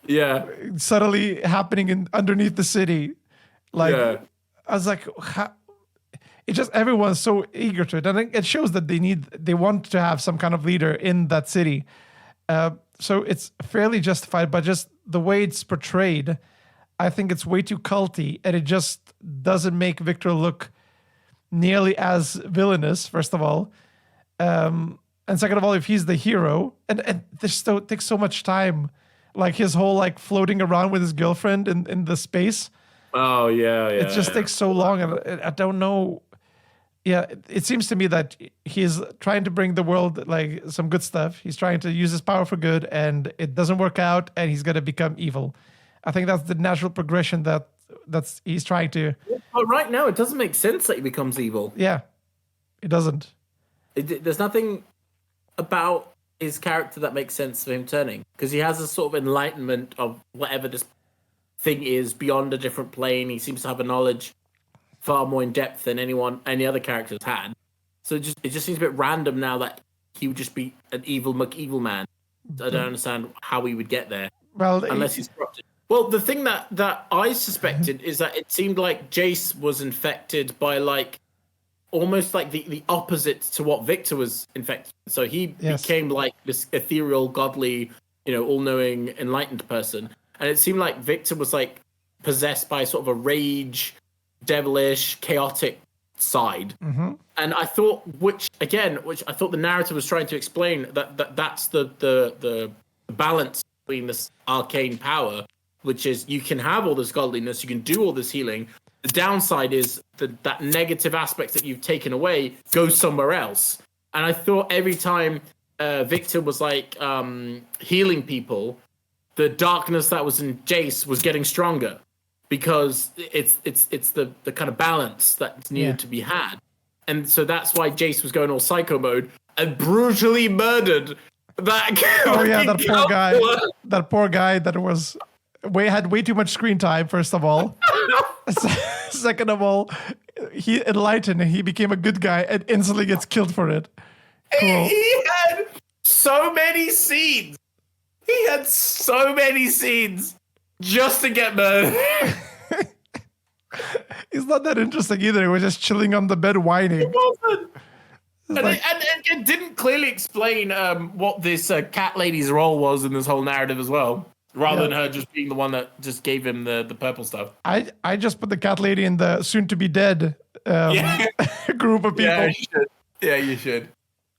Yeah. subtly happening underneath the city. Like, Yeah. I was like, it just everyone's so eager to it, and it shows that they want to have some kind of leader in that city. So it's fairly justified, but just the way it's portrayed, I think it's way too culty, and it just doesn't make Victor look nearly as villainous. First of all, and second of all, if he's the hero, and this still takes so much time, like his whole like floating around with his girlfriend in the space. Oh yeah. It just takes so long, and I don't know. Yeah, it seems to me that he's trying to bring the world like some good stuff. He's trying to use his power for good, and it doesn't work out, and he's gonna become evil. I think that's the natural progression that's he's trying to. But right now, it doesn't make sense that he becomes evil. Yeah, it doesn't. There's nothing about his character that makes sense for him turning, because he has a sort of enlightenment of whatever this thing is beyond a different plane. He seems to have a knowledge far more in depth than any other character's had. So it just seems a bit random now that he would just be an evil McEvil man. I don't understand how he would get there. Well, unless he's corrupted. Well, the thing that I suspected is that it seemed like Jace was infected by like almost like the opposite to what Victor was infected. So he became like this ethereal, godly, all-knowing, enlightened person. And it seemed like Victor was like possessed by sort of a rage, devilish, chaotic side. Mm-hmm. And I thought, which I thought the narrative was trying to explain that's the balance between this arcane power, which is you can have all this godliness, you can do all this healing. The downside is that negative aspect that you've taken away goes somewhere else. And I thought every time Victor was like healing people, the darkness that was in Jace was getting stronger, because it's the kind of balance that's needed to be had. And so that's why Jace was going all psycho mode and brutally murdered that oh yeah, that poor guy. That poor guy that had way too much screen time, first of all. Second of all, he enlightened and he became a good guy and instantly gets killed for it. Cool. He had so many scenes. Just to get murdered. He's not that interesting either. He was just chilling on the bed whining. It wasn't. And it didn't clearly explain what this cat lady's role was in this whole narrative as well, rather than her just being the one that just gave him the purple stuff. I just put the cat lady in the soon-to-be-dead group of people. Yeah, you should. Yeah, you should.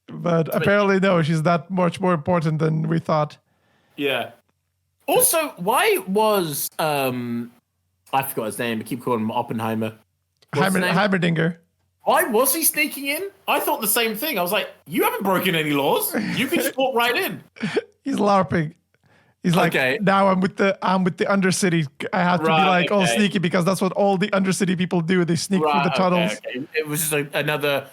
But apparently, no, she's that much more important than we thought. Yeah. Also, why was I forgot his name. I keep calling him Oppenheimer. Heimerdinger. Why was he sneaking in? I thought the same thing. I was like, you haven't broken any laws. You can just walk right in. He's LARPing. He's like, now I'm with the Undercity. I have to be like all sneaky because that's what all the Undercity people do. They sneak through the tunnels. Okay. It was just another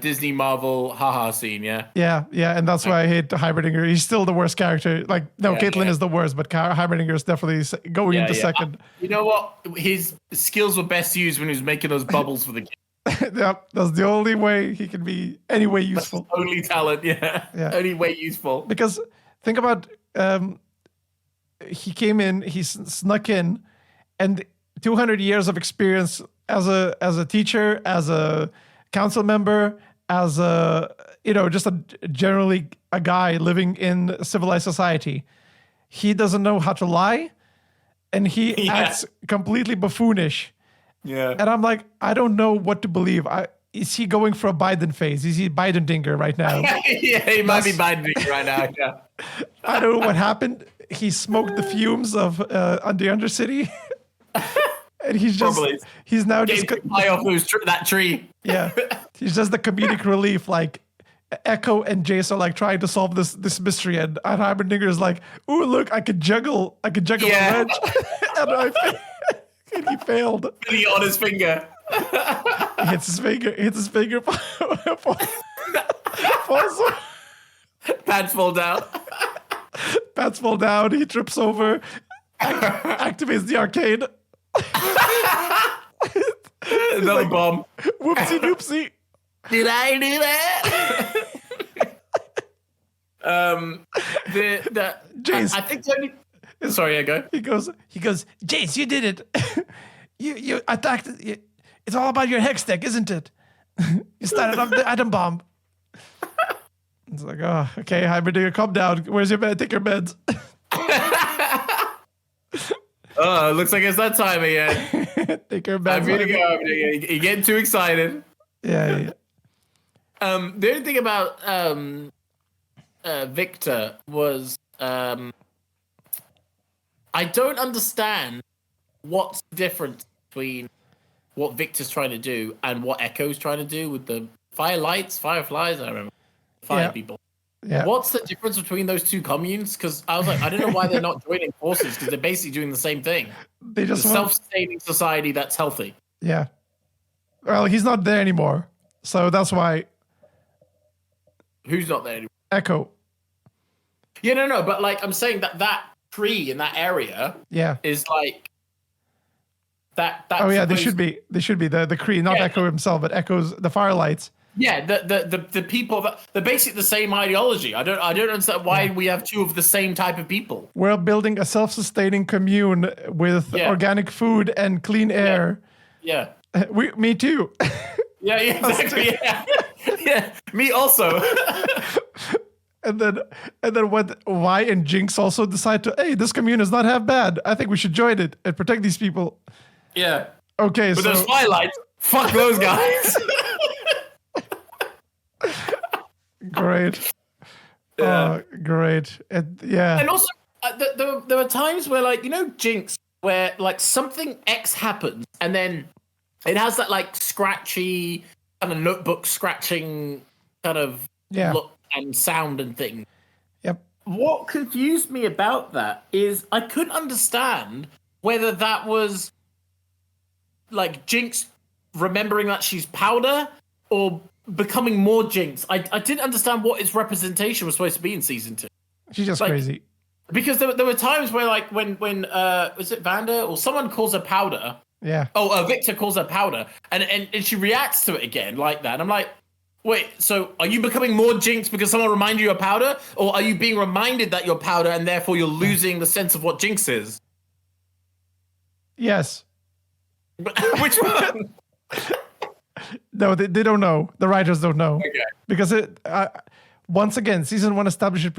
Disney Marvel haha scene, yeah? Yeah, and that's why I hate Heimerdinger. He's still the worst character. Like, no, Caitlyn is the worst, but Heimerdinger is definitely going into second. You know what? His skills were best used when he was making those bubbles for the kids. Yeah, that's the only way he can be any way useful. That's only talent, yeah. Only way useful. Because think about he came in, he snuck in, and 200 years of experience as a teacher, as a council member, as a just generally a guy living in civilized society. He doesn't know how to lie, and he acts completely buffoonish. Yeah. And I'm like, I don't know what to believe. Is he going for a Biden phase? Is he Biden-dinger right now? Yeah, he might be Biden-dinger right now. Yeah. I don't know what happened. He smoked the fumes of the Undercity. And he's now just fly off that tree. Yeah. He's just the comedic relief. Like Echo and Jace are like trying to solve this mystery, and Heimerdinger is like, ooh, look, I could juggle a wrench. And he failed. Really on his finger. He hits his finger. Falls. Pants fall down. He trips over. Activates the arcade. Another bomb. Whoopsie doopsie. Did I do that? Jace. I think Sorry, yeah, go. He goes, Jace, you did it. you attacked. It's all about your hex tech, isn't it? You started off the atom bomb. It's like, oh, okay, Heimerdinger, calm down. Where's your bed? Take your meds. Oh, looks like it's that time again. Take your meds. You're getting too excited. Yeah. The only thing about Victor was I don't understand what's the difference between what Victor's trying to do and what Echo's trying to do with the fireflies. I remember people. Yeah. What's the difference between those two communes? Because I was like, I don't know why they're not joining forces because they're basically doing the same thing. They just self-sustaining society that's healthy. Yeah. Well, he's not there anymore, so that's why. Who's not there anymore? Echo. Yeah, no, but like I'm saying that tree in that area, is like that. Oh yeah, they should be the Kree, not Echo himself, but Echo's the Firelights. Yeah, the people that they're basically the same ideology. I don't understand why we have two of the same type of people. We're building a self-sustaining commune with organic food and clean air. Yeah. Me too. Yeah, exactly. Yeah, me also. And then when Y and Jinx also decide to, hey, this commune is not half bad. I think we should join it and protect these people. Yeah. Okay, but those firelights, fuck those guys. Great. Great. And also, there are times where, like, Jinx, where, like, something X happens, and then it has that, like, scratchy, kind of notebook scratching kind of look and sound and thing. Yep. What confused me about that is I couldn't understand whether that was, like, Jinx remembering that she's Powder or becoming more Jinx. I didn't understand what its representation was supposed to be in season 2. She's just crazy. Because there were times where, like, when was it Vander or someone calls her Powder? Yeah. Oh, Victor calls her Powder, and she reacts to it again like that. And I'm like, wait, so are you becoming more Jinx because someone reminded you of Powder, or are you being reminded that you're Powder and therefore you're losing the sense of what Jinx is? Yes. Which one? No, they don't know. The writers don't know. Okay. Because once again, season 1 established it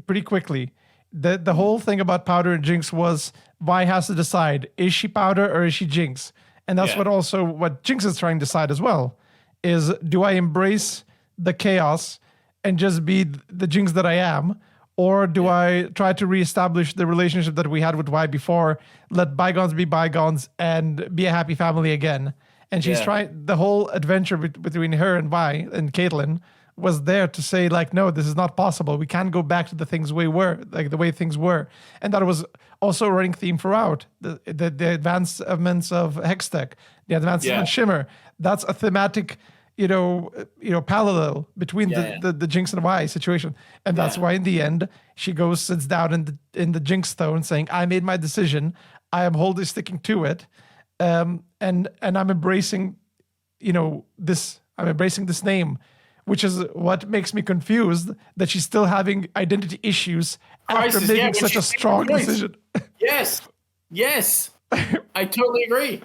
pretty quickly. The whole thing about Powder and Jinx was Vi has to decide, is she Powder or is she Jinx? And that's what Jinx is trying to decide as well, is do I embrace the chaos and just be the Jinx that I am, or do I try to reestablish the relationship that we had with Vi before, let bygones be bygones, and be a happy family again? And she's trying, the whole adventure between her and Vi and Caitlyn was there to say, like, no, this is not possible. We can't go back to the things we were, like the way things were. And that was also a running theme throughout. The advancements of Hextech, the advancements of Shimmer. That's a thematic, parallel between the Jinx and Vi situation. And that's why in the end, she sits down in the Jinx throne saying, I made my decision. I am wholly sticking to it. And I'm embracing, this. I'm embracing this name, which is what makes me confused that she's still having identity issues after making such a strong decision. Yes, I totally agree.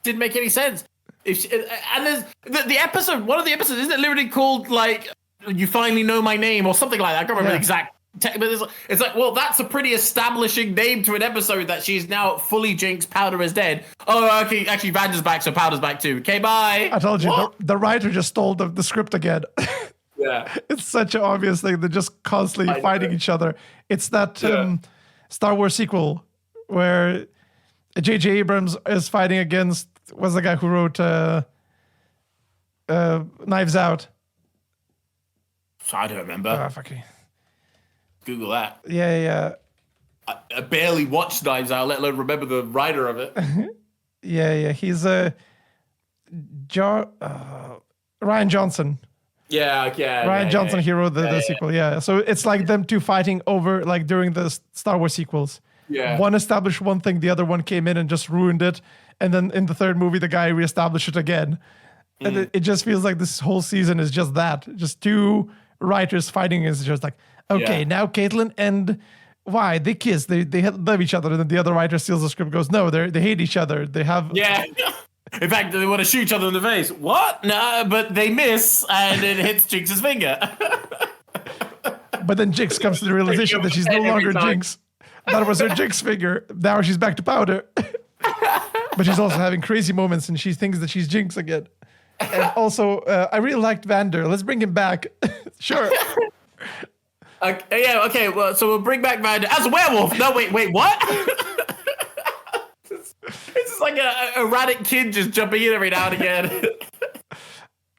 Didn't make any sense. And there's the episode. One of the episodes isn't it literally called like "You Finally Know My Name" or something like that. I can't remember the exact. But it's like, well, that's a pretty establishing name to an episode that she's now fully Jinx. Powder is dead. Oh, okay, actually, Vander's back, so Powder's back too. Okay, bye. I told you, the writer just stole the script again. Yeah, it's such an obvious thing. They're just constantly fighting each other. It's that Star Wars sequel where J.J. Abrams is fighting against was the guy who wrote Knives Out. I don't remember. Fucking. Google that. Yeah. I barely watched Knives Out, let alone remember the writer of it. Yeah. He's Ryan Johnson. Yeah. Ryan Johnson, he wrote the sequel. Yeah. So it's like them two fighting over, like during the Star Wars sequels. Yeah. One established one thing, the other one came in and just ruined it. And then in the third movie, the guy reestablished it again. And it just feels like this whole season is just that. Just two writers fighting is just like, okay, now Caitlyn and Why? They kiss. They love each other. And then the other writer steals the script and goes, no, they hate each other. They have... Yeah. In fact, they want to shoot each other in the face. What? No, but they miss, and it hits Jinx's finger. But then Jinx comes to the realization that she's no longer Jinx. That was her Jinx finger. Now she's back to powder. But she's also having crazy moments, and she thinks that she's Jinx again. And also, I really liked Vander. Let's bring him back. Sure. Okay. Well, so we'll bring back Vander as a werewolf. No, wait, what? It's just like a erratic kid just jumping in every now and again.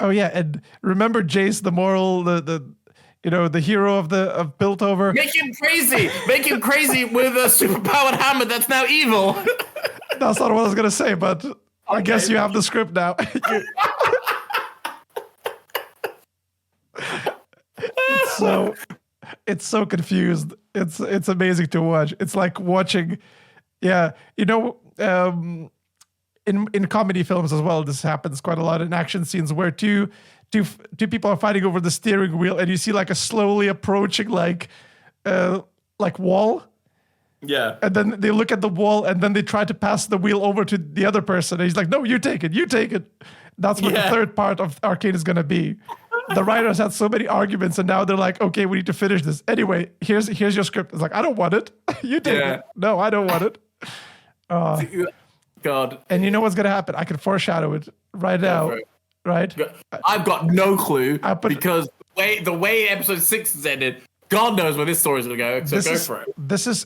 Oh yeah, and remember Jace, the moral, the hero of Piltover. Make him crazy with a superpowered hammer that's now evil. That's not what I was gonna say, but okay. I guess you have the script now. It's so confused. It's amazing to watch. It's like watching, in comedy films as well. This happens quite a lot in action scenes where two people are fighting over the steering wheel, and you see like a slowly approaching like wall. Yeah. And then they look at the wall, and then they try to pass the wheel over to the other person. And he's like, no, you take it. That's what the third part of Arcane is going to be. The writers had so many arguments, and now they're like, okay, we need to finish this. Anyway, here's your script. It's like, I don't want it. You take it. No, I don't want it. God. And you know what's going to happen? I can foreshadow it right now. Right? I've got no clue because the way episode 6 is ended, God knows where this story's going to go. So go for it.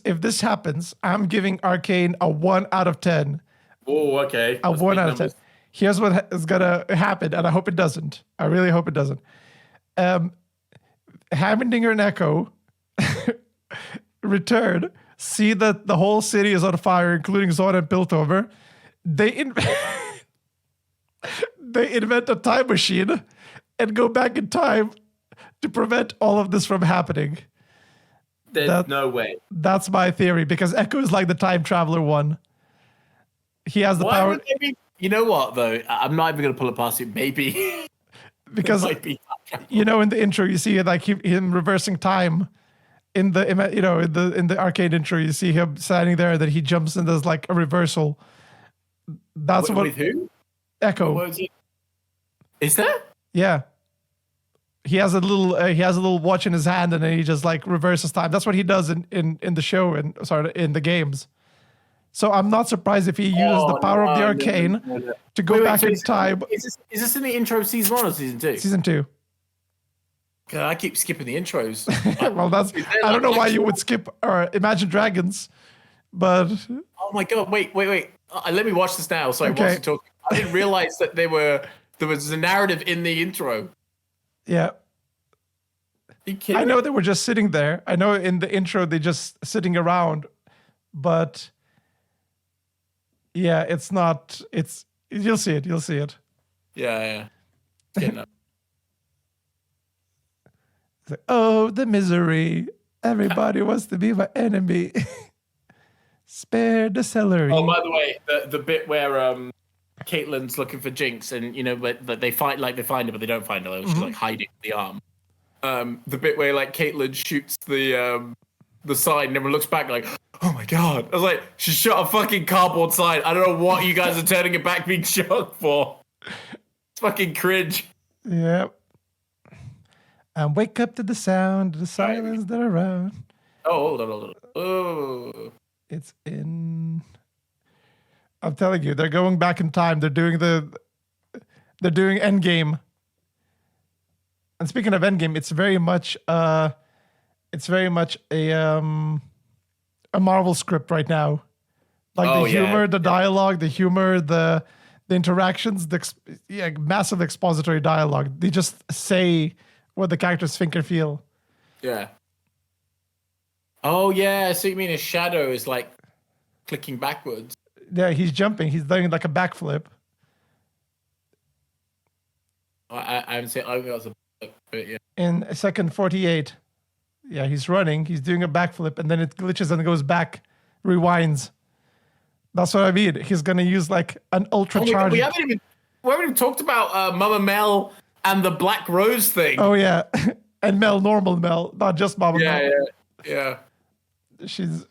If this happens, I'm giving Arcane a 1 out of 10. Oh, okay. A 1 out of 10. Here's what is going to happen, and I hope it doesn't. I really hope it doesn't. Hammerdinger and Echo return, see that the whole city is on fire, including Zora and Piltover. They invent a time machine and go back in time to prevent all of this from happening. There's no way. That's my theory, because Echo is like the time traveler one. He has the power. You know what, though? I'm not even going to pull it past you. Maybe. Because, in the intro, you see like him reversing time. In the arcade intro, you see him standing there, that he jumps and does like a reversal. That's what. With who? Echo. What was it? Is there? Yeah. He has a little watch in his hand, and then he just like reverses time. That's what he does in the show and in the games. So I'm not surprised if he uses the power of the arcane to go back in time. Is this in the intro of season 1 or season 2? Season 2. God, I keep skipping the intros. Well, I don't know why you would skip Imagine Dragons, but... Oh my God, wait. Let me watch this now. Sorry, okay. Whilst you're talking. I didn't realize that there was a narrative in the intro. Yeah. Are you kidding I know they were just sitting there. I know in the intro they're just sitting around, but... Yeah, it's not. You'll see it. Yeah. It's like, oh, the misery! Everybody wants to be my enemy. Spare the celery. Oh, by the way, the bit where Caitlyn's looking for Jinx, and but they find her, but they don't find her. She's like hiding the arm. The bit where like Caitlyn shoots the sign, and everyone looks back like, oh my God. I was like, she shot a fucking cardboard sign. I don't know what you guys are turning it back being shocked for. It's fucking cringe. Yep. And wake up to the sound, the silence that around. Oh, hold on. Oh. It's in... I'm telling you, they're going back in time. They're doing Endgame. And speaking of Endgame, it's very much a Marvel script right now. Like the humor, the dialogue, the interactions, massive expository dialogue. They just say what the characters think or feel. Yeah. Oh yeah, so you mean his shadow is like clicking backwards? Yeah, he's jumping. He's doing like a backflip. I haven't seen. I think that was but yeah. In second 48. Yeah, he's running. He's doing a backflip, and then it glitches and goes back, rewinds. That's what I mean. He's gonna use like an ultra charge. We haven't even talked about Mama Mel and the Black Rose thing. Oh yeah, and normal Mel, not just Mama Mel. Yeah. She's.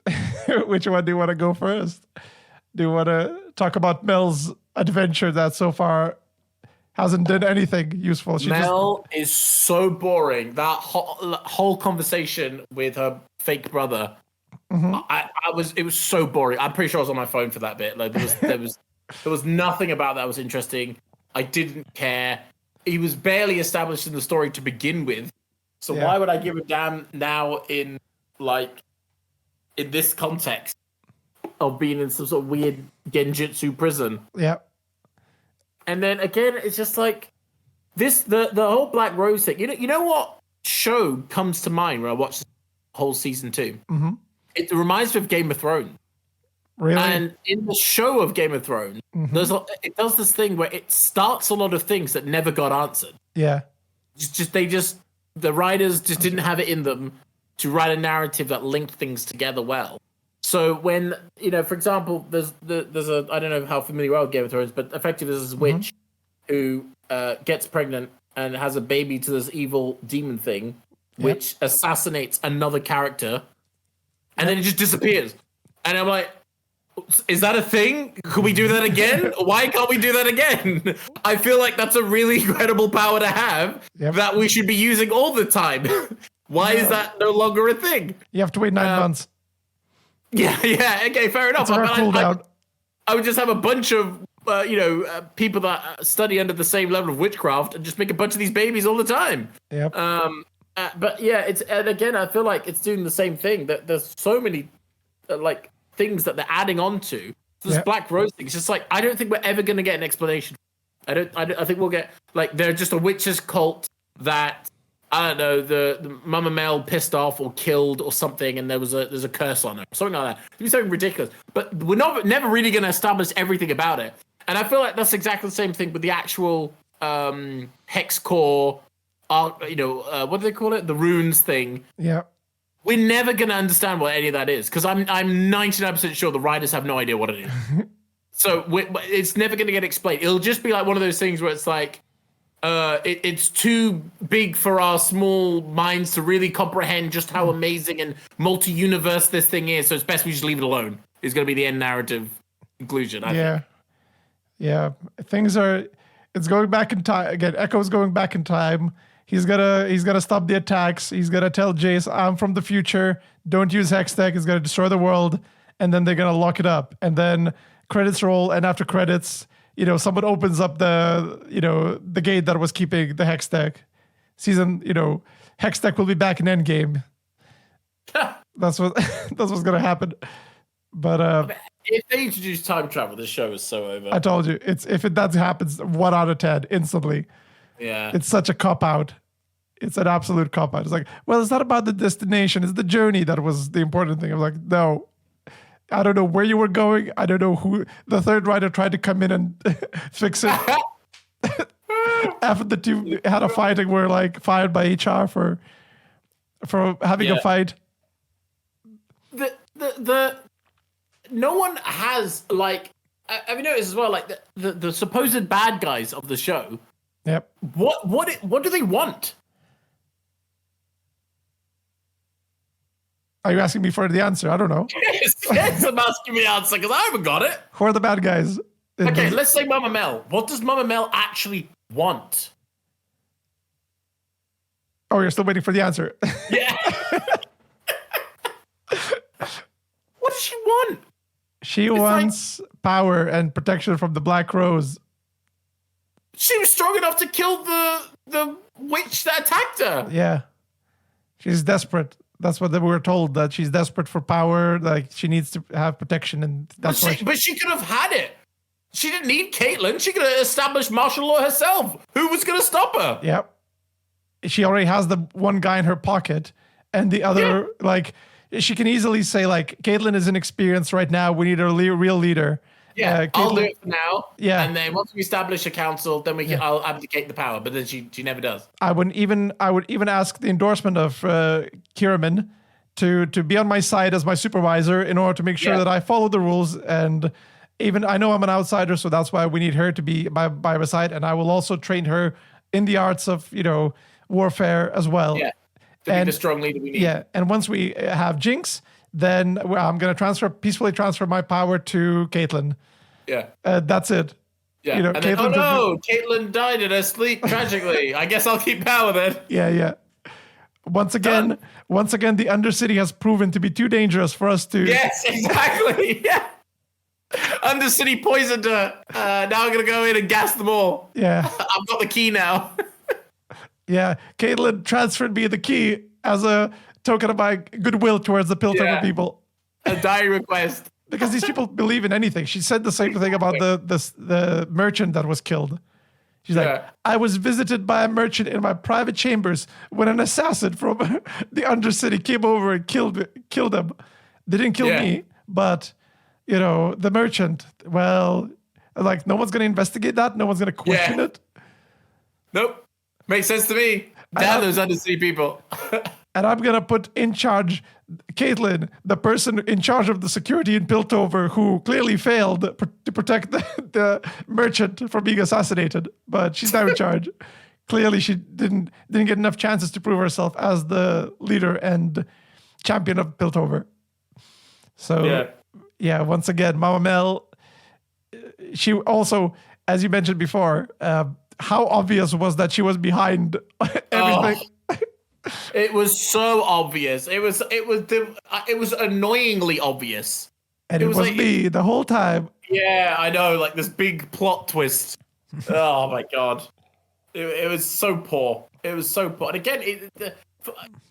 Which one do you want to go first? Do you want to talk about Mel's adventure that so far hasn't done anything useful? Mel is so boring. That whole conversation with her fake brother, it was so boring. I'm pretty sure I was on my phone for that bit. Like there was nothing about that was interesting. I didn't care. He was barely established in the story to begin with. So why would I give a damn now in this context of being in some sort of weird genjutsu prison? Yeah. And then again, it's just like this the whole Black Rose thing. You know what show comes to mind when I watch the whole season 2? Mm-hmm. It reminds me of Game of Thrones. Really? And in the show of Game of Thrones, it does this thing where it starts a lot of things that never got answered. Yeah. The writers just didn't have it in them to write a narrative that linked things together well. So when, for example, there's a, I don't know how familiar you are with Game of Thrones, but effectively there's this witch who gets pregnant and has a baby to this evil demon thing, which assassinates another character, and then it just disappears. And I'm like, is that a thing? Could we do that again? Why can't we do that again? I feel like that's a really incredible power to have that we should be using all the time. Why is that no longer a thing? You have to wait 9 months. Yeah, okay, fair enough. I would just have a bunch of people that study under the same level of witchcraft and just make a bunch of these babies all the time. Yep. But yeah, and again, I feel like it's doing the same thing. That there's so many things that they're adding on to. So this Black Rose thing. It's just like, I don't think we're ever going to get an explanation. I think we'll get they're just a witches cult that, I don't know, the Mama Mel pissed off or killed or something, and there's a curse on her, something like that. It'd be something ridiculous. But we're never really going to establish everything about it. And I feel like that's exactly the same thing with the actual hex core, what do they call it? The runes thing. Yeah. We're never going to understand what any of that is, because I'm 99% sure the writers have no idea what it is. So it's never going to get explained. It'll just be like one of those things where it's like, it's too big for our small minds to really comprehend just how amazing and multi-universe this thing is. So it's best we just leave it alone. It's going to be the end narrative conclusion, I think. Yeah. It's going back in time. Again, Echo's going back in time. He's gonna stop the attacks. He's gonna tell Jace, I'm from the future. Don't use Hextech. It's gonna destroy the world. And then they're gonna lock it up. And then credits roll. And after credits, someone opens up the gate that was keeping the Hextech. Hextech will be back in Endgame. That's what's gonna happen. But if they introduce time travel, this show is so over. I told you, if that happens, 1 out of 10 instantly. Yeah. It's such a cop-out. It's an absolute cop-out. It's like, well, it's not about the destination. It's the journey that was the important thing. I'm like, no. I don't know where you were going. I don't know who. The third writer tried to come in and fix it. After the two had a fight and were fired by HR for having a fight. No one has have you noticed as well, the supposed bad guys of the show. Yep. What do they want? Are you asking me for the answer? I don't know. Yes, I'm asking me the answer because I haven't got it. Who are the bad guys? Okay, let's say Mama Mel. What does Mama Mel actually want? Oh, you're still waiting for the answer. Yeah. What does she want? She wants power and protection from the Black Rose. She was strong enough to kill the witch that attacked her. Yeah. She's desperate. That's what we were told, that she's desperate for power, she needs to have protection, and that's why. But she could have had it. She didn't need Caitlyn. She could have established martial law herself. Who was going to stop her? Yep. She already has the one guy in her pocket, and the other, she can easily say, Caitlyn is inexperienced right now. We need a real leader. Yeah, I'll do it for now. Yeah, and then once we establish a council, then I'll abdicate the power. But then she never does. I would even ask the endorsement of Kierman to be on my side as my supervisor in order to make sure that I follow the rules. And even I know I'm an outsider, so that's why we need her to be by my side. And I will also train her in the arts of warfare as well. Yeah, to be the strong leader we need. Yeah, and once we have Jinx, then I'm going to peacefully transfer my power to Caitlyn. Yeah. That's it. Yeah. And then, oh no, Caitlyn died in her sleep tragically. I guess I'll keep power then. Yeah. Once again, the Undercity has proven to be too dangerous for us to. Yes, exactly. Yeah. Undercity poisoned her. Now I'm gonna go in and gas them all. Yeah. I've got the key now. Yeah, Caitlyn transferred me the key as a token of my goodwill towards the Piltover people. A dying request. Because these people believe in anything. She said the same thing about the merchant that was killed. She's like, I was visited by a merchant in my private chambers when an assassin from the Undercity came over and killed him. They didn't kill me, but the merchant. Well, like no one's gonna investigate that. No one's gonna question it. Nope. Makes sense to me. Damn those Undercity people. And I'm gonna put in charge Caitlyn, the person in charge of the security in Piltover, who clearly failed to protect the merchant from being assassinated. But she's now in charge. Clearly, she didn't get enough chances to prove herself as the leader and champion of Piltover. So, once again, Mama Mel. She also, as you mentioned before, how obvious was that she was behind everything? It was so obvious. It was annoyingly obvious. And it was like, me the whole time. Yeah, I know, like this big plot twist. Oh my god. It was so poor. It was so poor. And again, I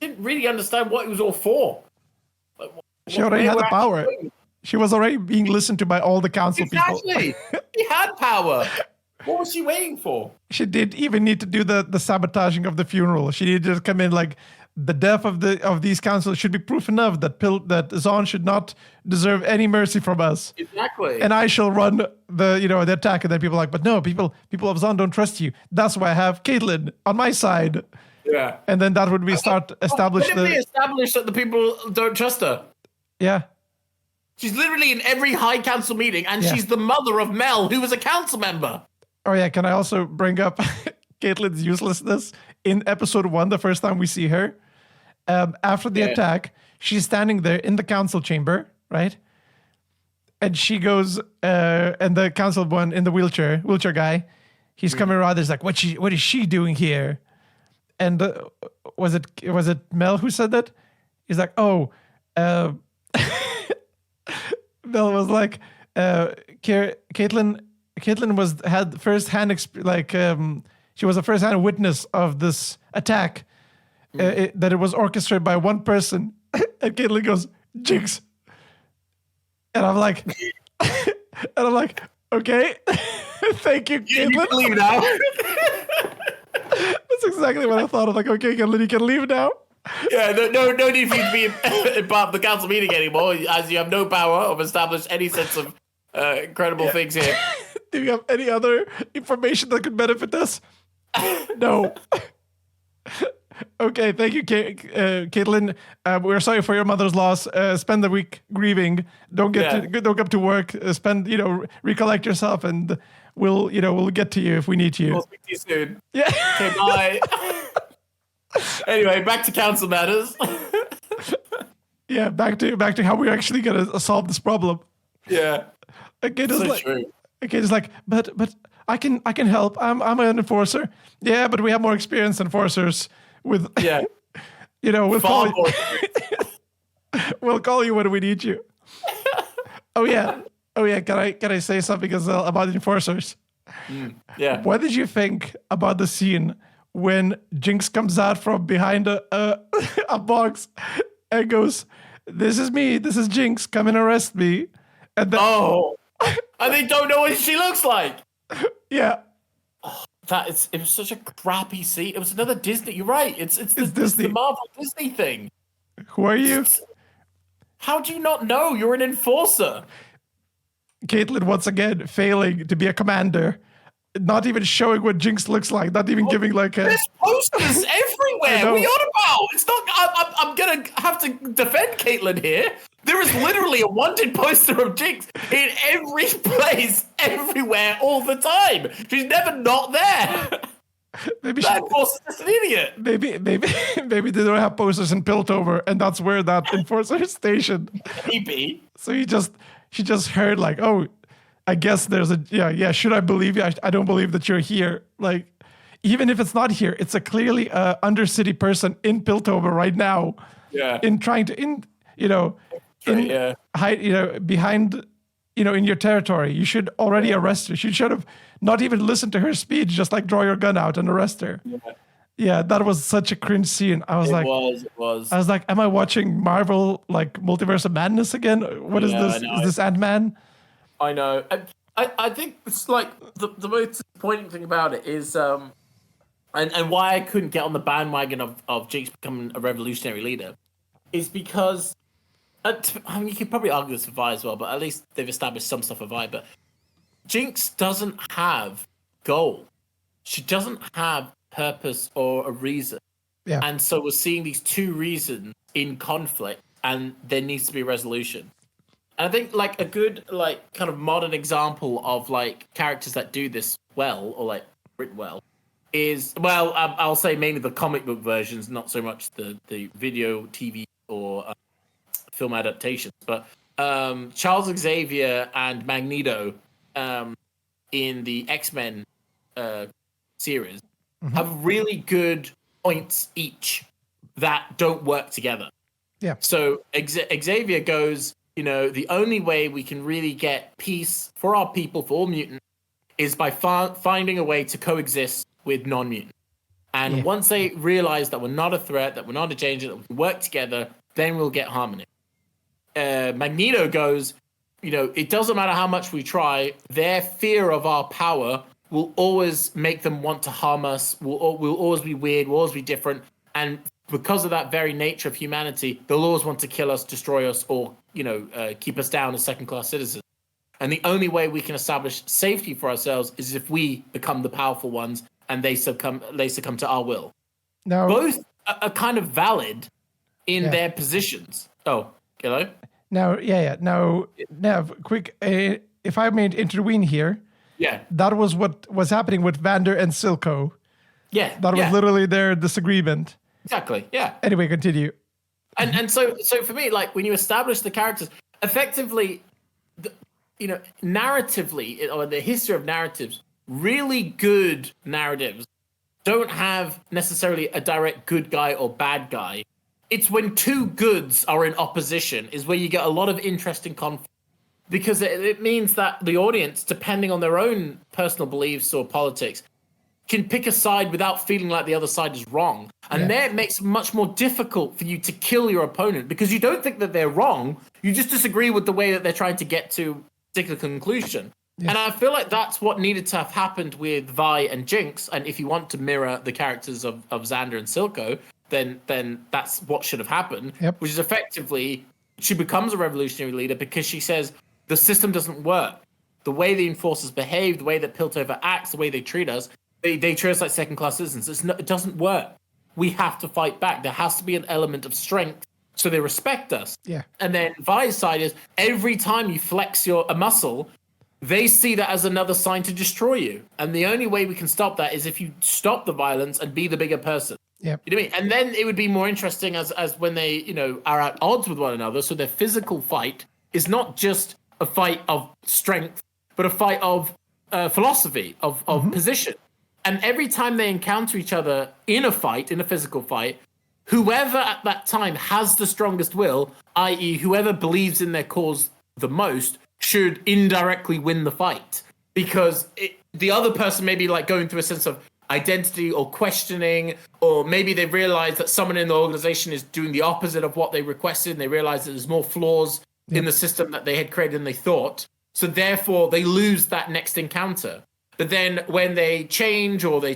didn't really understand what it was all for. Like, she already had the power. Doing? She was already being listened to by all the council people. Exactly. She had power. What was she waiting for? She didn't even need to do the sabotaging of the funeral. She needed to come in like the death of these councils should be proof enough that Zahn should not deserve any mercy from us. Exactly. And I shall run the attack. And then people are like, but no, people of Zahn don't trust you. That's why I have Caitlyn on my side. Yeah. And then that would be establish that the people don't trust her. Yeah. She's literally in every high council meeting, and she's the mother of Mel, who was a council member. Oh yeah, can I also bring up Caitlyn's uselessness in episode 1, the first time we see her? After the attack, she's standing there in the council chamber, right? And she goes, and the council one in the wheelchair guy, he's coming around. There's like, what is she doing here? And was it Mel who said that? He's like, oh, Mel was like, Caitlyn had first-hand she was a first-hand witness of this attack, that it was orchestrated by one person. And Caitlyn goes, Jinx. And I'm like, okay, thank you, Caitlyn. You can leave now. That's exactly what I thought. I'm like, okay, Caitlyn, you can leave now. Yeah, no need for you to be in part of the council meeting anymore, as you have no power of establish any sense of incredible things here. Do you have any other information that could benefit us? No. Okay, thank you, Caitlyn. We're sorry for your mother's loss. Spend the week grieving. Don't go up to work. Recollect yourself, and we'll get to you if we need you. We'll speak to you soon. Yeah. Okay, bye. Anyway, back to council matters. Yeah, back to how we're actually gonna solve this problem. Yeah. Again, so true. Okay, it's like, but I can help. I'm an enforcer. Yeah, but we have more experienced enforcers with. Yeah. We'll call you. We'll call you when we need you. Oh yeah. Can I say something about enforcers? Yeah. What did you think about the scene when Jinx comes out from behind a box and goes, "This is me. This is Jinx. Come and arrest me." And then, and they don't know what she looks like. Yeah. Oh, it was such a crappy scene. It was another Disney. You're right. It's the Marvel Disney thing. Who are you? How do you not know? You're an enforcer. Caitlyn once again failing to be a commander. Not even showing what Jinx looks like. Not even giving like a. There's posters everywhere. What are you on about? It's not. I'm gonna have to defend Caitlyn here. There is literally a wanted poster of Jinx in every place, everywhere, all the time. She's never not there. maybe That enforcer is just an idiot. maybe they don't have posters in Piltover, and that's where that enforcer is stationed. Maybe. So she just heard like, oh, I guess there's a yeah. Should I believe you? I don't believe that you're here. Like, even if it's not here, it's a clearly undercity person in Piltover right now. Yeah. In trying to hide behind in your territory. You should already arrest her. You should have not even listened to her speech. Just like draw your gun out and arrest her. Yeah, that was such a cringe scene. I was It was. I was like, am I watching Marvel like Multiverse of Madness again? What is this? Is this Ant-Man? I know. I think it's like the most disappointing thing about it is and why I couldn't get on the bandwagon of Jinx becoming a revolutionary leader is because I mean, you could probably argue this for Vi as well, but at least they've established some stuff for Vi. But Jinx doesn't have goal. She doesn't have purpose or a reason. Yeah. And so we're seeing these two reasons in conflict, and there needs to be a resolution. And I think like a good like kind of modern example of like characters that do this well or like written well is I'll say mainly the comic book versions, not so much the video, TV or film adaptations, but Charles Xavier and Magneto in the X-Men series have really good points each that don't work together. Yeah. So Xavier goes, the only way we can really get peace for our people, for all mutants, is by finding a way to coexist with non-mutants. And once they realize that we're not a threat, that we're not a danger, that we can work together, then we'll get harmony. Magneto goes, it doesn't matter how much we try, their fear of our power will always make them want to harm us. We'll always be weird, we'll always be different. And because of that very nature of humanity, they'll always want to kill us, destroy us, or, keep us down as second-class citizens. And the only way we can establish safety for ourselves is if we become the powerful ones and they succumb to our will. Now, both are kind of valid in their positions. Oh, hello? Now, Now, Nev, quick, if I may intervene here. Yeah. That was what was happening with Vander and Silco. Yeah. That was literally their disagreement. Exactly, yeah. Anyway, continue. And so for me, like, when you establish the characters, effectively, narratively, or the history of narratives, really good narratives don't have necessarily a direct good guy or bad guy. It's when two goods are in opposition is where you get a lot of interesting conflict. Because it means that the audience, depending on their own personal beliefs or politics, can pick a side without feeling like the other side is wrong. And there it makes it much more difficult for you to kill your opponent because you don't think that they're wrong. You just disagree with the way that they're trying to get to a particular conclusion. Yeah. And I feel like that's what needed to have happened with Vi and Jinx. And if you want to mirror the characters of Xander and Silco, then that's what should have happened, which is effectively she becomes a revolutionary leader because she says the system doesn't work. The way the enforcers behave, the way that Piltover acts, the way they treat us, they treat us like second-class citizens. It doesn't work. We have to fight back. There has to be an element of strength so they respect us. Yeah. And then Vi's side is every time you flex a muscle, they see that as another sign to destroy you. And the only way we can stop that is if you stop the violence and be the bigger person. Yep. You know what I mean? And then it would be more interesting as when they, are at odds with one another. So their physical fight is not just a fight of strength, but a fight of philosophy, of position. And every time they encounter each other in a fight, in a physical fight, whoever at that time has the strongest will, i.e. whoever believes in their cause the most, should indirectly win the fight. Because the other person may be like going through a sense of identity or questioning, or maybe they realize that someone in the organization is doing the opposite of what they requested, and they realize that there's more flaws in the system that they had created than they thought. So therefore, they lose that next encounter. But then when they change, or they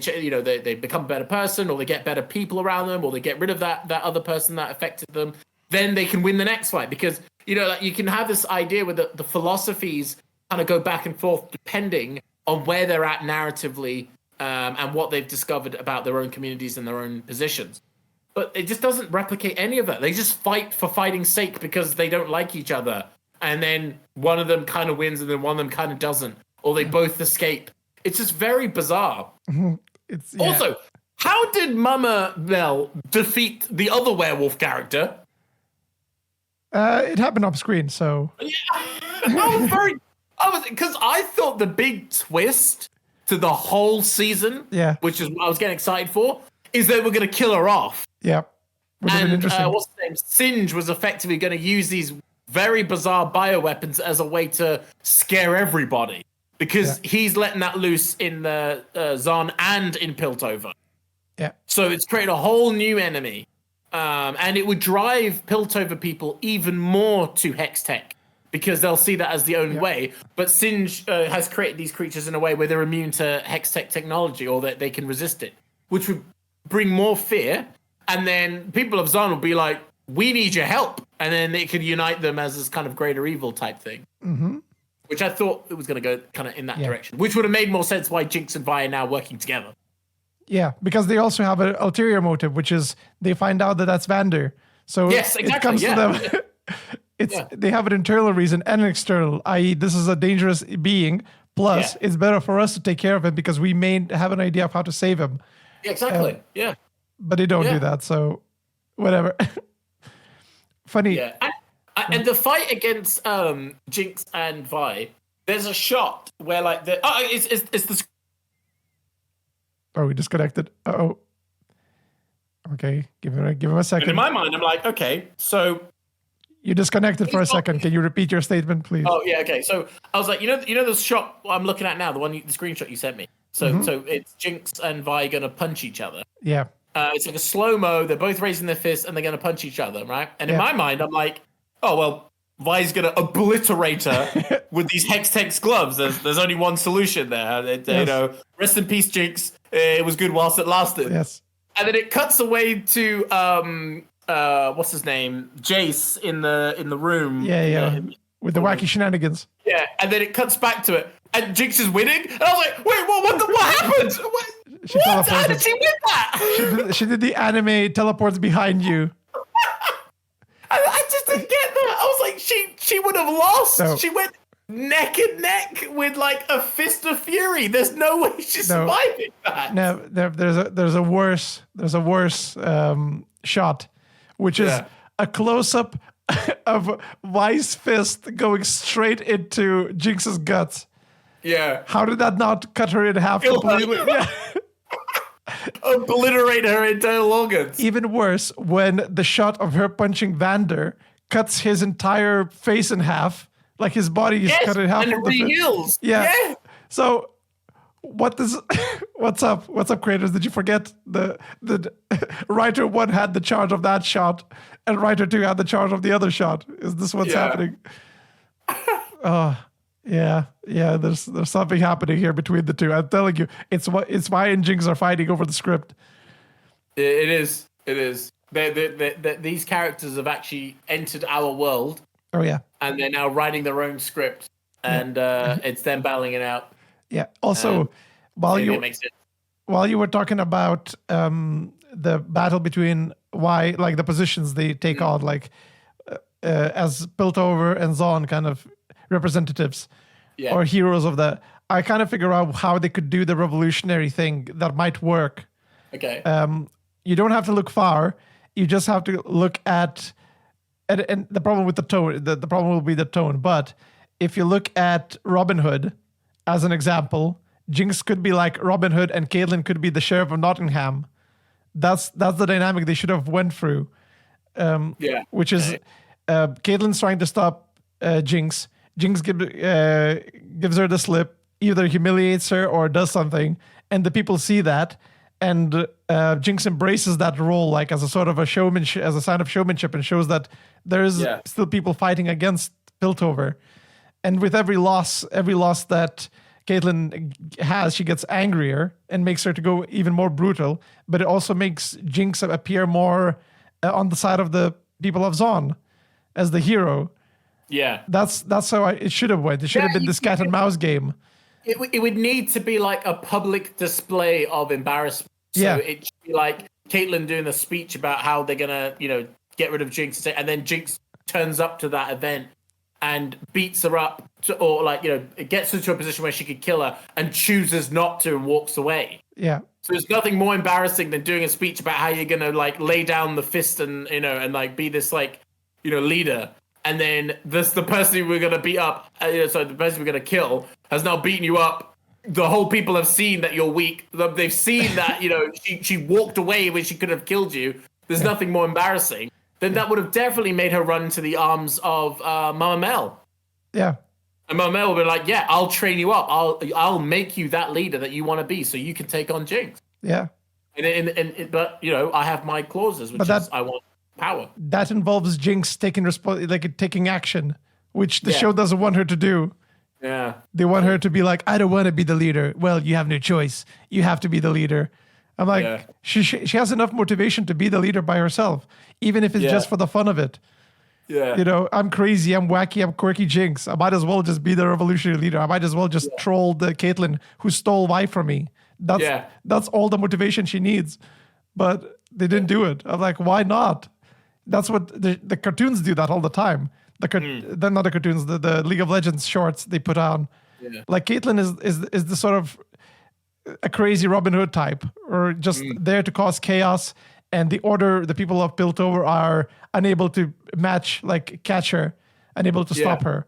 become a better person, or they get better people around them, or they get rid of that other person that affected them, then they can win the next fight. Because, like you can have this idea where the philosophies kind of go back and forth depending on where they're at narratively, and what they've discovered about their own communities and their own positions. But it just doesn't replicate any of that. They just fight for fighting's sake because they don't like each other. And then one of them kind of wins and then one of them kind of doesn't. Or they both escape. It's just very bizarre. It's Also, how did Mama Bell defeat the other werewolf character? It happened off screen, so Because I thought the big twist to the whole season, which is what I was getting excited for, is that we're going to kill her off. Yeah, would have been interesting. What's his name? Singe was effectively going to use these very bizarre bioweapons as a way to scare everybody, because he's letting that loose in the Zon and in Piltover. Yeah. So it's created a whole new enemy, and it would drive Piltover people even more to Hex Tech, because they'll see that as the only way. But Singe has created these creatures in a way where they're immune to Hex Tech technology, or that they can resist it, which would bring more fear. And then people of Zon will be like, we need your help. And then it could unite them as this kind of greater evil type thing. Mm-hmm. Which I thought it was going to go kind of in that direction, which would have made more sense why Jinx and Vi are now working together. Yeah, because they also have an ulterior motive, which is they find out that that's Vander. So it comes to them. They have an internal reason and an external, i.e. this is a dangerous being. Plus, it's better for us to take care of him because we may have an idea of how to save him. Yeah, exactly. But they don't do that, so whatever. Funny. Yeah. And the fight against Jinx and Vi, there's a shot where like it's the. Oh, we disconnected. Uh-oh. Okay, give him a second. And in my mind, I'm like, okay, so you disconnected for a second. Can you repeat your statement, please? Oh yeah, okay. So I was like, you know the shot I'm looking at now, the screenshot you sent me. So so it's Jinx and Vi gonna punch each other. Yeah. It's like a slow-mo. They're both raising their fists and they're gonna punch each other, right? And in my mind, I'm like, oh well, Vi's gonna obliterate her with these Hex-Tex gloves. There's only one solution there. You know, rest in peace, Jinx. It was good whilst it lasted. Yes. And then it cuts away to what's his name, Jace in the room. Yeah. With the wacky shenanigans. Yeah, and then it cuts back to it, and Jinx is winning. And I was like, wait, what happened? How did she win that? She did the anime teleports behind you. I just didn't get that. I was like, she would have lost. No. She went neck and neck with like a fist of fury. There's no way she's surviving that. No, there's a worse shot, which is a close up of Vi's fist going straight into Jinx's guts. Yeah. How did that not cut her in half completely? Obliterate her internal organs. Even worse, when the shot of her punching Vander cuts his entire face in half, like his body is cut in half. And it heals. Yeah. So what's up, creators? Did you forget the writer 1 had the charge of that shot and writer 2 had the charge of the other shot? Is this what's happening? Yeah, there's something happening here between the two. I'm telling you, it's why and Jinx are fighting over the script. It is. These characters have actually entered our world. Oh yeah. And they're now writing their own script, and it's them battling it out. Yeah. Also, while you were talking about the battle between like the positions they take on, like as Piltover and Zon kind of representatives or heroes of that, I kind of figure out how they could do the revolutionary thing that might work. Okay. You don't have to look far. You just have to look at, and the problem with the tone, the problem will be the tone. But if you look at Robin Hood as an example, Jinx could be like Robin Hood and Caitlyn could be the Sheriff of Nottingham. That's the dynamic they should have went through. Which is Caitlyn's trying to stop Jinx. Jinx gives her the slip, either humiliates her or does something, and the people see that, and Jinx embraces that role like as a sort of a showmanship, as a sign of showmanship, and shows that there is still people fighting against Piltover. And with every loss that Caitlyn has, she gets angrier and makes her to go even more brutal. But it also makes Jinx appear more on the side of the people of Zon as the hero. Yeah, that's how it should have went. It should have been this cat and mouse game. It would need to be like a public display of embarrassment. So it should be like Caitlyn doing a speech about how they're gonna, get rid of Jinx, and then Jinx turns up to that event and beats her up, or like, it gets her to a position where she could kill her and chooses not to and walks away. Yeah. So there's nothing more embarrassing than doing a speech about how you're gonna like lay down the fist and and like be this like leader, and then the person we're gonna beat up, so the person we're gonna kill has now beaten you up. The whole people have seen that you're weak. They've seen that she walked away when she could have killed you. There's nothing more embarrassing. Then that would have definitely made her run into the arms of Mama Mel. Yeah. And Mama Mel would be like, yeah, I'll train you up. I'll make you that leader that you want to be so you can take on Jinx. Yeah. But I have my clauses, which is I want power. That involves Jinx taking action, which the show doesn't want her to do. Yeah. They want her to be like, I don't want to be the leader. Well, you have no choice. You have to be the leader. I'm like, she has enough motivation to be the leader by herself, even if it's just for the fun of it. Yeah. I'm crazy, I'm wacky, I'm quirky Jinx. I might as well just be the revolutionary leader. I might as well just troll the Caitlyn who stole Vi from me. That's all the motivation she needs. But they didn't do it. I'm like, why not? That's what the cartoons do that all the time. They're not the cartoons, the League of Legends shorts they put on. Yeah. Like Caitlyn is the sort of a crazy Robin Hood type, or just there to cause chaos, and the people of Piltover are unable to catch her, unable to stop her,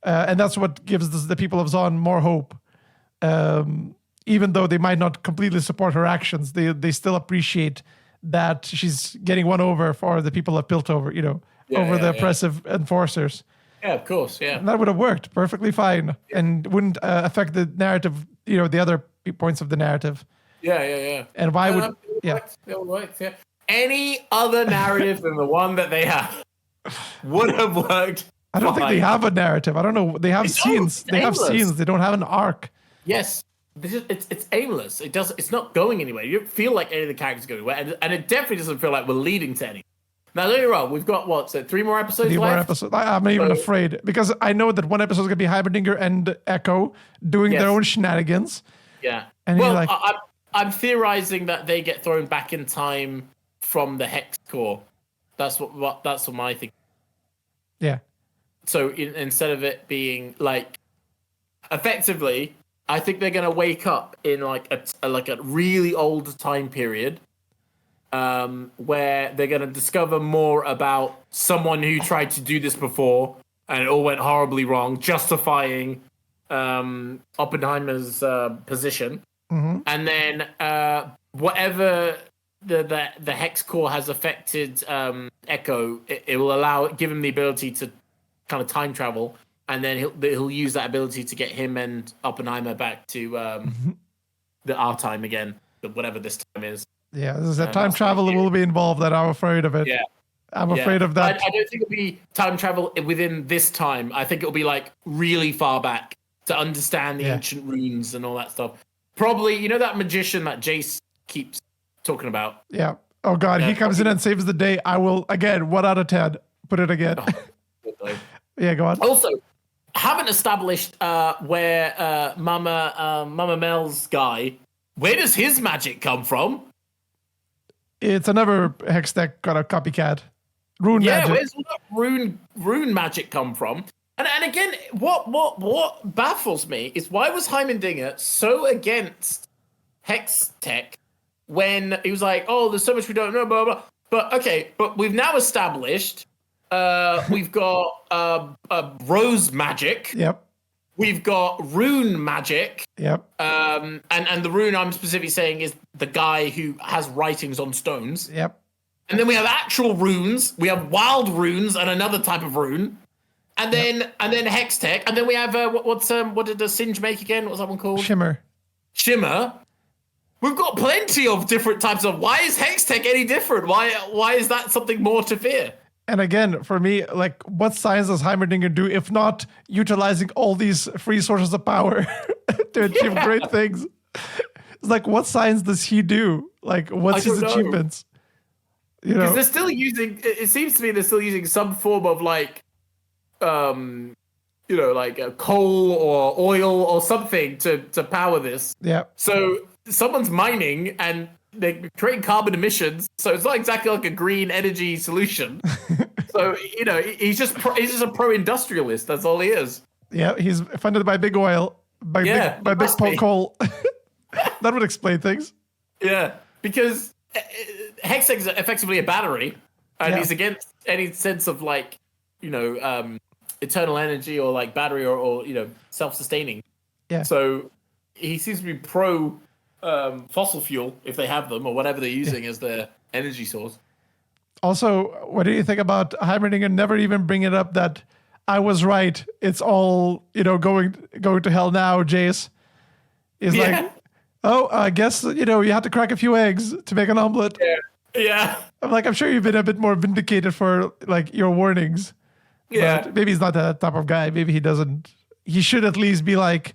and that's what gives the people of Zon more hope. Even though they might not completely support her actions, they still appreciate that she's getting one over for the people of Piltover, over the oppressive enforcers. Yeah, of course, yeah. And that would have worked perfectly fine and wouldn't affect the narrative, the other points of the narrative. Yeah. And why would... Yeah. Any other narrative than the one that they have would have worked. I don't think they have a narrative. I don't know. They have scenes. They have aimless. scenes. They don't have an arc. Yes. It's aimless. It's not going anywhere. You don't feel like any of the characters go anywhere. And it definitely doesn't feel like we're leading to anything. Now, don't get me wrong. We've got, 3 more episodes left? 3 more episodes. I'm not even afraid, because I know that one episode is going to be Heimerdinger and Echo doing their own shenanigans. Yeah. And I'm theorizing that they get thrown back in time from the Hex core. That's what I think. Yeah. So instead of it being effectively, I think they're going to wake up in a really old time period, where they're going to discover more about someone who tried to do this before and it all went horribly wrong, justifying Oppenheimer's position. Mm-hmm. And then whatever the Hex core has affected Echo, it will give him the ability to kind of time travel, and then he'll use that ability to get him and Oppenheimer back to our time again, whatever this time is. Yeah, there's a time travel that will be involved, and I'm afraid of it. Yeah. I'm afraid of that. I don't think it'll be time travel within this time. I think it'll be really far back to understand the ancient runes and all that stuff. Probably, that magician that Jace keeps talking about. Yeah. Oh God, he comes in and saves the day. I will, again, 1 out of 10. Put it again. Yeah, go on. Also, haven't established where Mama Mel's guy, where does his magic come from? It's another hex that got a copycat. Rune magic. Where's all that rune magic come from? And again, what baffles me is, why was Heimerdinger so against hex tech when he was like, oh, there's so much we don't know, blah, blah. But we've now established we've got rose magic. Yep. We've got rune magic. Yep. And the rune I'm specifically saying is the guy who has writings on stones. Yep. And then we have actual runes. We have wild runes and another type of rune. And then hex tech. And then we have what did the Singe make again? What was that one called? Shimmer. We've got plenty of different types of. Why is hex tech any different? Why is that something more to fear? And again, for me, what science does Heimerdinger do if not utilizing all these free sources of power to achieve great things? It's what science does he do? What's his achievements? Because they're still using. It seems to me they're still using some form of a coal or oil or something to power this. Yeah. So someone's mining and they're creating carbon emissions, so it's not exactly like a green energy solution. So he's just a pro-industrialist. That's all he is. Yeah, he's funded by big oil, by big coal. That would explain things. Yeah, because Hextech is effectively a battery, and he's against any sense of like, eternal energy or like battery or self-sustaining. Yeah. So he seems to be pro fossil fuel if they have them or whatever they're using as their energy source. Also, what do you think about Heimerdinger never even bringing up that I was right? It's all going to hell now, Jace. He's like, oh, I guess you have to crack a few eggs to make an omelet. Yeah. I'm like, I'm sure you've been a bit more vindicated for like your warnings. Yeah. But maybe he's not that type of guy. Maybe he doesn't. He should at least be like,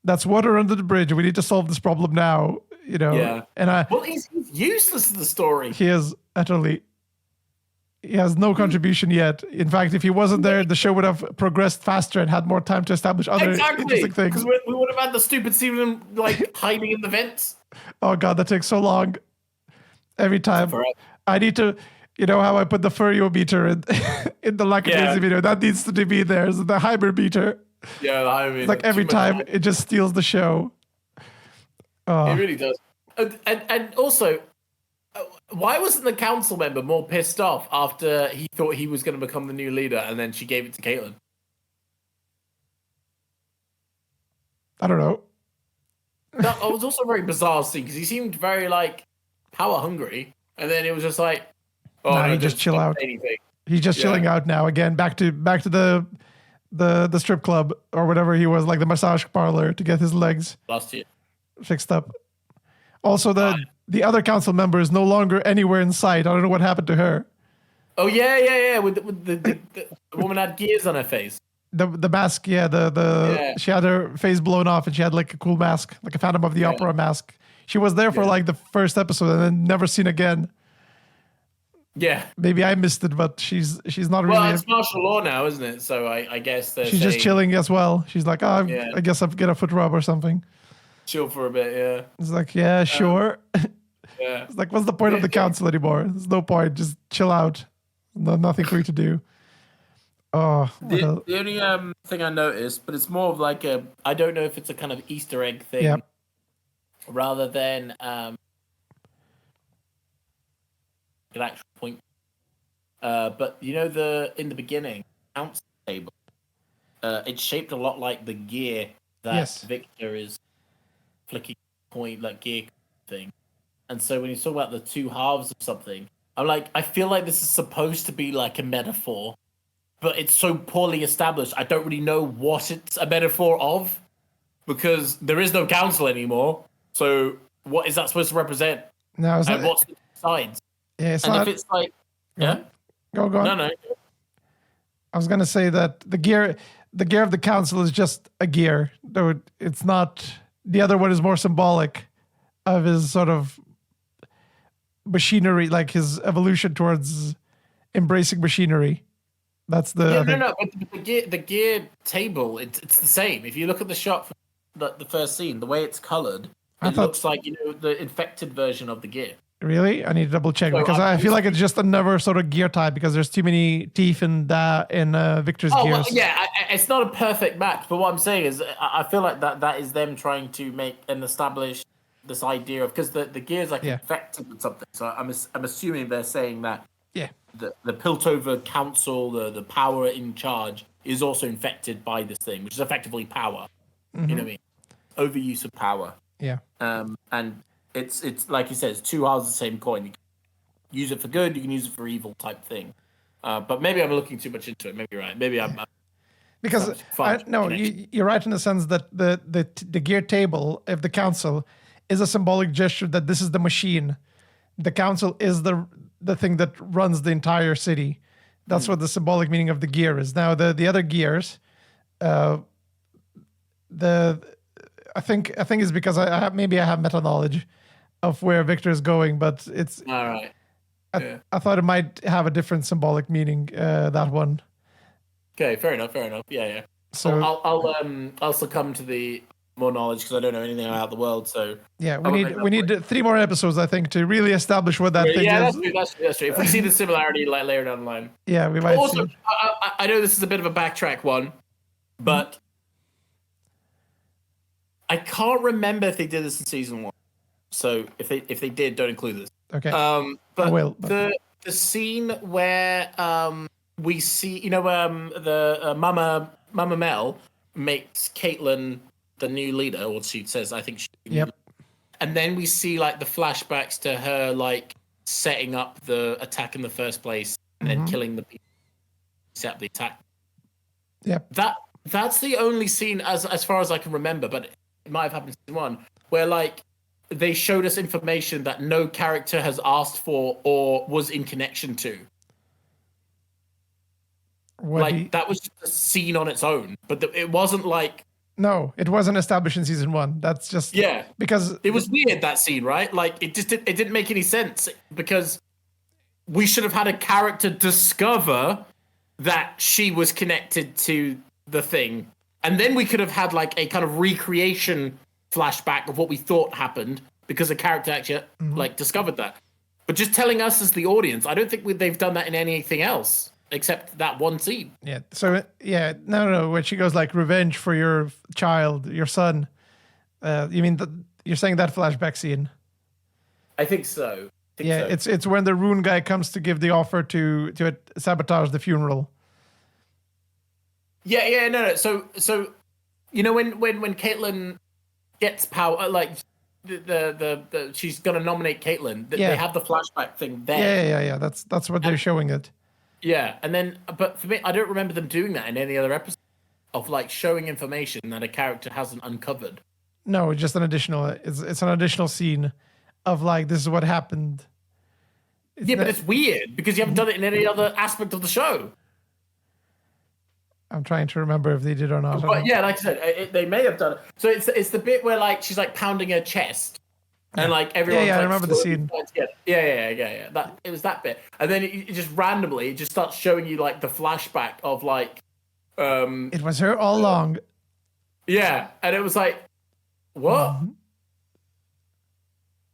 that's water under the bridge. We need to solve this problem now. Yeah. And he's useless to the story. He is utterly. He has no contribution yet. In fact, if he wasn't there, the show would have progressed faster and had more time to establish other interesting things. Because we would have had the stupid scene of him like hiding in the vents. Oh god, that takes so long. Every time. I need to, how I put the furiometer in the lackadaisy video. That needs to be there. So the Hyber meter. Yeah, the Hyber meter. It's like every time it just steals the show. It really does. And also, why wasn't the council member more pissed off after he thought he was going to become the new leader and then she gave it to Caitlyn? I don't know. That was also a very bizarre scene because he seemed very like power hungry, and then it was just like, he just chill out. Anything. He's just chilling out now. Again, back to the strip club or whatever he was, like the massage parlor, to get his legs last year fixed up. Also, the other council member is no longer anywhere in sight. I don't know what happened to her. Oh yeah. With the woman had gears on her face. The mask, she had her face blown off and she had like a cool mask, like a Phantom of the Opera mask. She was there for like the first episode and then never seen again. Yeah. Maybe I missed it, but she's not really. Well, it's martial law now, isn't it? So I guess she's just chilling as well. She's like, I guess I'll get a foot rub or something. Chill for a bit, yeah. It's like, sure. Yeah. It's like, what's the point of the council anymore? There's no point. Just chill out. Nothing for you to do. Oh, the only thing I noticed, but it's more of like I don't know if it's a kind of Easter egg thing, rather than an actual point. But in the beginning, council table, it's shaped a lot like the gear that Victor is flicking point, like gear thing. And so when you talk about the two halves of something, I'm like, I feel like this is supposed to be like a metaphor, but it's so poorly established. I don't really know what it's a metaphor of, because there is no council anymore. So what is that supposed to represent? No, it's and what's the sides? Yeah, it's and not. If it's like, go on. No. I was gonna say that the gear of the council is just a gear. Though it's not. The other one is more symbolic of his sort of machinery, like his evolution towards embracing machinery. That's the no. But the gear table, it's the same. If you look at the shot from the first scene, the way it's colored, it looks like the infected version of the gear. Really? I need to double check because I feel like it's just another sort of gear type because there's too many teeth in Victor's gears. Well, it's not a perfect match, but what I'm saying is I feel like that is them trying to make and establish this idea of, because the gears like infected with something. So I'm assuming they're saying that the Piltover council, the power in charge, is also infected by this thing, which is effectively power. Mm-hmm. You know what I mean? Overuse of power. Yeah. And it's like you said, it's two halves of the same coin. You can use it for good, you can use it for evil type thing. But maybe I'm looking too much into it. Maybe you're right. Maybe I'm because you're right in the sense that the gear table of the council is a symbolic gesture that this is the machine. The council is the thing that runs the entire city. That's what the symbolic meaning of the gear is. Now the other gears, I think it's because I have meta knowledge of where Victor is going, but it's all right. I thought it might have a different symbolic meaning. That one. Okay, fair enough. Yeah. So I'll succumb to the more knowledge because I don't know anything about the world. So Yeah, I would make we that need 3 more episodes, I think, to really establish what that thing yeah, is. that's true. If we see the similarity like later down the line. Yeah, we might Also, see. I know this is a bit of a backtrack one, but I can't remember if they did this in season 1. So if they did, don't include this. Okay. But I will. But... the scene where we see, the Mama Mel makes Caitlyn the new leader, or she says, I think she. Yep. And then we see like the flashbacks to her like setting up the attack in the first place and then killing the people who set up the attack. Yep. That's the only scene as far as I can remember, but it might have happened in season 1, where like they showed us information that no character has asked for or was in connection to. That was just a scene on its own, but it wasn't like. No, it wasn't established in season 1. That's just because it was weird, that scene, right? Like it didn't make any sense because we should have had a character discover that she was connected to the thing, and then we could have had like a kind of recreation flashback of what we thought happened because a character actually like discovered that. But just telling us as the audience, I don't think they've done that in anything else except that one scene. Yeah. So no. When she goes like revenge for your child, your son. You mean you're saying that flashback scene? I think so. It's when the rune guy comes to give the offer to sabotage the funeral. Yeah, no. So when Caitlyn gets power, like the she's gonna nominate Caitlyn. They have the flashback thing there. Yeah. That's what they're showing it. Yeah, and then but for me, I don't remember them doing that in any other episode of like showing information that a character hasn't uncovered. No, just an additional. It's an additional scene of like this is what happened. But it's weird because you haven't done it in any other aspect of the show. I'm trying to remember if they did or not. But yeah, like I said, they may have done it. So it's the bit where like she's like pounding her chest, and like everyone's I like, remember the scene. Yeah. That it was that bit, and then it just randomly starts showing you like the flashback of like. It was her all along. Yeah, and it was like, what?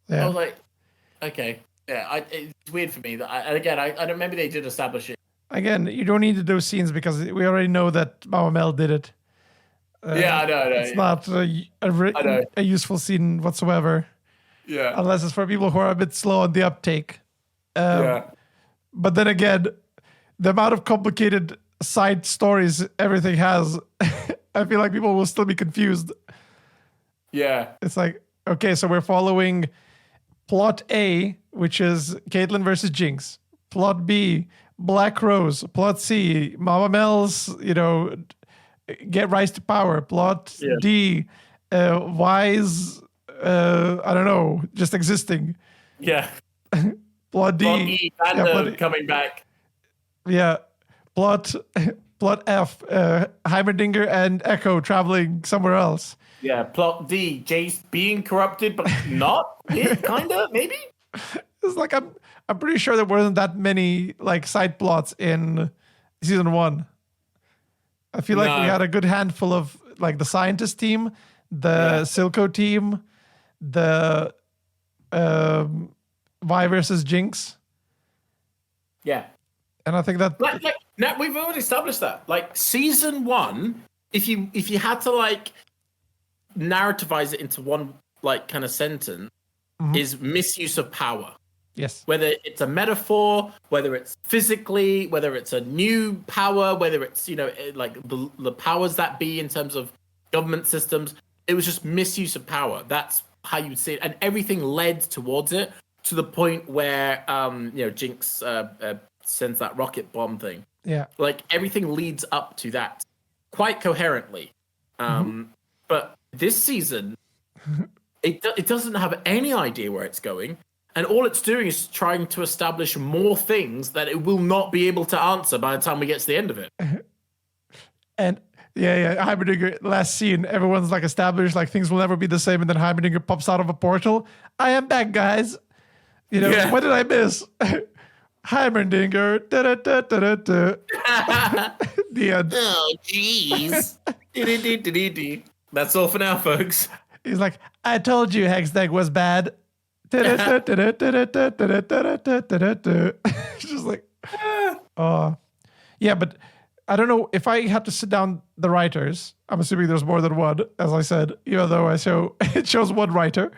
Yeah. I was like, okay, yeah. It's weird for me that, I don't. Maybe they did establish it. Again, you don't need to do scenes because we already know that Mama Mel did it. I know. It's not a useful scene whatsoever. Yeah. Unless it's for people who are a bit slow on the uptake. But then again, the amount of complicated side stories everything has, I feel like people will still be confused. Yeah. It's like, okay, so we're following plot A, which is Caitlyn versus Jinx. Plot B, Black Rose. Plot C, Mama Mel's, get rise to power. Plot D, Wise, I don't know, just existing. Yeah. Plot D. Plot E, coming back. Yeah. Plot F, Heimerdinger and Echo traveling somewhere else. Yeah. Plot D, Jace being corrupted, but not. Kind of, maybe. It's like I'm pretty sure there wasn't that many like side plots in season 1. I feel like we had a good handful of like the scientist team, the Silco team, the Vi versus Jinx. Yeah. And I think that now we've already established that. Like season 1, if you had to like narrativize it into one like kind of sentence, is misuse of power. Yes. Whether it's a metaphor, whether it's physically, whether it's a new power, whether it's, like the powers that be in terms of government systems, it was just misuse of power. That's how you would see it. And everything led towards it to the point where, Jinx sends that rocket bomb thing. Yeah. Like everything leads up to that quite coherently. But this season, it doesn't have any idea where it's going. And all it's doing is trying to establish more things that it will not be able to answer by the time we get to the end of it. And Heimerdinger, last scene, everyone's like established, like things will never be the same. And then Heimerdinger pops out of a portal. I am back, guys. What did I miss? Heimerdinger. The end. Oh, jeez. That's all for now, folks. He's like, I told you Hextech was bad. It's just like, yeah, but I don't know if I had to sit down the writers. I'm assuming there's more than one, as I said, even though it shows one writer.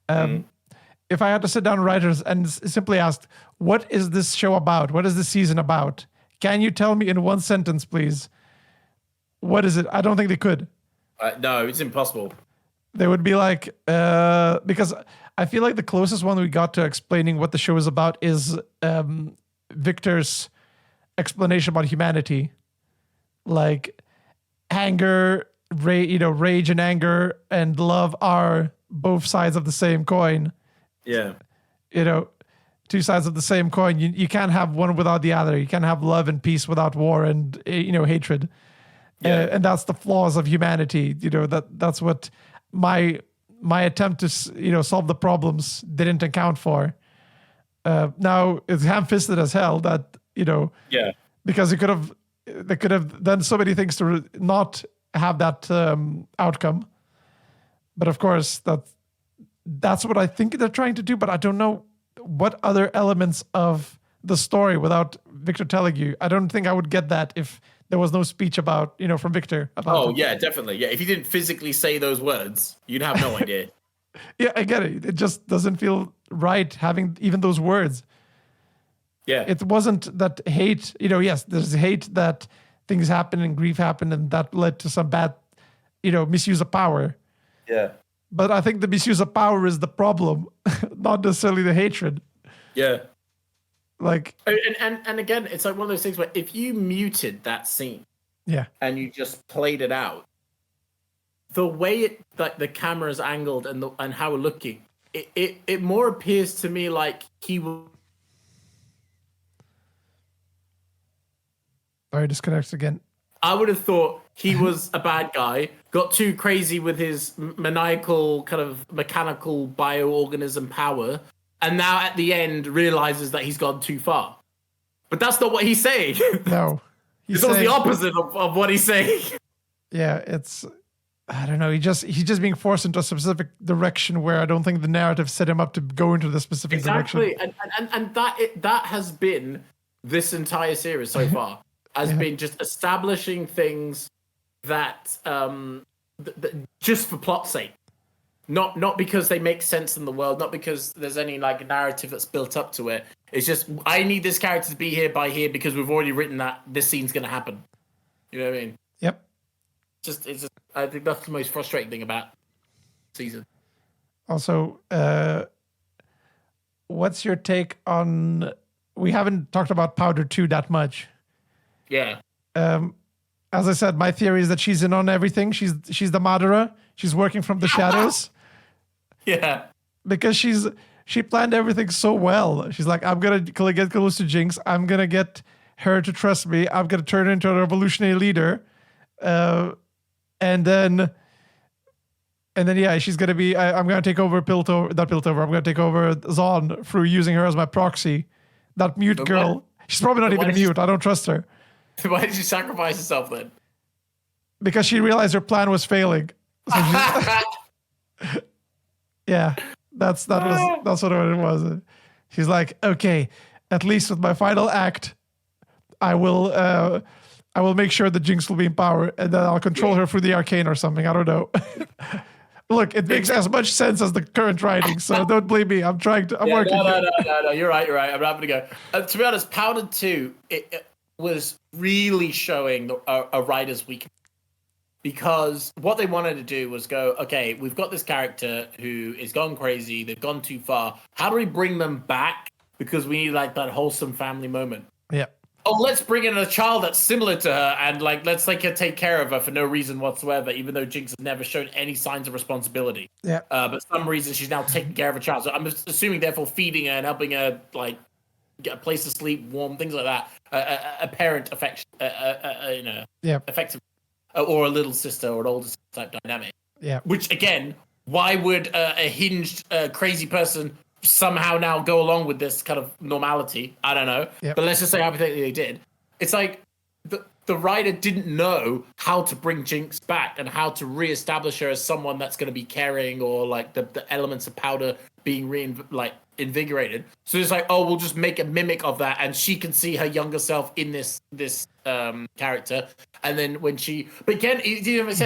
If I had to sit down writers and simply asked, what is this show about? What is this season about? Can you tell me in one sentence, please? What is it? I don't think they could. No, it's impossible. They would be like, because I feel like the closest one we got to explaining what the show is about is Victor's explanation about humanity. Like anger, rage and anger and love are both sides of the same coin. Yeah. Two sides of the same coin. You can't have one without the other. You can't have love and peace without war and, hatred. Yeah. And that's the flaws of humanity. That's what my attempt to, solve the problems didn't account for. Now it's ham-fisted as hell that, yeah, because they could have done so many things to not have that outcome. But of course, that's what I think they're trying to do. But I don't know what other elements of the story without Victor telling you. I don't think I would get that if there was no speech about, from Victor. Yeah, definitely. Yeah, if you didn't physically say those words, you'd have no idea. Yeah, I get it. It just doesn't feel right having even those words. Yeah. It wasn't that hate, yes, there's hate that things happen and grief happened and that led to some bad, misuse of power. Yeah. But I think the misuse of power is the problem, not necessarily the hatred. Yeah. Like, and again, it's like one of those things where if you muted that scene, yeah, and you just played it out, the way the camera's angled and how we're looking, it more appears to me like he will. Sorry, disconnects again. I would have thought he was a bad guy, got too crazy with his maniacal kind of mechanical bioorganism power, and now at the end realizes that he's gone too far. But that's not what he's saying. No. It's almost the opposite of what he's saying. Yeah, I don't know. He's just being forced into a specific direction where I don't think the narrative set him up to go into the specific direction. Exactly. And that has been this entire series so far. Has been just establishing things that just for plot's sake, not because they make sense in the world, not because there's any like narrative that's built up to it. It's just I need this character to be here by here because we've already written that this scene's going to happen. You know what I mean? Yep. It's just I think that's the most frustrating thing about season. Also, what's your take on? We haven't talked about Powder 2 that much. Yeah. As I said, my theory is that she's in on everything. She's the Madara. She's working from the shadows. Yeah. Because she planned everything so well. She's like, I'm gonna get close to Jinx. I'm gonna get her to trust me. I'm gonna turn her into a revolutionary leader. And then yeah, she's gonna be. I'm gonna take over Piltover. Not Piltover. I'm gonna take over Zon through using her as my proxy. That mute girl. She's probably not even a mute. I don't trust her. Why did she sacrifice herself then? Because she realized her plan was failing. So yeah, that's what it was. She's like, okay, at least with my final act, I will make sure that Jinx will be in power, and then I'll control her through the arcane or something. I don't know. Look, it makes as much sense as the current writing, so don't blame me. I'm working. No. You're right. I'm not gonna go. To be honest, Powdered 2, it was really showing a writer's weakness. Because what they wanted to do was go, okay, we've got this character who is gone crazy, they've gone too far. How do we bring them back? Because we need like that wholesome family moment. Yeah. Oh, let's bring in a child that's similar to her and like let's like take care of her for no reason whatsoever, even though Jinx has never shown any signs of responsibility. Yeah. But for some reason she's now taking care of a child. So I'm assuming therefore feeding her and helping her like get a place to sleep, warm, things like that. A parent affection, effective, or a little sister or an older sister type dynamic. Yeah. Which again, why would a hinged, crazy person somehow now go along with this kind of normality? I don't know. Yep. But let's just say hypothetically they did. It's like the writer didn't know how to bring Jinx back and how to reestablish her as someone that's going to be caring, or like the elements of powder being invigorated. So it's like, oh, we'll just make a mimic of that, and she can see her younger self in this character. And then when but again,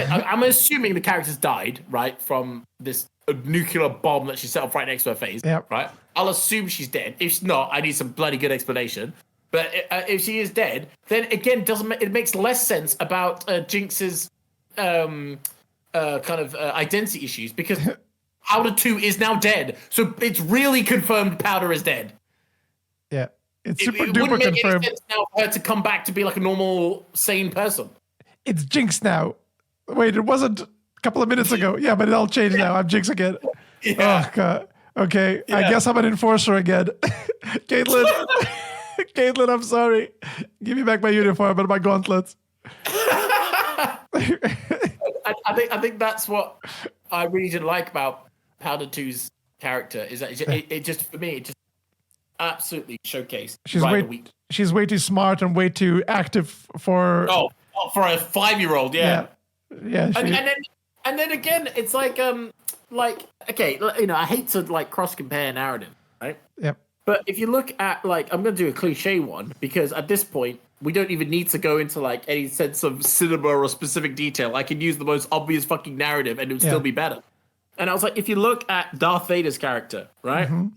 I'm assuming the character's died, right, from this nuclear bomb that she set off right next to her face. Yep. Right. I'll assume she's dead. If not, I need some bloody good explanation. But if she is dead, then again, it makes less sense about Jinx's kind of identity issues, because Powder 2 is now dead. So it's really confirmed Powder is dead. Yeah, it's super it duper wouldn't make confirmed. any sense now for her to come back to be like a normal, sane person. It's Jinx now. Wait, it wasn't a couple of minutes ago. Yeah, but it all changed now. I'm Jinx again. Yeah. Oh, God. Okay, I guess I'm an enforcer again. Caitlin. Caitlin, I'm sorry. Give me back my uniform and my gauntlets. I think that's what I really didn't like about Powder 2's character, is that it just for me, it just absolutely showcased. She's way too smart and way too active for for a 5-year-old. Yeah. And then again, it's like okay, I hate to like cross compare narrative, right? Yep. But if you look at, like, I'm going to do a cliche one, because at this point, we don't even need to go into, like, any sense of cinema or specific detail. I can use the most obvious fucking narrative and it would still be better. And I was like, if you look at Darth Vader's character, right? Mm-hmm.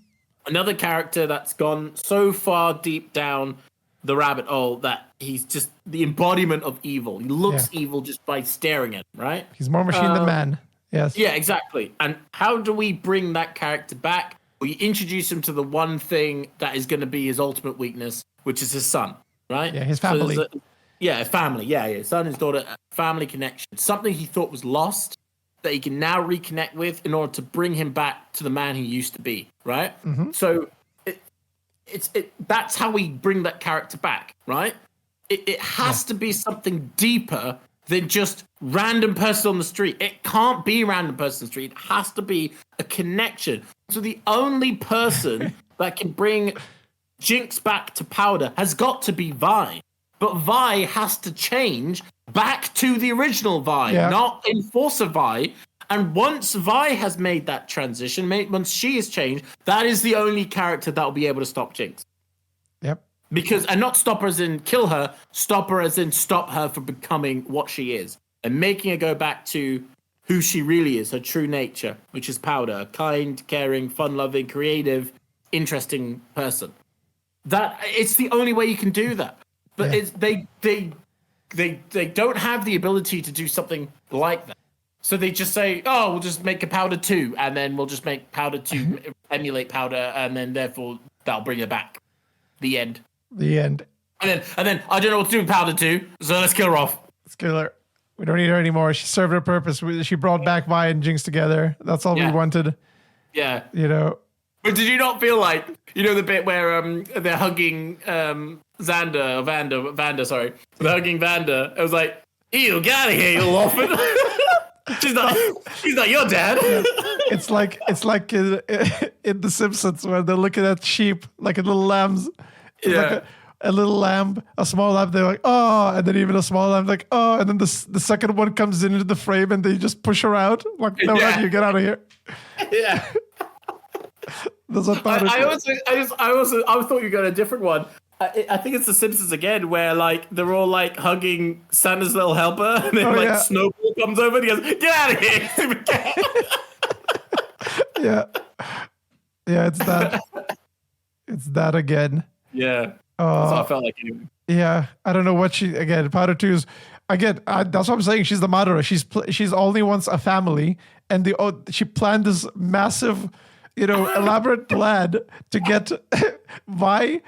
Another character that's gone so far deep down the rabbit hole that he's just the embodiment of evil. He looks evil just by staring at him, right? He's more machine than man. Yes. Yeah, exactly. And how do we bring that character back? We introduce him to the one thing that is going to be his ultimate weakness, which is his son, right? Yeah, his family. So family. Yeah, son, his daughter, family connection. Something he thought was lost that he can now reconnect with in order to bring him back to the man he used to be, right? Mm-hmm. So that's how we bring that character back, right? It has to be something deeper than just random person on the street. It can't be random person on the street. It has to be a connection. So the only person that can bring Jinx back to Powder has got to be Vi. But Vi has to change back to the original Vi, not Enforcer Vi. And once Vi has made that transition, once she has changed, that is the only character that will be able to stop Jinx. Yep. And not stop her as in kill her, stop her as in stop her from becoming what she is. And making her go back to who she really is, her true nature, which is Powder, a kind, caring, fun-loving, creative, interesting person. That it's the only way you can do that. But they don't have the ability to do something like that. So they just say, oh, we'll just make a Powder 2, and then we'll just make Powder 2 emulate Powder, and then therefore that'll bring her back. The end. The end. And then I don't know what to do with Powder 2, so let's kill her off. Let's kill her. We don't need her anymore. She served her purpose. She brought back Vi and Jinx together. That's all we wanted. Yeah. But did you not feel like, the bit where they're hugging Vanda, sorry. They're hugging Vanda. It was like, ew, get out of here, you little orphan. She's not your dad. It's like in The Simpsons where they're looking at sheep, like little lambs. It's like a little lamb, a small lamb, they're like, oh, and then even a small lamb, like, oh, and then the second one comes into the frame and they just push her out. Like, no, you get out of here. Yeah. That's what I thought you were going a different one. I think it's The Simpsons again, where like they're all like hugging Santa's little helper, and then Snowball comes over and he goes, "Get out of here, stupid cat!" Yeah, it's that. It's that again. Yeah, that's what I felt like anyway. Yeah, I don't know what Powder 2's again. That's what I'm saying. She's the mother. She's only wants a family, and she planned this massive, elaborate plan to get Vi,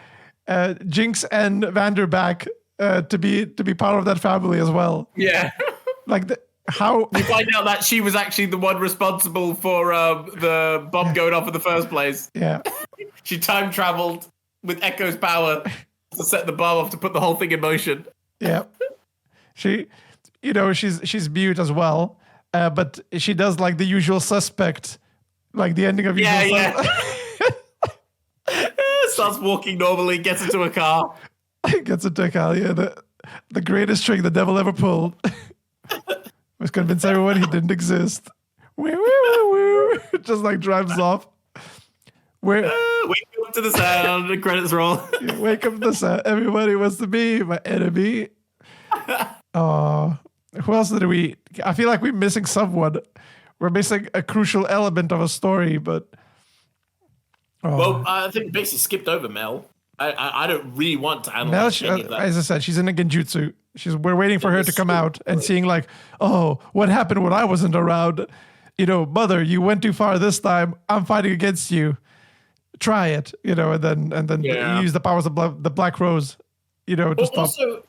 Jinx, and Vander back to be part of that family as well. Yeah, how you find out that she was actually the one responsible for the bomb going off in the first place. Yeah, she time traveled with Echo's power to set the bomb off to put the whole thing in motion. Yeah, she's mute as well, but she does like the usual suspect, like the ending of Usual Suspect. Starts walking normally, gets into a car. Gets into a car, the greatest trick the devil ever pulled was convince everyone he didn't exist. Woo, woo, woo, woo. Just like drives off. Wake up to the sound, the credits roll. Wake up to the sound. Everybody wants to be my enemy. Who else did we? I feel like we're missing someone. We're missing a crucial element of a story, but. Well, I think we basically skipped over Mel. I don't really want to analyze any of that. As I said, she's in a genjutsu. We're waiting for her to come out and seeing like, oh, what happened when I wasn't around? Mother, you went too far this time. I'm fighting against you. Try it, and then use the powers of the Black Rose, to stop. Also,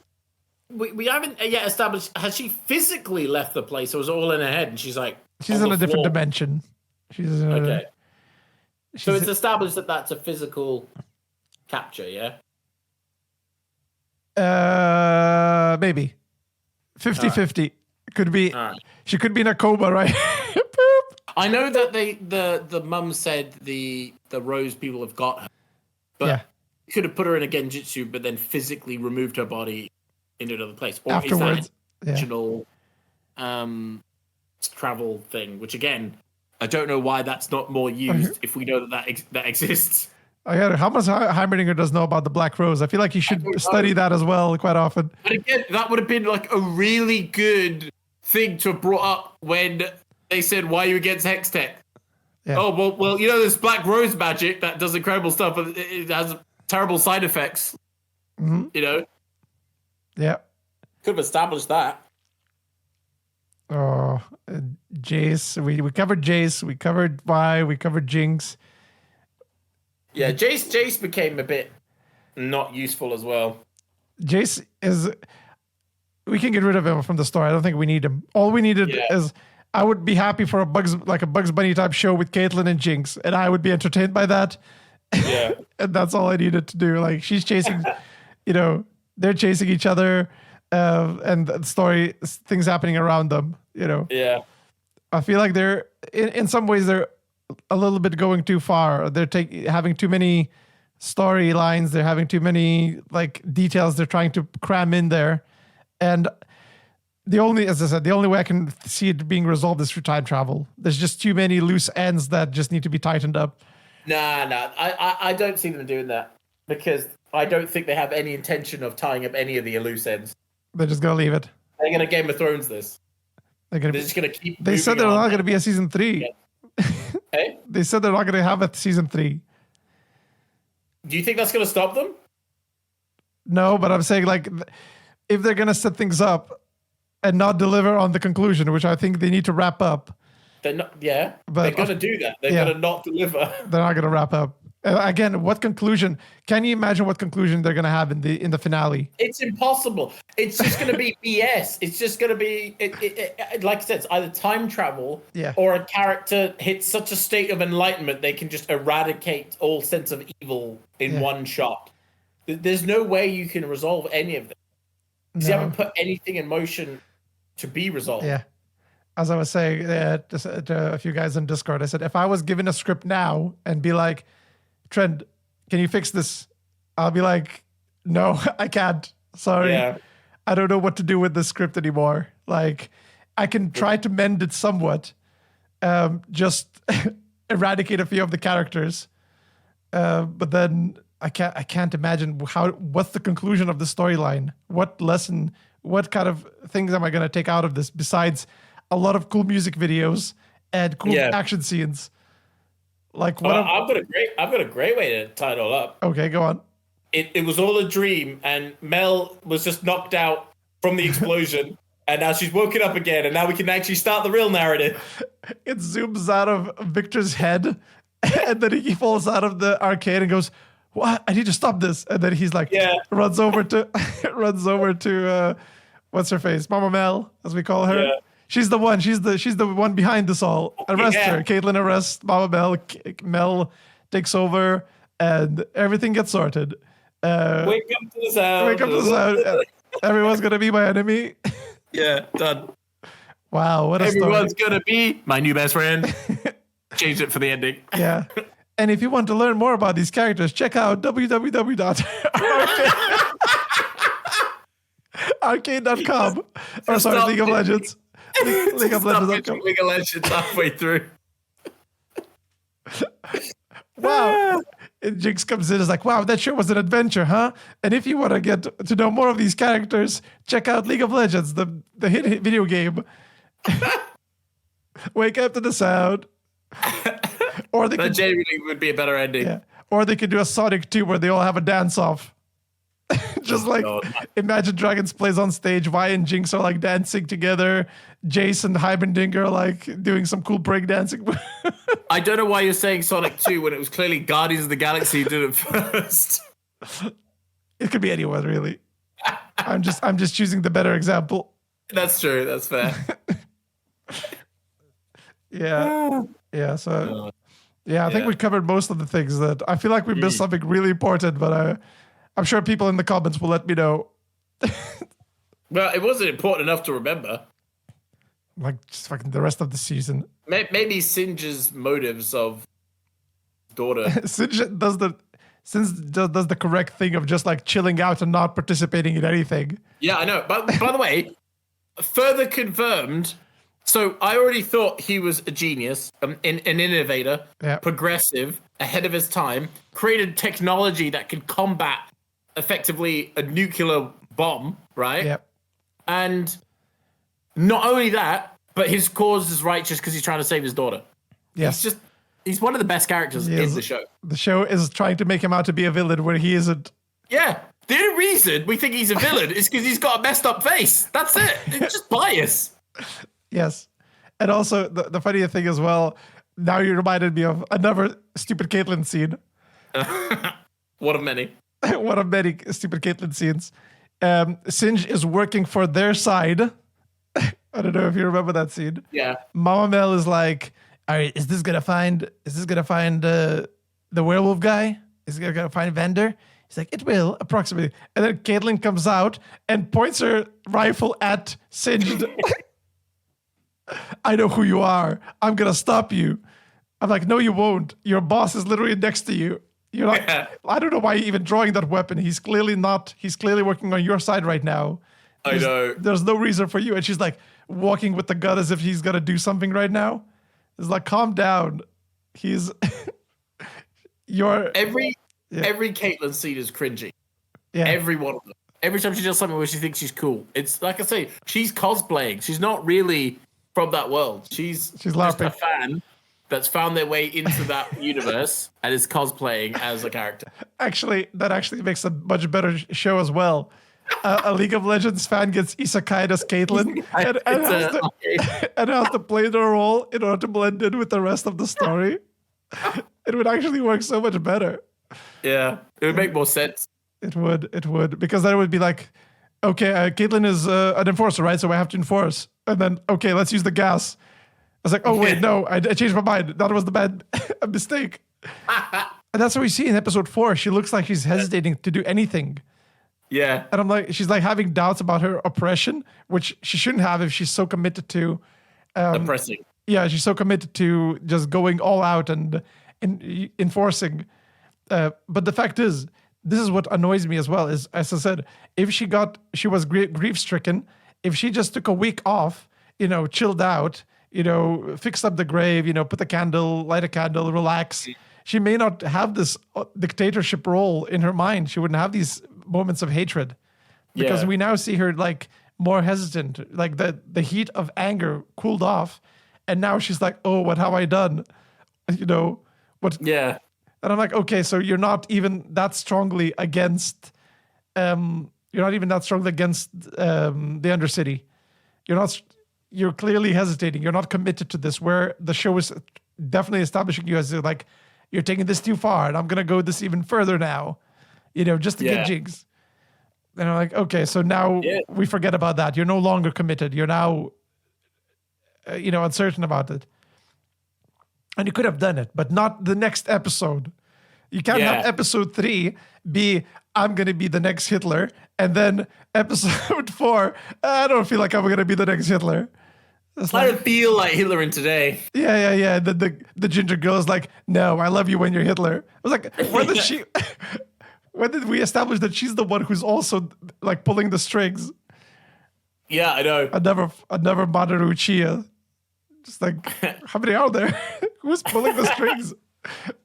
we haven't yet established, has she physically left the place, or was it all in her head? And she's like, she's in a different dimension. Okay. So it's established that that's a physical capture, yeah? Maybe 50-50. Right. Could be. Right. She could be in a coma, right? I know that the mum said the Rose people have got her, but could have put her in a genjutsu, but then physically removed her body into another place. Or afterwards, is that an original travel thing? Which again, I don't know why that's not more used if we know that exists. How much Heimerdinger does know about the Black Rose? I feel like he should study that as well quite often. But again, that would have been like a really good thing to have brought up when they said, why are you against Hextech? Yeah. Oh, well, there's Black Rose magic that does incredible stuff, but it has terrible side effects. Mm-hmm. Yeah. Could have established that. Oh, Jace. We covered Jace. We covered Vi. We covered Jinx. Yeah, Jace became a bit not useful as well. Jace is... We can get rid of him from the story. I don't think we need him. All we needed is... I would be happy for a Bugs Bunny type show with Caitlyn and Jinx, and I would be entertained by that. Yeah. And that's all I needed to do. Like, she's chasing... they're chasing each other, and the story... Things happening around them, Yeah. I feel like they're... In some ways, they're a little bit going too far. They're having too many storylines. They're having too many details they're trying to cram in there. And as I said, the only way I can see it being resolved is through time travel. There's just too many loose ends that just need to be tightened up. Nah. I don't see them doing that because I don't think they have any intention of tying up any of the loose ends. They're just going to leave it. They're going to Game of Thrones this. They're just going to keep. They said they're not going to be a season 3. Yeah. Hey? They said they're not going to have a season 3. Do you think that's going to stop them? No, but I'm saying if they're going to set things up and not deliver on the conclusion, which I think they need to wrap up. They're not. Yeah, but they're going to do that. They're going to not deliver. They're not going to wrap up. Again, what conclusion? Can you imagine what conclusion they're going to have in the finale? It's impossible. It's just going to be BS. It's just going to be, like I said, it's either time travel or a character hits such a state of enlightenment they can just eradicate all sense of evil in one shot. There's no way you can resolve any of them. Because you haven't put anything in motion to be resolved. Yeah. As I was saying to a few guys on Discord, I said, if I was given a script now and be like, Trent, can you fix this? I'll be like, no, I can't. Sorry. Yeah. I don't know what to do with this script anymore. I can try to mend it somewhat. Just eradicate a few of the characters. But then I can't imagine what's the conclusion of the storyline? What lesson, what kind of things am I going to take out of this besides a lot of cool music videos and cool action scenes? I've got a great way to tie it all up. Okay, go on. It was all a dream, and Mel was just knocked out from the explosion, and now she's woken up again, and now we can actually start the real narrative. It zooms out of Victor's head, and then he falls out of the arcade and goes, "What? I need to stop this!" And then he's like, runs over to what's her face, Mama Mel, as we call her. Yeah. She's the one. She's the one behind this all. Arrest her. Caitlyn arrests Mama Mel. Mel takes over, and everything gets sorted. Wake up to the sound. Everyone's gonna be my enemy. Yeah, done. Wow, what a Everyone's story. Gonna be my new best friend. Changed it for the ending. Yeah. And if you want to learn more about these characters, check out Arcane.com. Or sorry, Stop League of it. Legends. League of Stop Legends.com. pitching League of Legends halfway through. Wow. And Jinx comes in and is like, wow, that sure was an adventure, huh? And if you want to get to know more of these characters, check out League of Legends, the hit video game. Wake up to the sound. Or they That could, genuinely would be a better ending. yeah. Or they could do a Sonic 2 where they all have a dance-off. Just like God. Imagine Dragons plays on stage, Vi and Jinx are like dancing together. Jace and Heimerdinger are like doing some cool breakdancing. I don't know why you're saying Sonic 2 when it was clearly Guardians of the Galaxy who did it first. It could be anyone, really. I'm just choosing the better example. That's true. That's fair. Yeah. Yeah. So yeah, I think Yeah. we covered most of the things that I feel like we missed something really important, but I'm sure people in the comments will let me know. Well, it wasn't important enough to remember. Like just fucking the rest of the season. Maybe Singe's motives of daughter. Sinj does the correct thing of just like chilling out and not participating in anything. Yeah, I know. But by the way, further confirmed. So I already thought he was a genius, an innovator, Yeah. progressive, ahead of his time, created technology that could combat effectively a nuclear bomb, right? Yep. And not only that, but his cause is righteous because he's trying to save his daughter. Yes. He's one of the best characters in the show. The show is trying to make him out to be a villain where he isn't. Yeah. The only reason we think he's a villain is because he's got a messed up face. That's it. It's just bias. Yes. And also the funny thing as well, now you reminded me of another stupid Caitlyn scene. One of many. One of many stupid Caitlyn scenes. Singe is working for their side. I don't know if you remember that scene. Yeah. Mama Mel is like, all right, is this gonna find the werewolf guy? Is it gonna find Vander? He's like, it will, approximately. And then Caitlyn comes out and points her rifle at Singed. I know who you are. I'm gonna stop you. I'm like, no, you won't. Your boss is literally next to you. You're like, I don't know why you're even drawing that weapon. He's clearly not. He's clearly working on your side right now. I know. There's no reason for you. And she's like walking with the gun as if he's gonna do something right now. It's like, calm down. He's every Caitlyn scene is cringy. Yeah. Every one of them. Every time she does something where she thinks she's cool. It's like I say, she's cosplaying. She's not really from that world. She's just laughing. a fan that's found their way into that universe and is cosplaying as a character. Actually, that actually makes a much better show as well. A League of Legends fan gets isekai as Caitlyn and has to play the role in order to blend in with the rest of the story. It would actually work so much better. Yeah, it would make more sense. It would, because then it would be like, okay, Caitlyn is an enforcer, right? So I have to enforce. And then, okay, let's use the gas. I was like, oh, wait, no, I changed my mind. That was the bad mistake. And that's what we see in episode 4. She looks like she's hesitating to do anything. Yeah. And I'm like, she's like having doubts about her oppression, which she shouldn't have if she's so committed to Oppressing. Yeah, she's so committed to just going all out and enforcing. But the fact is, this is what annoys me as well, is, as I said, if she was grief-stricken, if she just took a week off, chilled out, fixed up the grave, put light a candle, relax, she may not have this dictatorship role in her mind. She wouldn't have these moments of hatred, because we now see her like more hesitant, like the heat of anger cooled off, and now she's like, oh, what have I done? What? Yeah. And I'm like, okay, so you're not even that strongly against the Undercity. You're clearly hesitating. You're not committed to this, where the show is definitely establishing you as like, you're taking this too far and I'm going to go this even further now, just to get Jinx. And I'm like, okay, so now we forget about that. You're no longer committed. You're now, uncertain about it. And you could have done it, but not the next episode. You can't have episode 3 be, I'm going to be the next Hitler. And then episode 4, I don't feel like I'm going to be the next Hitler. I don't feel like Hitler in today. Yeah. The ginger girl is like, no, I love you when you're Hitler. I was like, when did we establish that she's the one who's also like pulling the strings? Yeah, I know. Another Mamoru Uchiha. Just like, how many are there? Who's pulling the strings?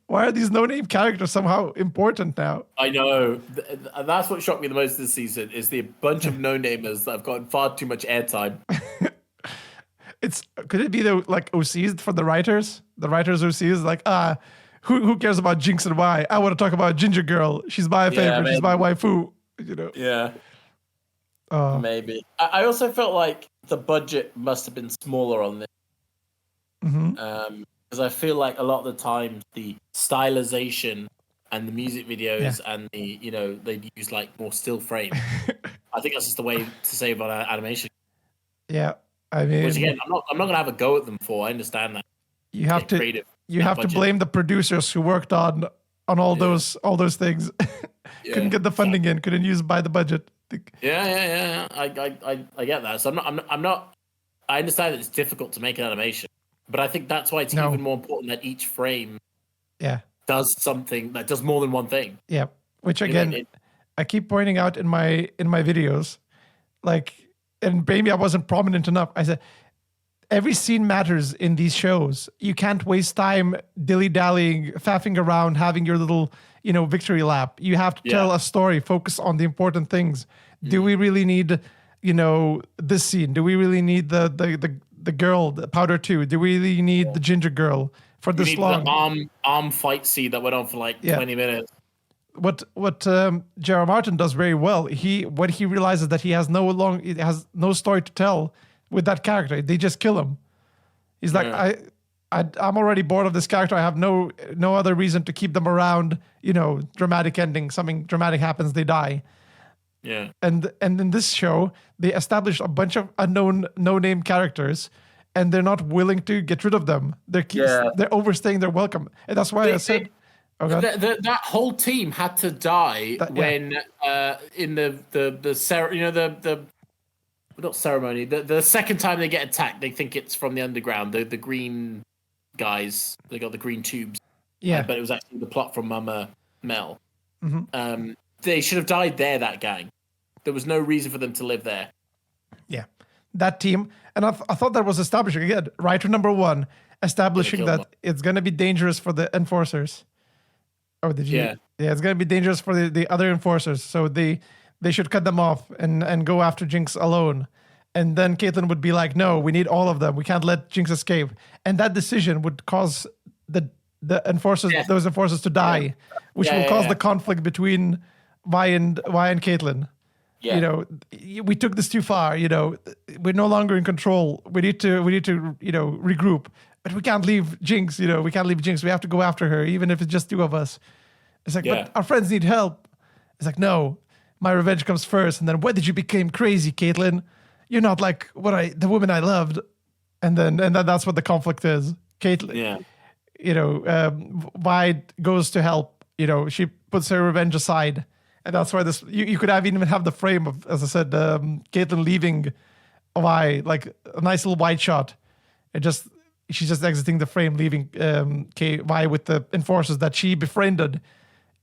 Why are these no-name characters somehow important now? I know. And that's what shocked me the most this season is the bunch of no-namers that have gotten far too much airtime. Could it be the like OCs for the writers? The writers OCs like, who cares about Jinx and why? I want to talk about Ginger Girl. She's my favorite. She's my waifu. You know. Yeah. Maybe. I also felt like the budget must have been smaller on this. Because I feel like a lot of the time the stylization and the music videos and the they'd use like more still frame. I think that's just the way to save on animation. Yeah, I mean, which again, I'm not gonna have a go at them for. I understand that you have to blame the producers who worked on all those things. Couldn't get the funding in. Couldn't use by the budget. Yeah. I get that. So I'm not. I understand that it's difficult to make an animation. But I think that's why it's even more important that each frame does something that does more than one thing. Yeah. Which again, I keep pointing out in my videos, like, and maybe I wasn't prominent enough. I said, every scene matters in these shows. You can't waste time dilly-dallying, faffing around, having your little, victory lap. You have to tell a story, focus on the important things. Do we really need, this scene? Do we really need the girl, the Powder 2? Do we really need the Ginger Girl for this long? The arm fight scene that went on for like 20 minutes. What J.R. Martin does very well, when he realizes that he has no story to tell with that character, they just kill him. He's like, I'm already bored of this character. I have no other reason to keep them around. Dramatic ending, something dramatic happens, they die. Yeah. And in this show, they established a bunch of unknown, no-name characters, and they're not willing to get rid of them. They're overstaying their welcome, and that's why I said, that whole team had to die when in not ceremony. The second time they get attacked, they think it's from the underground. The green guys, they got the green tubes. Yeah, but it was actually the plot from Mama Mel. They should have died there. That gang. There was no reason for them to live there. Yeah, that team, and I thought that was establishing again. Writer number one establishing that it's going to be dangerous for the enforcers. It's going to be dangerous for the other enforcers. So they should cut them off and go after Jinx alone. And then Caitlyn would be like, "No, we need all of them. We can't let Jinx escape." And that decision would cause the enforcers, those enforcers, to die, which will cause the conflict between Vi and Caitlyn. Yeah. We took this too far. We're no longer in control. We need to regroup. But we can't leave Jinx. We can't leave Jinx. We have to go after her, even if it's just two of us. It's like, but our friends need help. It's like, no, my revenge comes first. And then, when did you become crazy, Caitlyn? You're not like the woman I loved. And then that's what the conflict is. Caitlyn, Vi goes to help. She puts her revenge aside. And that's why you could even have the frame of, as I said, Caitlyn leaving Vi, like a nice little wide shot. She's just exiting the frame, leaving Vi with the enforcers that she befriended.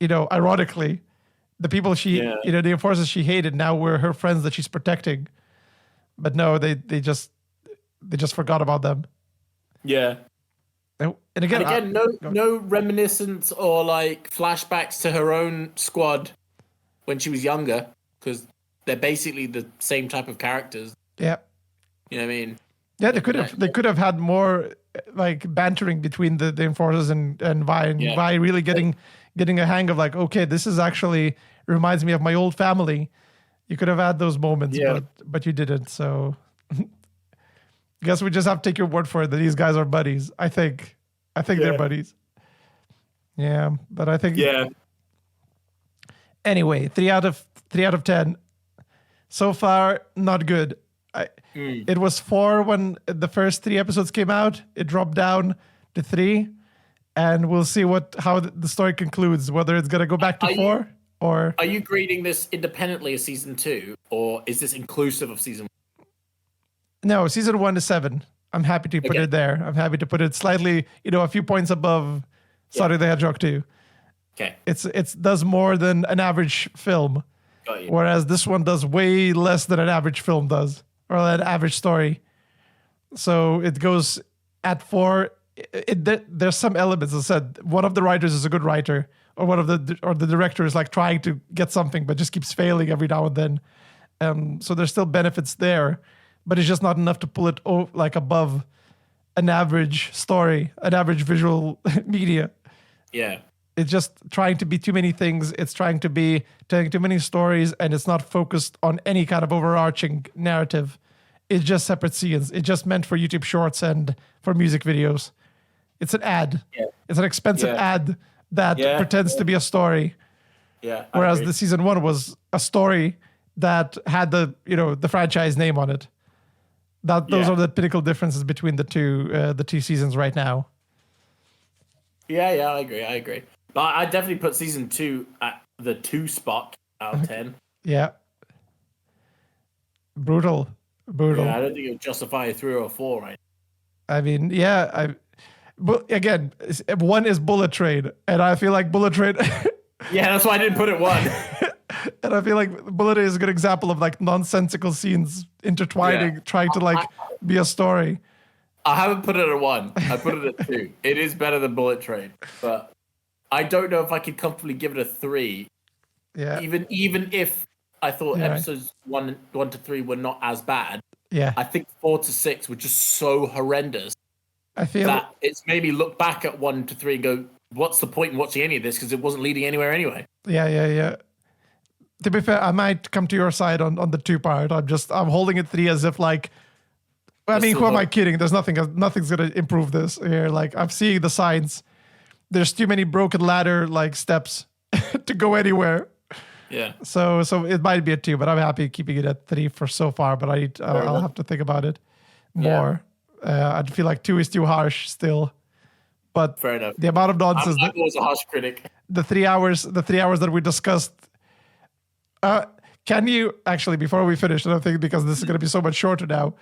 Ironically, the people the enforcers she hated now were her friends that she's protecting. But no, they just forgot about them. Yeah. And again, no reminiscence or like flashbacks to her own squad when she was younger, because they're basically the same type of characters. Yeah. You know what I mean? Yeah, they could have had more like bantering between the enforcers and Vi, and Vi really getting a hang of like, okay, this is actually reminds me of my old family. You could have had those moments, but you didn't. So I guess we just have to take your word for it that these guys are buddies. I think they're buddies. Yeah, but I think Anyway, 3 out of 10. So far, not good. It was 4 when the first 3 episodes came out. It dropped down to 3, and we'll see how the story concludes. Whether it's gonna go back to 4 or. Are you grading this independently of season 2, or is this inclusive of season 1? No, season 1 is 7. I'm happy to put it there. I'm happy to put it slightly, a few points above Sonic the Hedgehog 2. Okay. It does more than an average film, whereas this one does way less than an average film does. or an average story. So it goes at 4. There's some elements. As I said, one of the writers is a good writer, or the director is like trying to get something but just keeps failing every now and then. So there's still benefits there, but it's just not enough to pull it like above an average story, an average visual media. Yeah. It's just trying to be too many things. It's trying to be telling too many stories, and it's not focused on any kind of overarching narrative. It's just separate scenes. It's just meant for YouTube Shorts and for music videos. It's an ad. Yeah. It's an expensive ad that pretends to be a story. Yeah. Whereas the season 1 was a story that had the franchise name on it. Those are the pinnacle differences between the two seasons right now. Yeah, I agree. But I definitely put season 2 at the 2 spot out of 10. Yeah. Brutal. Yeah, I don't think it would justify a 3 or a 4, right? I mean, but again, 1 is Bullet Train, and I feel like Bullet Train. Yeah, that's why I didn't put it 1. And I feel like Bullet Train is a good example of like nonsensical scenes intertwining, trying to like be a story. I haven't put it at 1. I put it at 2. It is better than Bullet Train, but I don't know if I could comfortably give it a 3. Yeah. Even if I thought episodes 1 to 3 were not as bad. Yeah. I think 4 to 6 were just so horrendous. I feel that it's made me look back at 1 to 3 and go, what's the point in watching any of this? Because it wasn't leading anywhere anyway. Yeah. To be fair, I might come to your side on the 2 part. I'm holding it 3 as if like, I mean, who am I kidding? There's nothing's gonna improve this here. Like I'm seeing the signs. There's too many broken ladder like steps to go anywhere. Yeah. So it might be a 2, but I'm happy keeping it at 3 for so far. But I'll have to think about it more. I feel like 2 is too harsh still. But fair enough. The amount of nonsense. I'm always a harsh critic. The 3 hours that we discussed. Can you actually, before we finish, I don't think because this is going to be so much shorter now.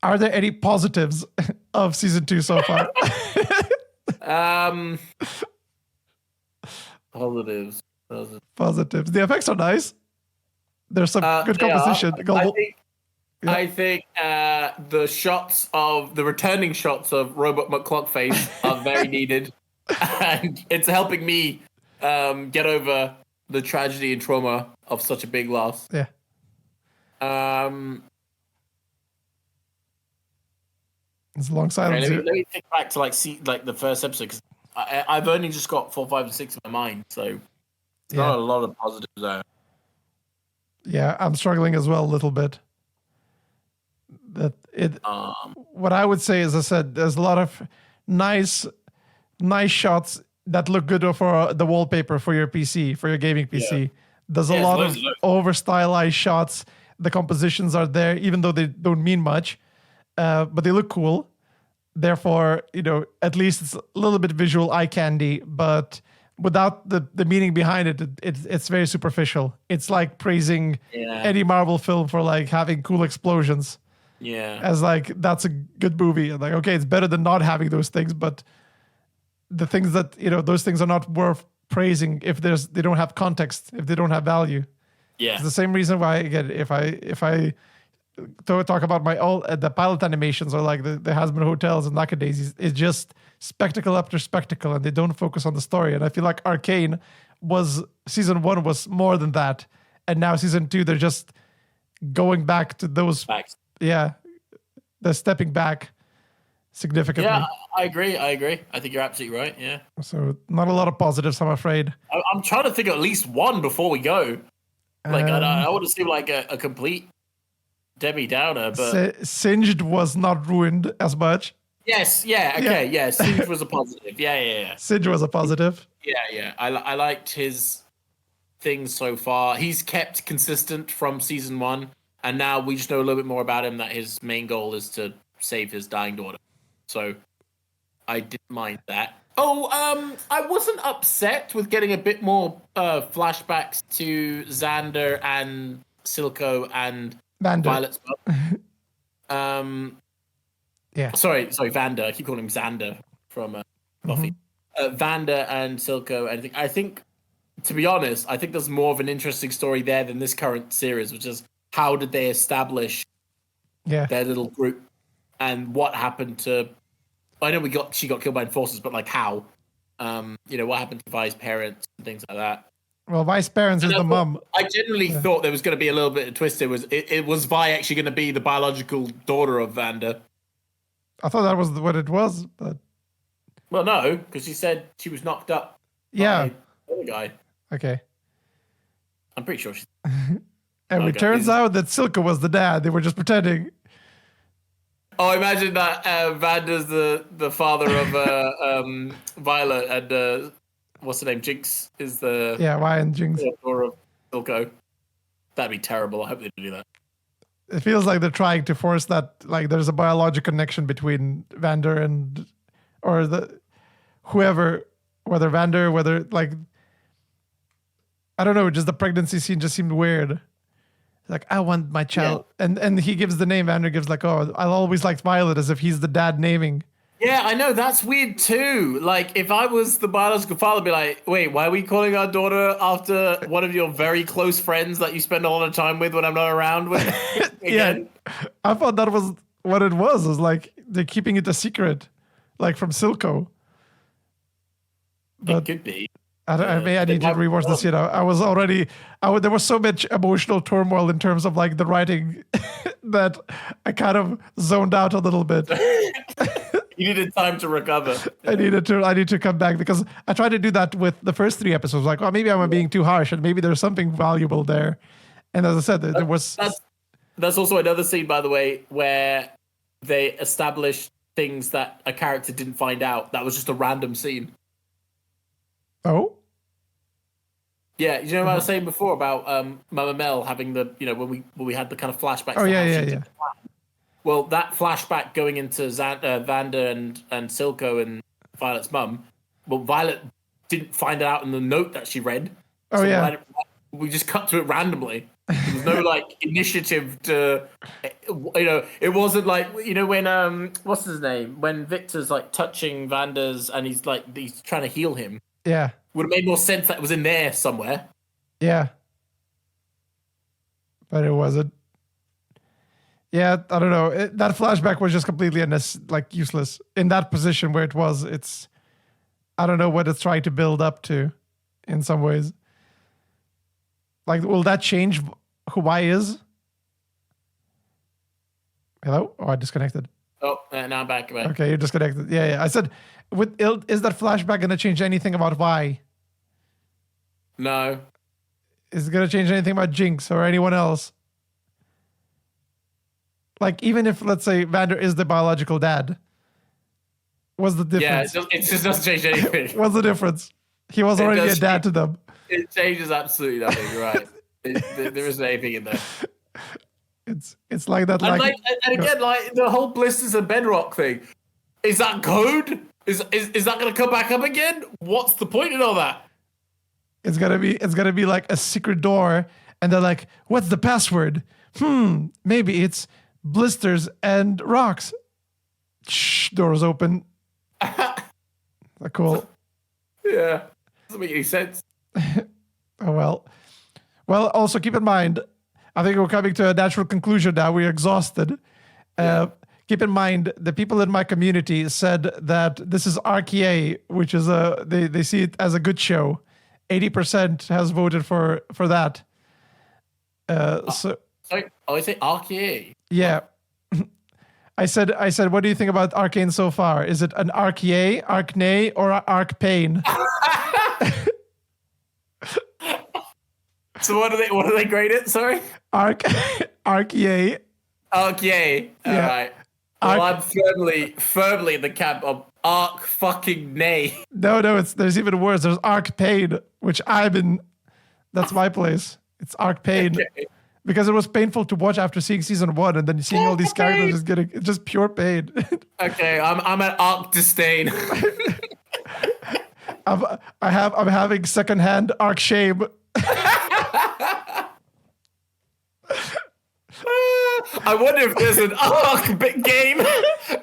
Are there any positives of season 2 so far? Positives. The effects are nice. There's some good composition. I think the returning shots of Robot McClockface are very needed, and it's helping me get over the tragedy and trauma of such a big loss. Yeah. It's a long silence. Let me think back to like the first episode because I've only just got 4, 5, and 6 in my mind, so it's not a lot of positives there. Yeah, I'm struggling as well a little bit. What I would say is, I said, there's a lot of nice shots that look good for the wallpaper for your PC, for your gaming PC. Yeah. There's a lot of over-stylized shots. The compositions are there, even though they don't mean much, but they look cool. Therefore, at least it's a little bit visual eye candy, but without the meaning behind it, it's very superficial. It's like praising any Marvel film for like having cool explosions. Yeah. As like, that's a good movie. And like, okay, it's better than not having those things, but the things that, those things are not worth praising if they don't have context, if they don't have value. Yeah. It's the same reason why, again, if I talk about the pilot animations or like the Hasbro hotels and Lackadaisies, it's just spectacle after spectacle, and they don't focus on the story. And I feel like Arcane season 1 was more than that, and now season 2 they're just going back to those. Facts. Yeah, they're stepping back significantly. Yeah, I agree. I think you're absolutely right. Yeah. So not a lot of positives, I'm afraid. I'm trying to think of at least one before we go. Like I want to seem like a complete Debbie Downer, but Singed was not ruined as much. Yes. Yeah. Okay. Yeah. Singed was a positive. Yeah. Singed was a positive. Yeah. I liked his things so far. He's kept consistent from season 1, and now we just know a little bit more about him. That his main goal is to save his dying daughter. So I didn't mind that. I wasn't upset with getting a bit more flashbacks to Xander and Silco and Violet's mom. Yeah. Sorry, Vander. I keep calling him Xander from Buffy. Vander and Silco. I think, to be honest, I think there's more of an interesting story there than this current series, which is how did they establish Yeah. their little group, and what happened to. I know she got killed by enforcers, but like how? What happened to Vi's parents and things like that. Well, Vi's parents is the mom. I genuinely thought there was going to be a little bit of twist. It was Vi actually going to be the biological daughter of Vander. I thought that was what it was, but well, no, because she said she was knocked up. Yeah. By the other guy. Okay. I'm pretty sure she's. And it turns out that Silco was the dad. They were just pretending. Oh, imagine that Vander's the father of Violet, and what's the name? Jinx is the Vi and Jinx. Daughter of Silco. That'd be terrible. I hope they do that. It feels like they're trying to force that, like there's a biological connection between Vander or whoever, whether Vander, whether like, I don't know, just the pregnancy scene just seemed weird. Like, I want my child. Yeah. And he gives the name, Vander gives like, oh, I'll always liked Violet, as if he's the dad naming. Yeah, I know, that's weird too. Like, if I was the biological father, I'd be like, wait, why are we calling our daughter after one of your very close friends that you spend a lot of time with when I'm not around with? Yeah, I thought that was what it was. It was like they're keeping it a secret, like from Silco. But it could be. I need to rewatch this. I was already. There was so much emotional turmoil in terms of like the writing that I kind of zoned out a little bit. You needed time to recover. I need to come back because I tried to do that with the first 3 episodes. Like, oh, maybe I'm being too harsh, and maybe there's something valuable there. And as I said, there was. That's also another scene, by the way, where they established things that a character didn't find out. That was just a random scene. Oh. Yeah, you know what I was saying before about Mama Mel having the, when we had the kind of flashbacks. Oh, yeah. Well, that flashback going into Vander and Silco and Violet's mum, well, Violet didn't find it out in the note that she read. Oh, yeah. We just cut to it randomly. There was no, like, initiative to, it wasn't like, when, what's his name? When Victor's, like, touching Vander's and he's trying to heal him. Yeah. Would have made more sense that it was in there somewhere. Yeah. But it wasn't. Yeah, I don't know. That flashback was just completely useless. In that position where it was, I don't know what it's trying to build up to in some ways. Like, will that change who I is? Hello? Oh, I disconnected. Oh, now I'm back. Okay, you're disconnected. Yeah. I said, is that flashback going to change anything about why? No. Is it going to change anything about Jinx or anyone else? Like, even if, let's say, Vander is the biological dad, what's the difference? Yeah, it just doesn't change anything. What's the difference? He was already a dad to them. It changes absolutely nothing, you're right. There isn't anything in there. It's like that. And again, like the whole blisters and bedrock thing. Is that code? Is that going to come back up again? What's the point in all that? It's gonna be like a secret door, and they're like, "What's the password? Maybe it's blisters and rocks." Shh, doors open. Cool. Yeah, doesn't make any sense. Oh well. Well, also keep in mind, I think we're coming to a natural conclusion now. We're exhausted. Keep in mind, the people in my community said that this is Arcane, which is they see it as a good show. 80% has voted for that. Sorry, I say Arcane. Yeah. I said, what do you think about Arcane so far? Is it an Arcane, Arcane, or Arcane? So what do they grade it? Sorry? Arcane. Arcane. All right. Well, I'm firmly in the camp of Arc fucking nay. No, there's even worse. There's Arcane, which I'm in. That's my place. It's Arcane. Okay. Because it was painful to watch after seeing season 1 and then seeing all these characters it's just pure pain. Okay, I'm at Arc disdain. I'm having secondhand Arc shame. I wonder if there's an Arc game.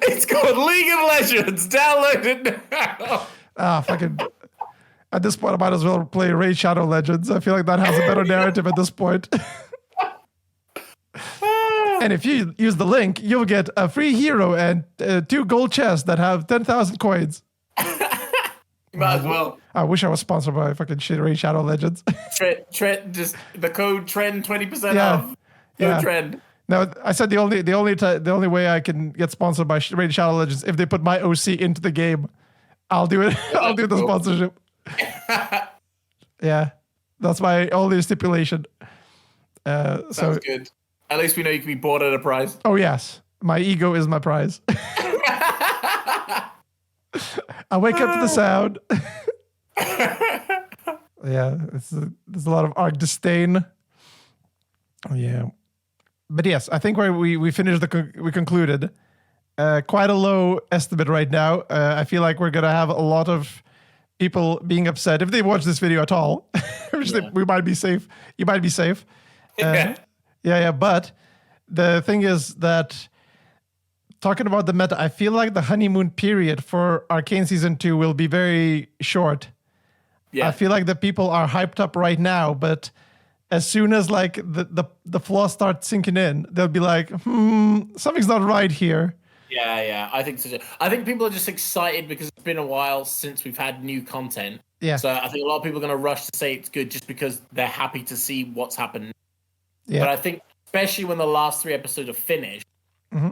It's called League of Legends. Download it now. Fucking. At this point, I might as well play Raid Shadow Legends. I feel like that has a better narrative at this point. And if you use the link, you'll get a free hero and 2 gold chests that have 10,000 coins. Might as well. I wish I was sponsored by fucking shit Raid Shadow Legends. Trend, just the code trend 20% Yeah. off. Code trend. No, I said the only way I can get sponsored by Raid Shadow Legends if they put my OC into the game. I'll do it. I'll do the sponsorship. Yeah, that's my only stipulation. Sounds good. At least we know you can be bought at a price. Oh yes, my ego is my prize. I wake up to the sound. Yeah, there's a lot of arc disdain. Yeah, but yes, I think we finished we concluded. Quite a low estimate right now. I feel like we're gonna have a lot of people being upset if they watch this video at all. Which we might be safe. You might be safe. Yeah. But the thing is that talking about the meta, I feel like the honeymoon period for Arcane Season 2 will be very short. Yeah. I feel like the people are hyped up right now, but as soon as like the flaws start sinking in, they'll be like, something's not right here. Yeah, I think so. I think people are just excited because it's been a while since we've had new content. Yeah. So I think a lot of people are going to rush to say it's good just because they're happy to see what's happened. Yeah. But I think, especially when the last 3 episodes are finished,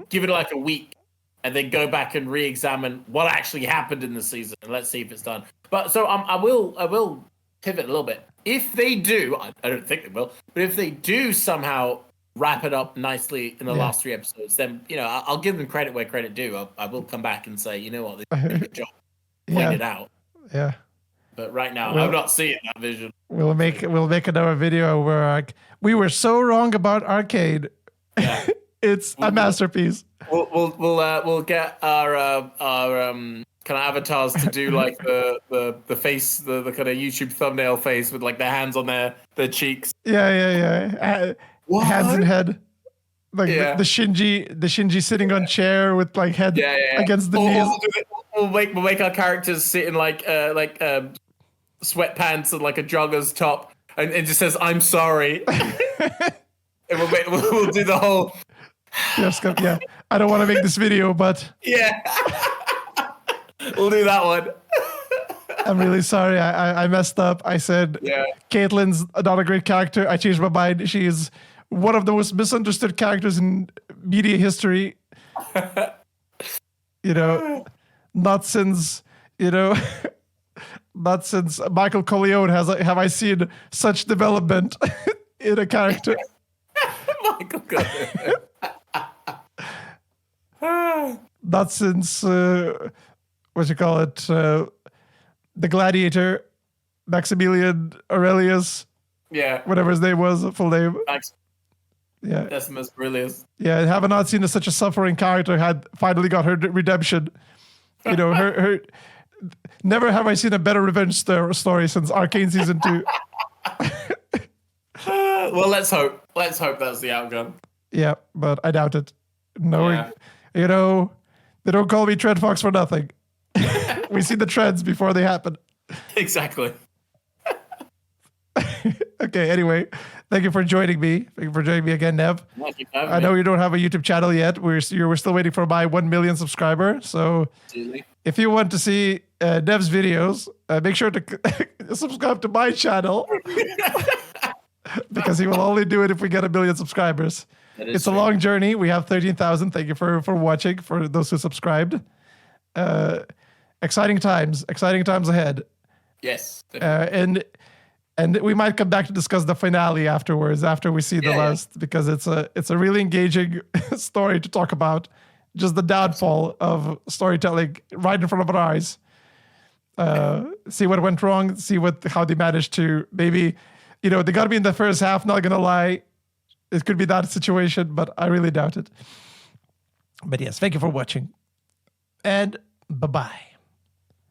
give it like a week and then go back and re-examine what actually happened in the season and let's see if it's done. But so I will pivot a little bit. If they do, I don't think they will, but if they do somehow wrap it up nicely in the last 3 episodes, then I'll give them credit where credit due. I will come back and say, you know what, they did a good job, point it out. Yeah. But right now, I'm not seeing that vision. We'll make another video where like we were so wrong about Arcade. Yeah. It's a masterpiece. We'll get our kind of avatars to do like the face, the kind of YouTube thumbnail face with like their hands on their cheeks. Yeah. Hands and head, like the Shinji sitting on chair with like head against the knees. We'll make our characters sit in like sweatpants and like a jogger's top, and it just says "I'm sorry." And we'll do the whole. Yeah, I don't want to make this video, but we'll do that one. I'm really sorry. I messed up. I said Caitlyn's not a great character. I changed my mind. She is one of the most misunderstood characters in media history. Not since Michael Corleone have I seen such development in a character. Michael Corleone. Not since what you call it, the Gladiator, Maximilian Aurelius. Yeah. Whatever his name was, full name. Decimus Aurelius. Yeah, have I not seen such a suffering character had finally got her redemption. Her never have I seen a better revenge story since Arcane Season 2. Well, let's hope. Let's hope that's the outcome. Yeah, but I doubt it. Knowing, they don't call me Trend Fox for nothing. We see the trends before they happen. Exactly. Okay, anyway, thank you for joining me. Thank you for joining me again, Nev. I know you don't have a YouTube channel yet. We're still waiting for my 1 million subscriber. So if you want to see Nev's videos, make sure to subscribe to my channel. Because he will only do it if we get 1 million subscribers. It's a long journey. We have 13,000. Thank you for watching, for those who subscribed. Exciting times ahead. Yes. And we might come back to discuss the finale afterwards, after we see the last, because it's a really engaging story to talk about. Just the downfall of storytelling right in front of our eyes. See what went wrong. See how they managed to maybe, they got to be in the first half. Not gonna lie, it could be that situation, but I really doubt it. But yes, thank you for watching, and bye-bye.